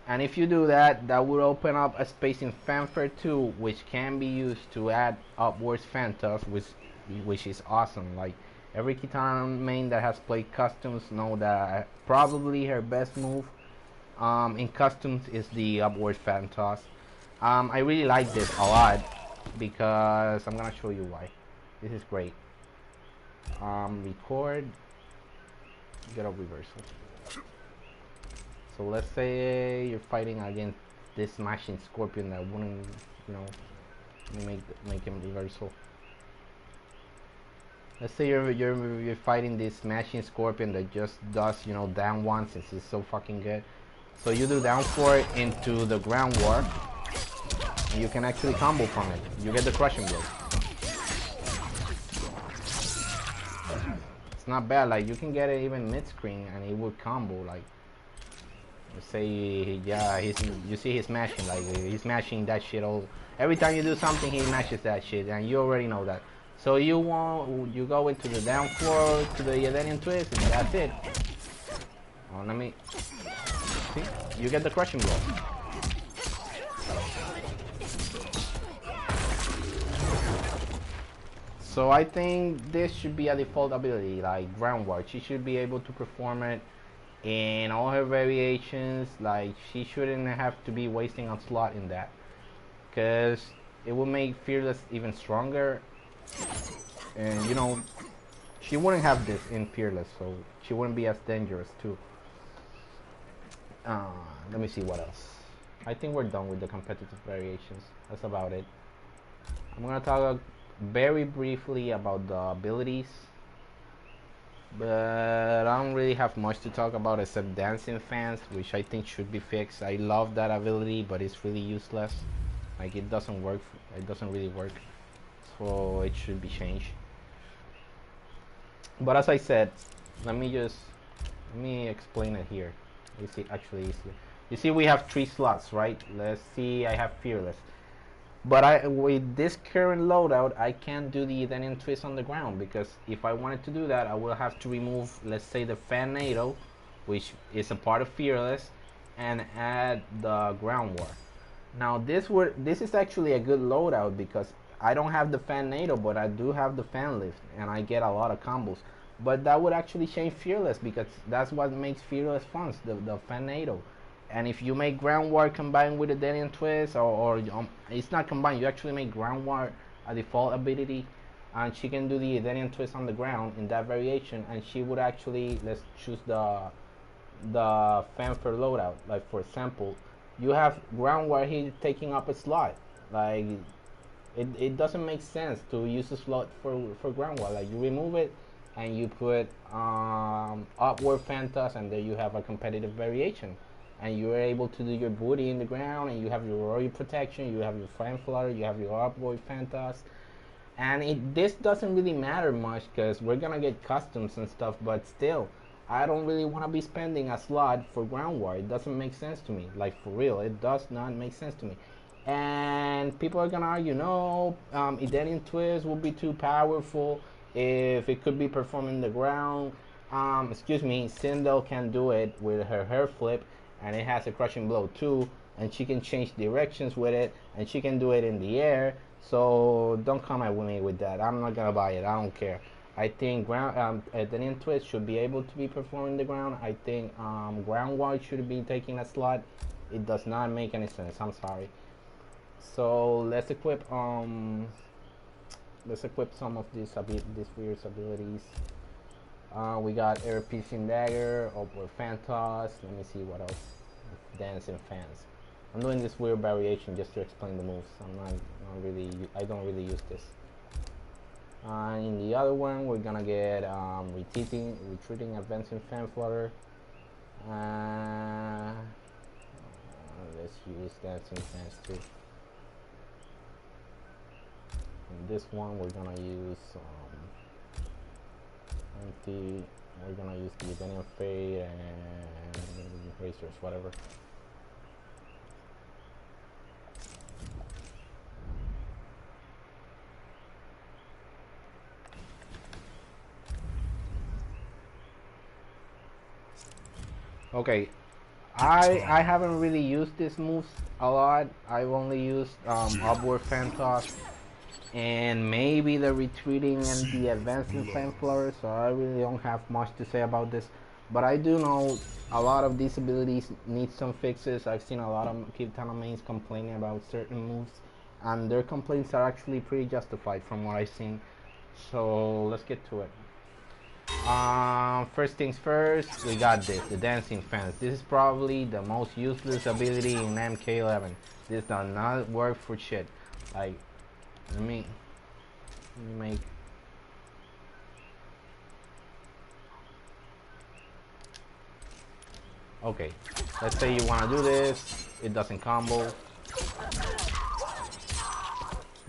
And if you do that, that will open up a space in Fanfare 2, which can be used to add upwards fan toss, which is awesome. Like every Kitana main that has played customs know that probably her best move in customs is the upwards fan toss. I really like this a lot because I'm gonna show you why. This is great. Record, get a reversal. So let's say you're fighting against this smashing scorpion that wouldn't, you know, make him reversal. Let's say you're fighting this smashing scorpion that just does, you know, down one since it's so fucking good. So you do down 4 into the ground war, and you can actually combo from it. You get the crushing blow. It's not bad. Like you can get it even mid screen and it would combo. Like say, yeah, you see he's smashing, like he's smashing that shit all. Every time you do something, he smashes that shit, and you already know that. So you go into the down 4 to the Edenian twist, and that's it. Oh, let me see. You get the crushing blow. So I think this should be a default ability, like ground war. She should be able to perform it in all her variations. Like she shouldn't have to be wasting a slot in that, because it will make Fearless even stronger. And you know, she wouldn't have this in Fearless, so she wouldn't be as dangerous too. Let me see what else. I think we're done with the competitive variations. That's about it. I'm gonna talk very briefly about the abilities, but I don't really have much to talk about except dancing fans, which I think should be fixed. I love that ability, but it's really useless. Like it doesn't work. It doesn't really work, so it should be changed. But as I said, let me explain it here. You see, actually easier. You see, we have 3 slots, right? Let's see. I have Fearless. But with this current loadout, I can't do the Edenian twist on the ground, because if I wanted to do that, I will have to remove, let's say, the Fan NATO, which is a part of Fearless, and add the ground war. Now this is actually a good loadout because I don't have the Fan NATO, but I do have the Fan lift, and I get a lot of combos. But that would actually change Fearless, because that's what makes Fearless fun, the Fan NATO. And if you make ground war combined with a Edenian twist, or it's not combined, you actually make ground war a default ability, and she can do the Edenian twist on the ground in that variation, and she would actually, let's choose the fanfare loadout. Like for example, you have ground war here taking up a slot. Like it doesn't make sense to use a slot for ground war. Like you remove it and you put upward fantas, and there you have a competitive variation. And you're able to do your booty in the ground, and you have your royal protection, you have your fan flutter, you have your upward fantas. And this doesn't really matter much because we're gonna get customs and stuff, but still, I don't really want to be spending a slot for ground war. It doesn't make sense to me. Like for real, it does not make sense to me. And people are gonna argue, no, Edenian twist will be too powerful if it could be performed in the ground. Excuse me, Sindel can do it with her hair flip, and it has a crushing blow too, and she can change directions with it, and she can do it in the air. So don't come at me with that. I'm not gonna buy it. I don't care. I think Edenian twist should be able to be performed in the ground. I think ground war should be taking a slot. It does not make any sense. I'm sorry. So let's equip some of these weird abilities. We got air piercing dagger, upward fan toss. Let me see what else. Dancing fans. I'm doing this weird variation just to explain the moves. I don't really use this. In the other one, we're gonna get retreating, advancing fan flutter. Let's use dancing fans too. In this one, we're gonna use we're gonna use the Edenian fade and racers, whatever. Okay, I haven't really used this moves a lot. I've only used upward fan toss and maybe the retreating and the advancing flame flutter, so I really don't have much to say about this. But I do know a lot of these abilities need some fixes. I've seen a lot of Kitana mains complaining about certain moves, and their complaints are actually pretty justified from what I've seen. So let's get to it. First things first, we got this, the dancing fence. This is probably the most useless ability in UMK11. This does not work for shit. Like, let me make. Okay, let's say you want to do this. It doesn't combo.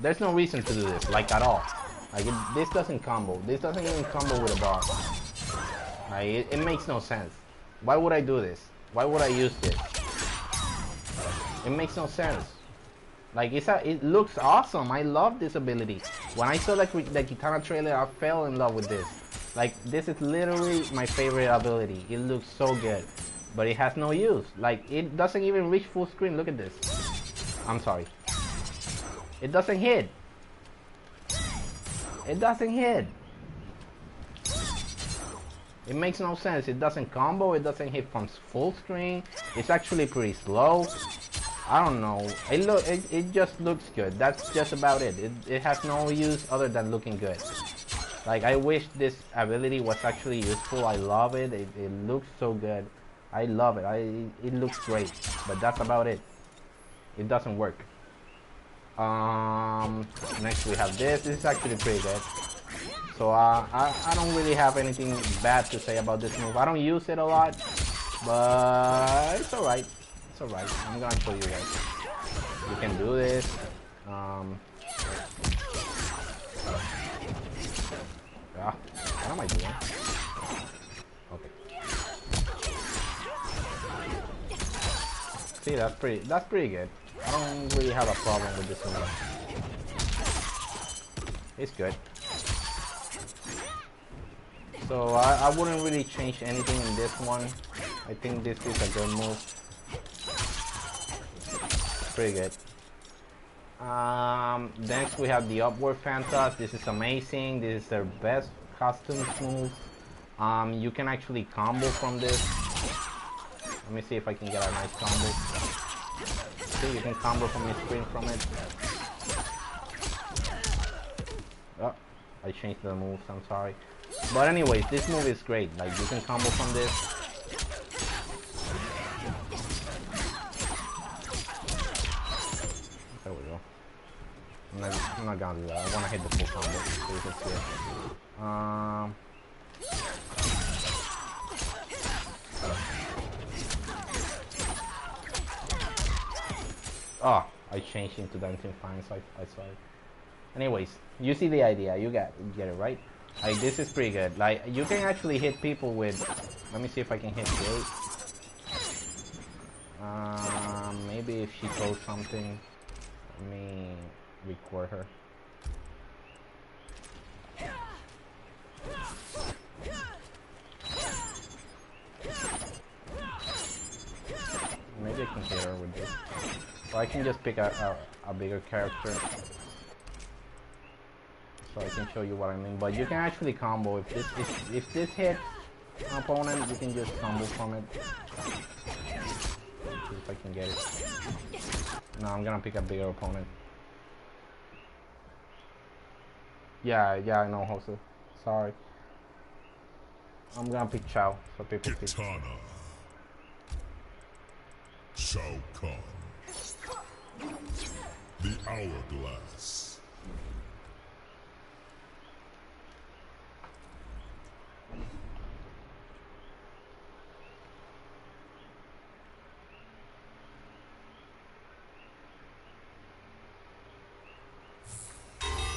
There's no reason to do this, like at all. Like this doesn't combo. This doesn't even combo with a bar. Like it makes no sense. Why would I do this? Why would I use this? It makes no sense. Like it looks awesome. I love this ability. When I saw the Kitana trailer, I fell in love with this. Like this is literally my favorite ability. It looks so good, but it has no use. Like it doesn't even reach full screen. Look at this. I'm sorry. It doesn't hit. It doesn't hit. It makes no sense. It doesn't combo. It doesn't hit from full screen. It's actually pretty slow. I don't know. It just looks good. That's just about it. It has no use other than looking good. Like I wish this ability was actually useful. I love it. It looks so good. I love it. It looks great. But that's about it. It doesn't work. Next we have this. This is actually pretty good. So I don't really have anything bad to say about this move. I don't use it a lot, but it's alright. It's alright. I'm gonna show you guys. You can do this. Yeah. What am I doing? Okay. See, that's pretty good. I don't really have a problem with this one. It's good. So I wouldn't really change anything in this one. I think this is a good move. Pretty good. Next we have the upward fan toss. This is amazing. This is their best custom move. You can actually combo from this. Let me see if I can get a nice combo. See, you can combo from the screen from it. Oh, I changed the moves, I'm sorry. But anyways, this move is great. Like, you can combo from this. There we go. I'm not gonna do that. I wanna hit the full combo so you can see it. Oh, I changed into dancing fine, so I saw it. Anyways, you see the idea. You get it, right? Like, this is pretty good. Like, you can actually hit people with... Let me see if I can hit Jade. Maybe if she throws something, let me record her. Maybe I can hit her with this. Or I can just pick a bigger character. So I can show you what I mean. But you can actually combo. If this hits an opponent, you can just combo from it. See if I can get it. No, I'm gonna pick a bigger opponent. Yeah, I know, Jose. Sorry. I'm gonna pick Chow. So people pick. Katana. Shao Kahn. The Hourglass.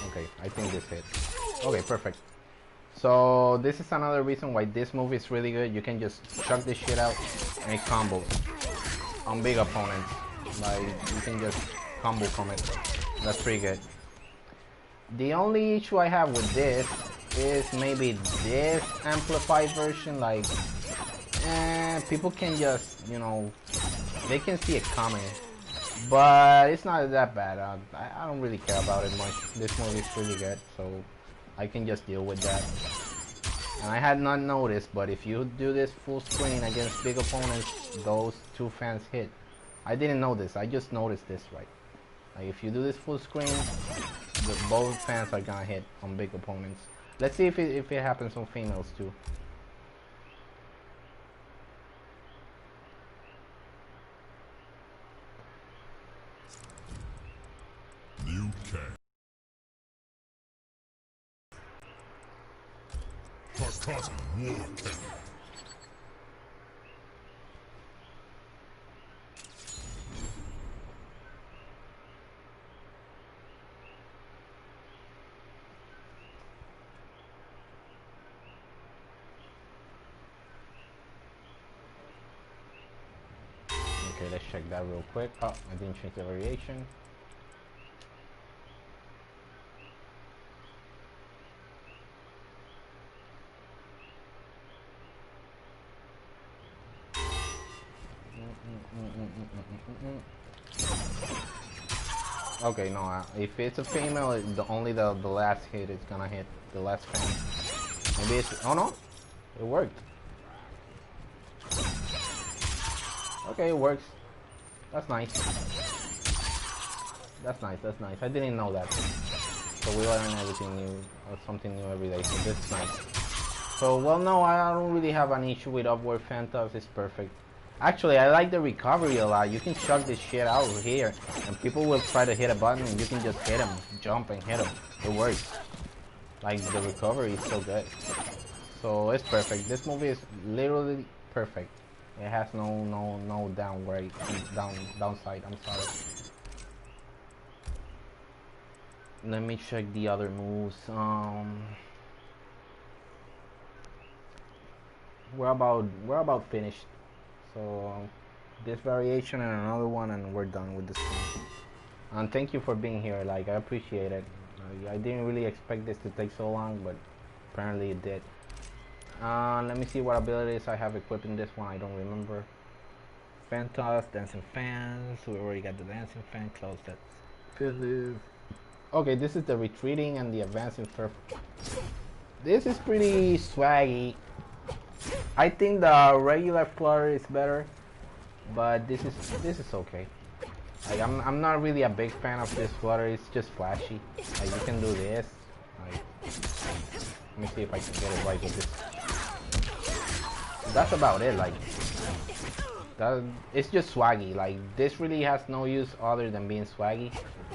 Okay, I think this hits. Okay, perfect. So this is another reason why this move is really good. You can just chuck this shit out and it combos on big opponents. Like, you can just combo from it. That's pretty good. The only issue I have with this is maybe this amplified version. Like, people can just, you know, they can see it coming. But it's not that bad. I don't really care about it much. This movie is really good, so I can just deal with that. And I had not noticed, but if you do this full screen against big opponents, those two fans hit. I didn't know this. I just noticed this, right? Like if you do this full screen, both fans are gonna hit on big opponents. Let's see if it happens on females too. UMK. Katana Wishlist. Okay, let's check that real quick. Oh, I didn't change the variation. Okay, no, if it's a female, only the last hit is gonna hit the last fan. Maybe it's, oh no, it worked. Okay, it works. That's nice. That's nice, that's nice. I didn't know that. So we learn everything new, or something new every day, so this is nice. So, well, no, I don't really have an issue with upward Fantas, it's perfect. Actually, I like the recovery a lot. You can chuck this shit out here, and people will try to hit a button, and you can just hit them, jump and hit them. It works. Like, the recovery is so good. So, it's perfect. This movie is literally perfect. It has no downside, I'm sorry. Let me check the other moves. We're about finished. So this variation and another one, and we're done with this one. And thank you for being here. Like, I appreciate it. I didn't really expect this to take so long, but apparently it did. Let me see what abilities I have equipped in this one. I don't remember. Fan toss, dancing fans. We already got the dancing fan. Close that. Okay, this is the retreating and the advancing surf. This is pretty swaggy. I think the regular Flutter is better, but this is okay. Like, I'm not really a big fan of this Flutter. It's just flashy. Like, you can do this. Like, let me see if I can get it right with this. That's about it. Like, it's just swaggy. Like, this really has no use other than being swaggy.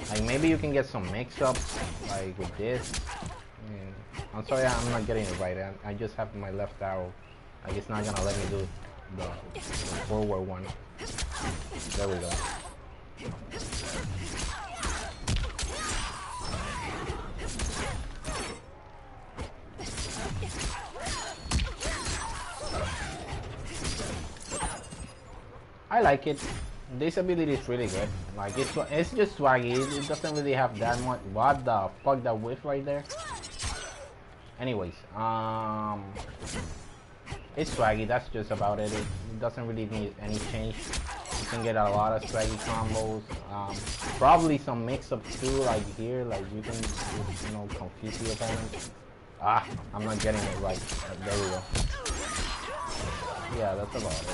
Like, maybe you can get some mix-ups, like with this. I'm sorry, I'm not getting it right. I just have my left arrow. Like, it's not gonna let me do the forward one. There we go. I like it. This ability is really good. Like, it's just swaggy. It doesn't really have that much. What the fuck, that whiff right there? Anyways, it's swaggy. That's just about it. It doesn't really need any change. You can get a lot of swaggy combos. Probably some mix-ups too, like here. Like, you can, you know, confuse the opponent. Ah, I'm not getting it right. There we go. Yeah, that's about it.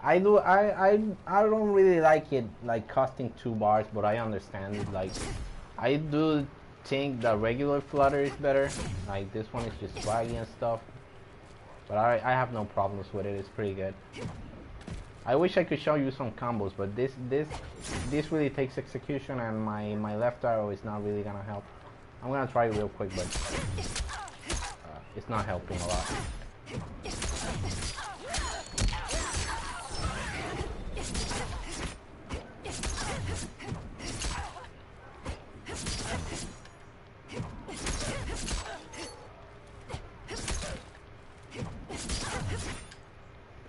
I don't really like it, like, costing 2 bars, but I understand it. Like, I do think the regular Flutter is better. Like, this one is just swaggy and stuff, but I have no problems with it. It's pretty good. I wish I could show you some combos, but this really takes execution, and my left arrow is not really gonna help. I'm gonna try it real quick, but it's not helping a lot.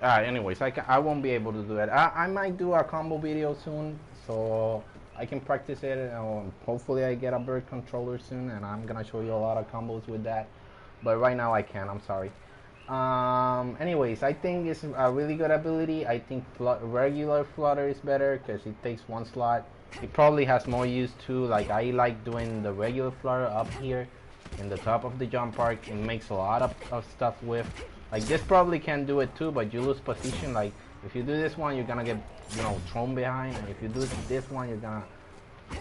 Anyways, I won't be able to do it. I might do a combo video soon, so I can practice it. Hopefully I get a bird controller soon, and I'm gonna show you a lot of combos with that. But right now I can't. I'm sorry. Anyways, I think it's a really good ability. I think regular Flutter is better because it takes one slot. It probably has more use too. Like I like doing the regular Flutter up here in the top of the jump arc. It makes a lot of stuff with. Like this probably can do it too, but you lose position. Like if you do this one, you're gonna get, you know, thrown behind, and if you do this one, you're gonna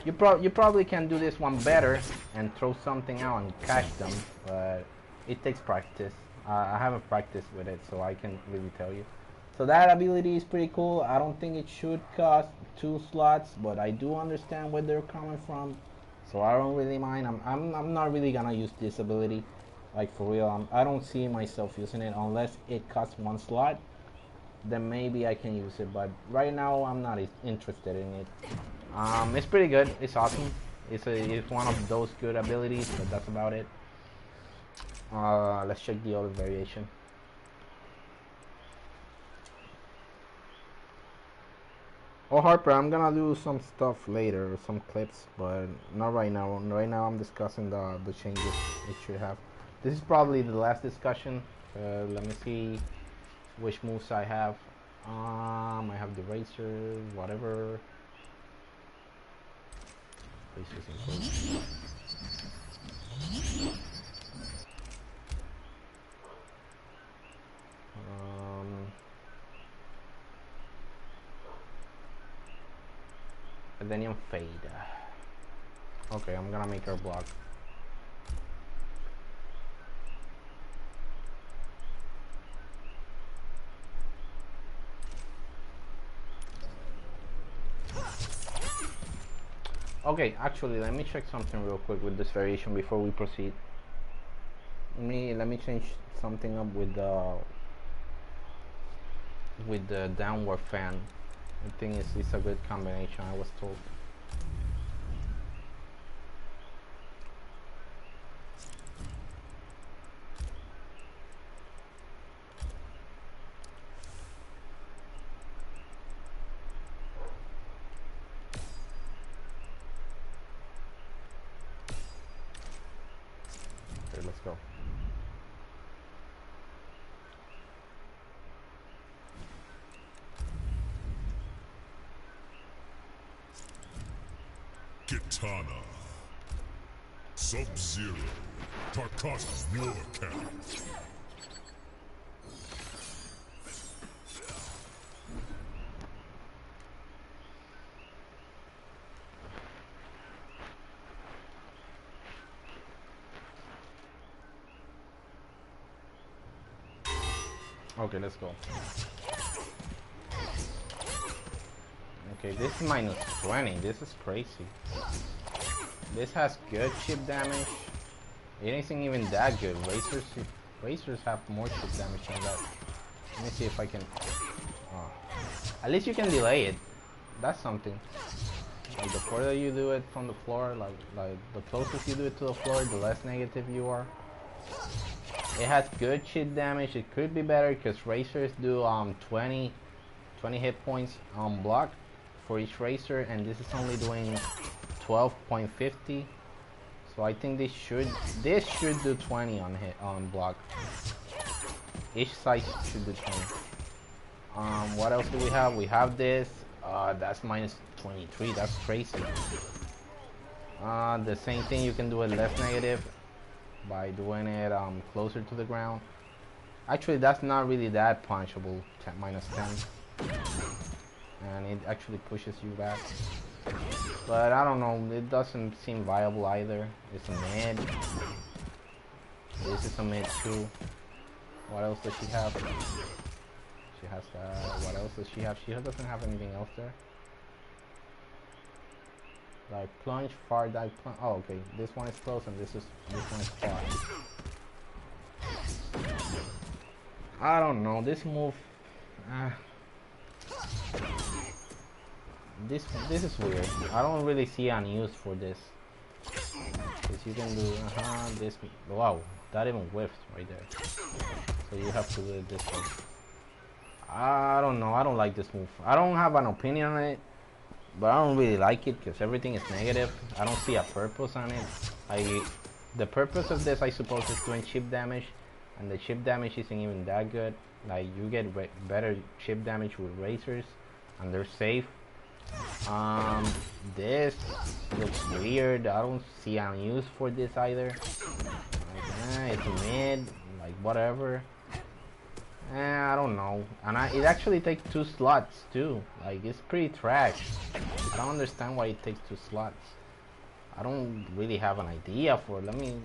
you probably can do this one better and throw something out and catch them, but it takes practice. I haven't practiced with it, so I can't really tell you. So that ability is pretty cool. I don't think it should cost 2 slots, but I do understand where they're coming from, so I don't really mind. I'm not really gonna use this ability, like for real. I don't see myself using it unless it costs 1 slot. Then maybe I can use it, but right now I'm not interested in it. It's pretty good. It's awesome. It's one of those good abilities, but that's about it. Let's check the other variation. Oh, Harper, I'm gonna do some stuff later, some clips, but not right now. Right now I'm discussing the changes it should have. This is probably the last discussion. Let me see which moves I have. I have the racer, whatever. Racers included. Then fade. Okay, I'm gonna make her block. Okay, actually, let me check something real quick with this variation before we proceed. Let me change something up with the downward fan. I think it's a good combination, I was told. Okay, let's go. Kitana, Sub-Zero, Tarkata's War Cannon. Okay, let's go. Okay, this is minus 20. This is crazy. This has good chip damage. It isn't even that good. Racers have more chip damage than that. Let me see if I can. At least you can delay it. That's something. Like the further you do it from the floor, like the closest you do it to the floor, the less negative you are. It has good chip damage. It could be better because racers do 20 hit points on block for each racer, and this is only doing 12.50. So I think this should do 20 on block. Each side should do 20. What else do we have? We have this. That's minus 23. That's crazy. The same thing, you can do it less negative by doing it closer to the ground. Actually, that's not really that punchable. Minus 10, and it actually pushes you back. But I don't know. It doesn't seem viable either. It's a mid. This is a mid too. What else does she have? She has that. What else does she have? She doesn't have anything else there. Like plunge, far dive, plunge. Oh, okay. This one is close, and this one is far. I don't know. This move. This is weird. I don't really see an use for this. Cause you can do this. Wow, that even whiffed right there. So you have to do it this way. I don't know. I don't like this move. I don't have an opinion on it, but I don't really like it because everything is negative. I don't see a purpose on it. The purpose of this, I suppose, is doing chip damage, and the chip damage isn't even that good. Like you get better chip damage with razors, and they're safe. This looks weird. I don't see any use for this either. Like, it's mid, like whatever. I don't know. And it actually takes 2 slots too. Like it's pretty trash. I don't understand why it takes 2 slots. I don't really have an idea for it. Let me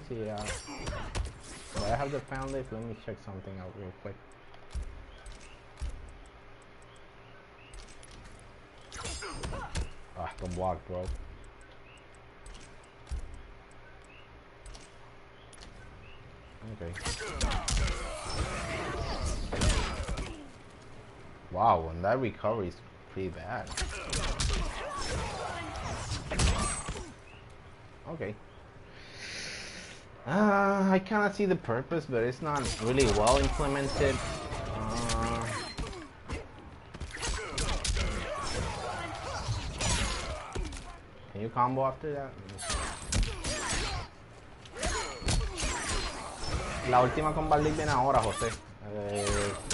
see. Do I have the fan list? Let me check something out real quick. Ah, don't block, bro. Okay. Wow, and that recovery is pretty bad. Okay. I cannot see the purpose, but it's not really well implemented. Can you combo after that? La última Combat League viene ahora, José.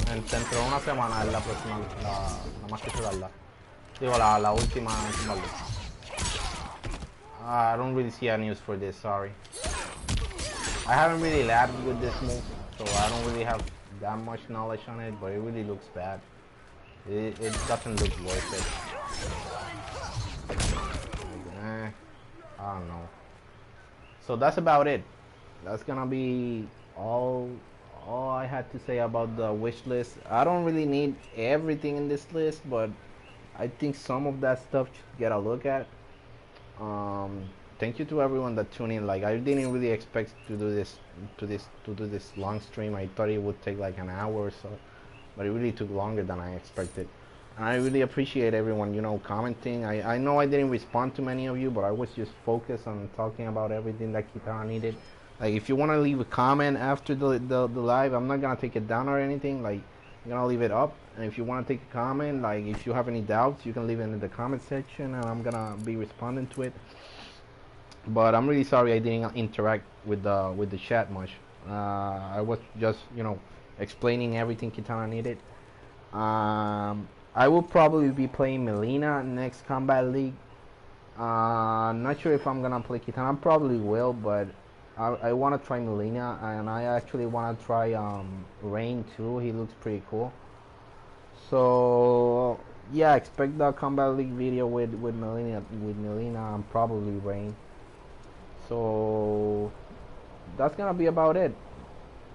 Dentro de una semana es la próxima, la más que se tarda. Digo, la última Combat League. I don't really see any use for this, sorry. I haven't really labbed with this move, so I don't really have that much knowledge on it, but it really looks bad. It doesn't look worth it. Like, I don't know. So that's about it. That's gonna be all I had to say about the wish list. I don't really need everything in this list, but I think some of that stuff should get a look at. Thank you to everyone that tuned in. Like I didn't really expect to do this long stream. I thought it would take like an hour or so, but it really took longer than I expected. And I really appreciate everyone, you know, commenting. I know I didn't respond to many of you, but I was just focused on talking about everything that Kitana needed. Like if you want to leave a comment after the live, I'm not gonna take it down or anything. Like I'm gonna leave it up, and if you want to take a comment, like if you have any doubts, you can leave it in the comment section, and I'm gonna be responding to it. But I'm really sorry I didn't interact with the chat much. I was just, you know, explaining everything Kitana needed. I will probably be playing Melina next Combat League. Not sure if I'm gonna play Kitana. I probably will, but I want to try Melina, and I actually want to try Rain too. He looks pretty cool. So yeah, expect the Combat League video with Melina and probably Rain. So that's gonna be about it.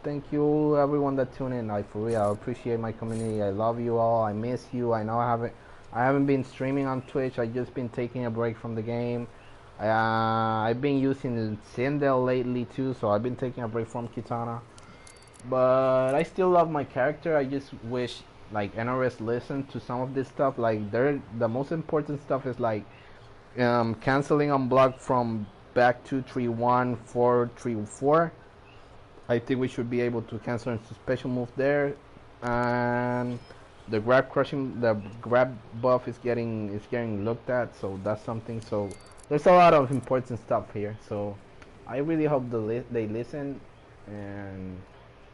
Thank you everyone that tuned in. For real, I appreciate my community. I love you all. I miss you. I know I haven't been streaming on Twitch. I just been taking a break from the game. I've been using Sindel lately too, so I've been taking a break from Kitana. But I still love my character. I just wish like NRS listened to some of this stuff. Like the most important stuff is like canceling unblock from back 231 434. I think we should be able to cancel into special move there, and the grab buff is getting looked at, so that's something. So there's a lot of important stuff here, so I really hope they listen, and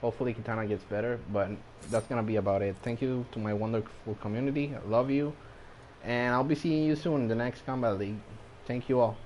hopefully Kitana gets better. But that's gonna be about it. Thank you to my wonderful community. I love you, and I'll be seeing you soon in the next Combat League. Thank you all.